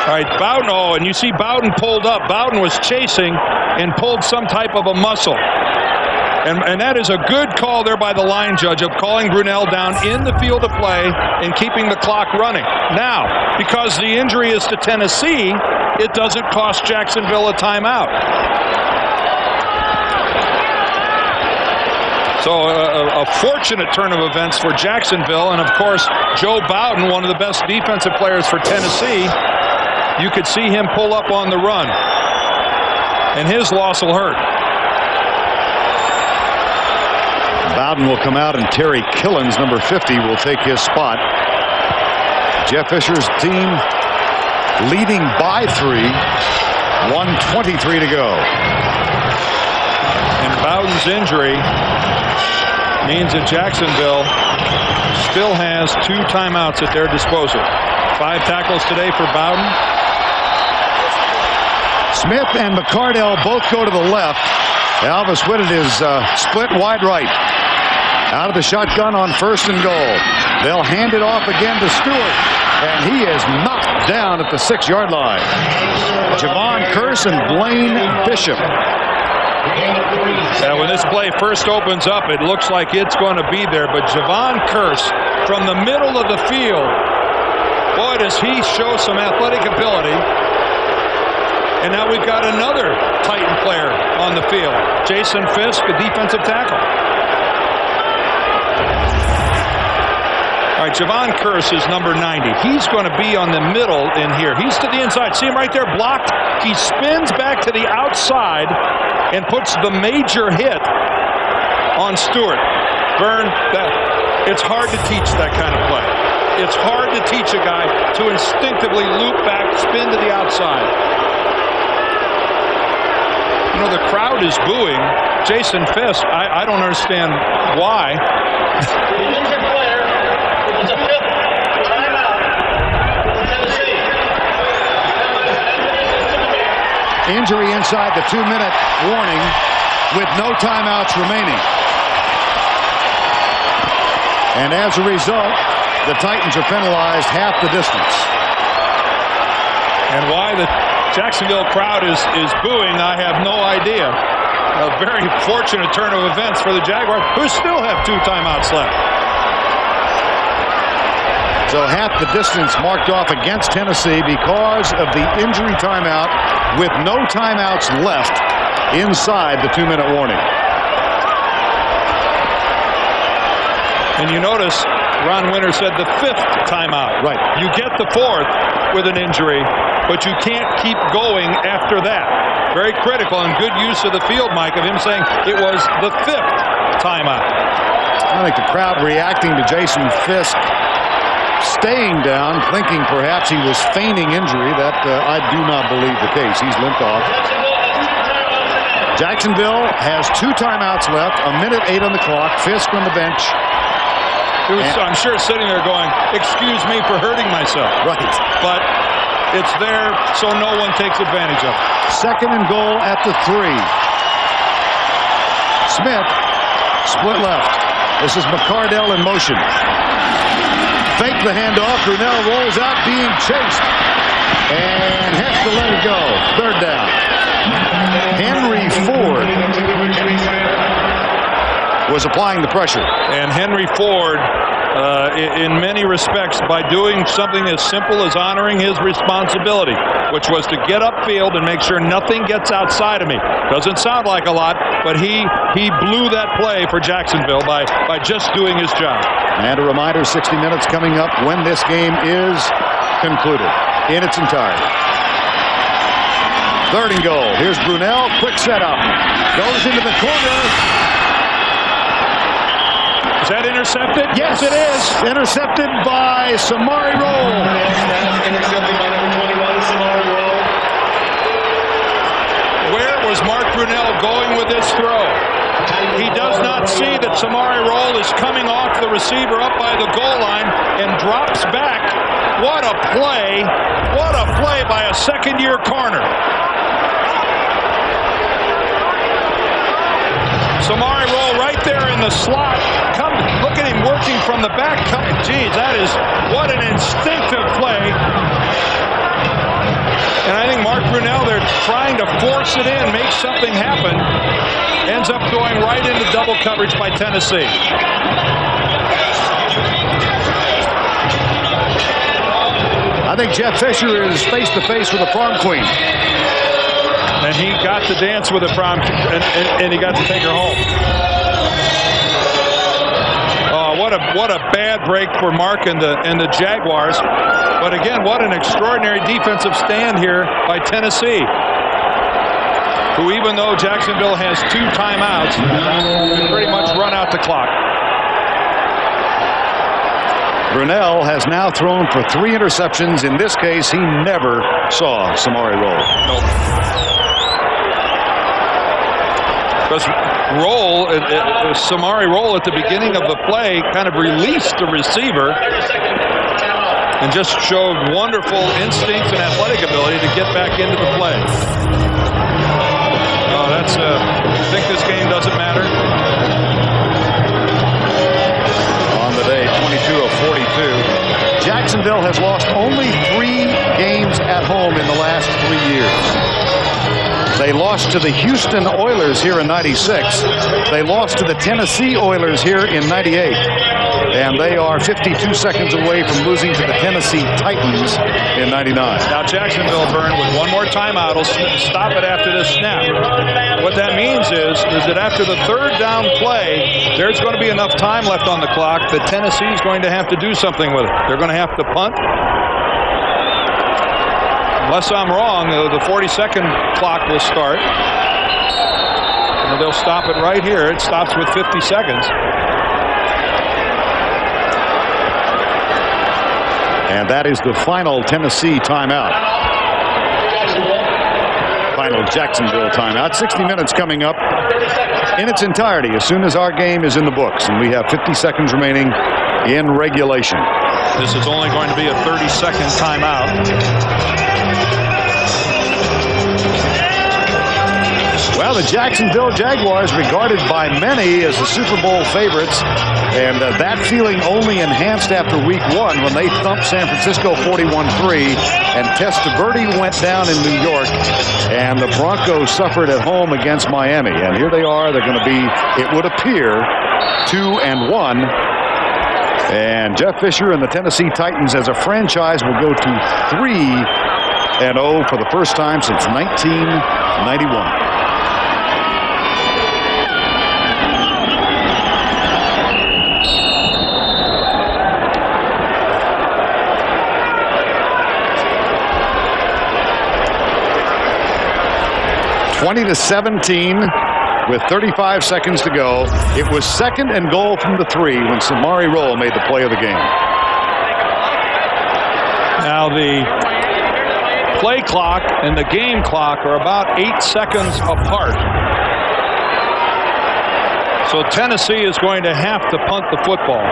All right, Bowden, and you see Bowden pulled up. Bowden was chasing and pulled some type of a muscle. And that is a good call there by the line judge of calling Brunell down in the field of play and keeping the clock running. Now, because the injury is to Tennessee, it doesn't cost Jacksonville a timeout. So a fortunate turn of events for Jacksonville. And, of course, Joe Bowden, one of the best defensive players for Tennessee, you could see him pull up on the run. And his loss will hurt. Bowden will come out, and Terry Killens, number 50, will take his spot. Jeff Fisher's team leading by 3, 1:23 to go. And Bowden's injury means that Jacksonville still has 2 timeouts at their disposal. 5 tackles today for Bowden. Smith and McCardell both go to the left. Alvis Whitted is split wide right. Out of the shotgun on 1st and goal. They'll hand it off again to Stewart. And he is knocked down at the 6-yard line. Javon Curse and Blaine Bishop. Now, when this play first opens up, it looks like it's going to be there. But Javon Curse from the middle of the field, boy, does he show some athletic ability. And now we've got another Titan player on the field. Jason Fisk, a defensive tackle. All right, Javon Curse is number 90. He's going to be on the middle in here. He's to the inside. See him right there, blocked. He spins back to the outside and puts the major hit on Stewart. Vern, it's hard to teach that kind of play. It's hard to teach a guy to instinctively loop back, spin to the outside. You know, the crowd is booing Jason Fisk. I don't understand why. It's a 5th timeout. Tennessee. Injury inside the 2-minute warning with no timeouts remaining. And as a result, the Titans are penalized half the distance. And why the Jacksonville crowd is booing, I have no idea. A very fortunate turn of events for the Jaguars, who still have 2 timeouts left. So half the distance marked off against Tennessee because of the injury timeout with no timeouts left inside the 2-minute warning. And you notice Ron Winter said the 5th timeout. Right. You get the 4th with an injury, but you can't keep going after that. Very critical and good use of the field, Mike, of him saying it was the 5th timeout. I think the crowd reacting to Jason Fisk staying down, thinking perhaps he was feigning injury. That I do not believe the case. He's limped off. Jacksonville has 2 timeouts left, 1:08 on the clock. Fisk on the bench. I'm sure sitting there going, excuse me for hurting myself. Right. But it's there so no one takes advantage of it. 2nd and goal at the 3. Smith, split left. This is McCardell in motion. Fake the handoff. Brunell rolls out being chased. And has to let it go. 3rd down. Henry Ford was applying the pressure. And Henry Ford, in many respects, by doing something as simple as honoring his responsibility, which was to get upfield and make sure nothing gets outside of me. Doesn't sound like a lot, but he blew that play for Jacksonville by just doing his job. And a reminder, 60 minutes coming up when this game is concluded in its entirety. 3rd and goal. Here's Brunell. Quick setup. Goes into the corner. Is that intercepted? Yes, it is. Intercepted by Samari Roll. Intercepted by number 21, Samari Roll. Where was Mark Brunell going with this throw? He does not see that Samari Roll is coming off the receiver up by the goal line and drops back. What a play. What a play by a second-year corner. Samari Roll right there in the slot. Look at him working from the back. Geez, that is what an instinctive play. And I think Mark Brunell, they're trying to force it in, make something happen. Ends up going right into double coverage by Tennessee. I think Jeff Fisher is face-to-face with the prom queen. And he got to dance with the prom, and he got to take her home. Oh, what a bad break for Mark and the Jaguars. But again, what an extraordinary defensive stand here by Tennessee, who, even though Jacksonville has 2 timeouts, pretty much run out the clock. Brunell has now thrown for 3 interceptions. In this case, he never saw Samari Roll. Nope. Because Samari Roll at the beginning of the play kind of released the receiver and just showed wonderful instinct and athletic ability to get back into the play. Oh, that's I think this game doesn't matter. On the day, 22 of 42. Jacksonville has lost only 3 games at home in the last 3 years. They lost to the Houston Oilers here in '96. They lost to the Tennessee Oilers here in '98. And they are 52 seconds away from losing to the Tennessee Titans in '99. Now Jacksonville, Vern, with 1 more timeout, will stop it after this snap. What that means is that after the 3rd down play, there's going to be enough time left on the clock that Tennessee is going to have to do something with it. They're going to have to punt. Unless I'm wrong, the 40-second clock will start. And they'll stop it right here. It stops with 50 seconds. And that is the final Tennessee timeout. Final Jacksonville timeout. 60 minutes coming up in its entirety as soon as our game is in the books. And we have 50 seconds remaining in regulation. This is only going to be a 30-second timeout. Well, the Jacksonville Jaguars, regarded by many as the Super Bowl favorites, and that feeling only enhanced after week 1 when they thumped San Francisco 41-3, and Testaverde went down in New York, and the Broncos suffered at home against Miami. And here they are. They're going to be, it would appear, 2-1. And Jeff Fisher and the Tennessee Titans as a franchise will go to 3-0 for the first time since 1991. (20-17) with 35 seconds to go. It was 2nd and goal from the 3 when Samari Rolle made the play of the game. Now the play clock and the game clock are about 8 seconds apart. So Tennessee is going to have to punt the football.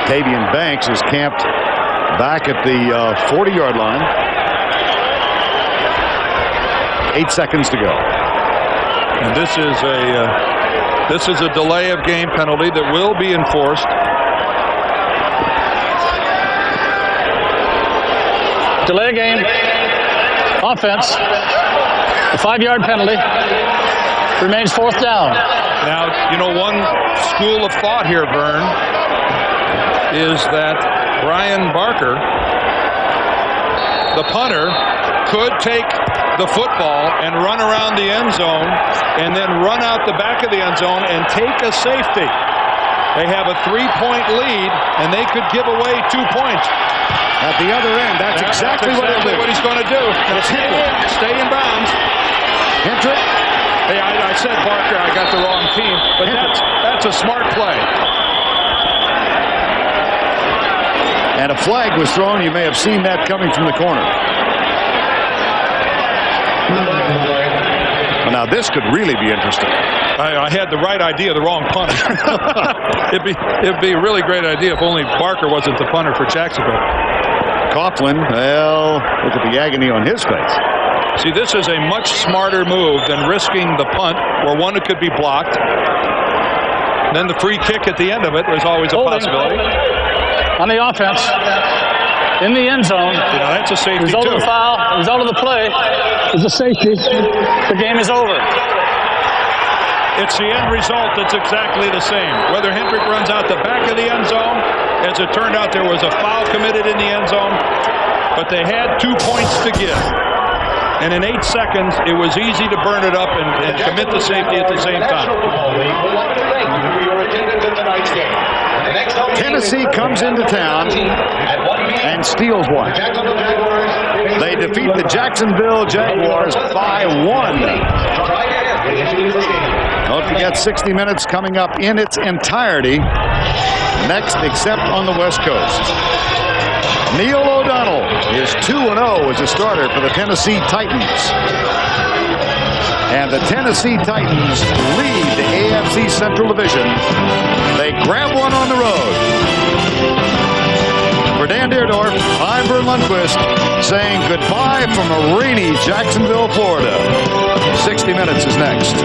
Tavian Banks is camped back at the 40-yard line. 8 seconds to go. And this is a delay of game penalty that will be enforced. Delay game. Offense. The 5-yard penalty. Remains 4th down. Now, you know, one school of thought here, Vern, is that Brian Barker, the punter, could take the football and run around the end zone and then run out the back of the end zone and take a safety. They have a 3-point lead and they could give away 2 points. At the other end, that's exactly what he's going to do. Stay in bounds. Hendrick. Hey, I said Barker, I got the wrong team, but that's a smart play. And a flag was thrown. You may have seen that coming from the corner. Well, now this could really be interesting. I had the right idea, the wrong punter. it'd be a really great idea if only Barker wasn't the punter for Jacksonville. Coughlin, well, look at the agony on his face. See, this is a much smarter move than risking the punt where one could be blocked. Then the free kick at the end of it was always a possibility. On the offense, in the end zone. Yeah, that's a safety result too. Of the foul, result of the play is a safety. The game is over. It's the end result that's exactly the same. Whether Hendrick runs out the back of the end zone, as it turned out there was a foul committed in the end zone, but they had 2 points to give. And in 8 seconds, it was easy to burn it up and commit the safety at the same time. Tennessee comes into town and steals one. They defeat the Jacksonville Jaguars by 1. Don't forget 60 Minutes coming up in its entirety next, except on the West Coast. Neil O'Donnell is 2-0 as a starter for the Tennessee Titans. And the Tennessee Titans lead the AFC Central Division. They grab one on the road. For Dan Deerdorf, I'm Vern Lundquist saying goodbye from a rainy Jacksonville, Florida. 60 Minutes is next.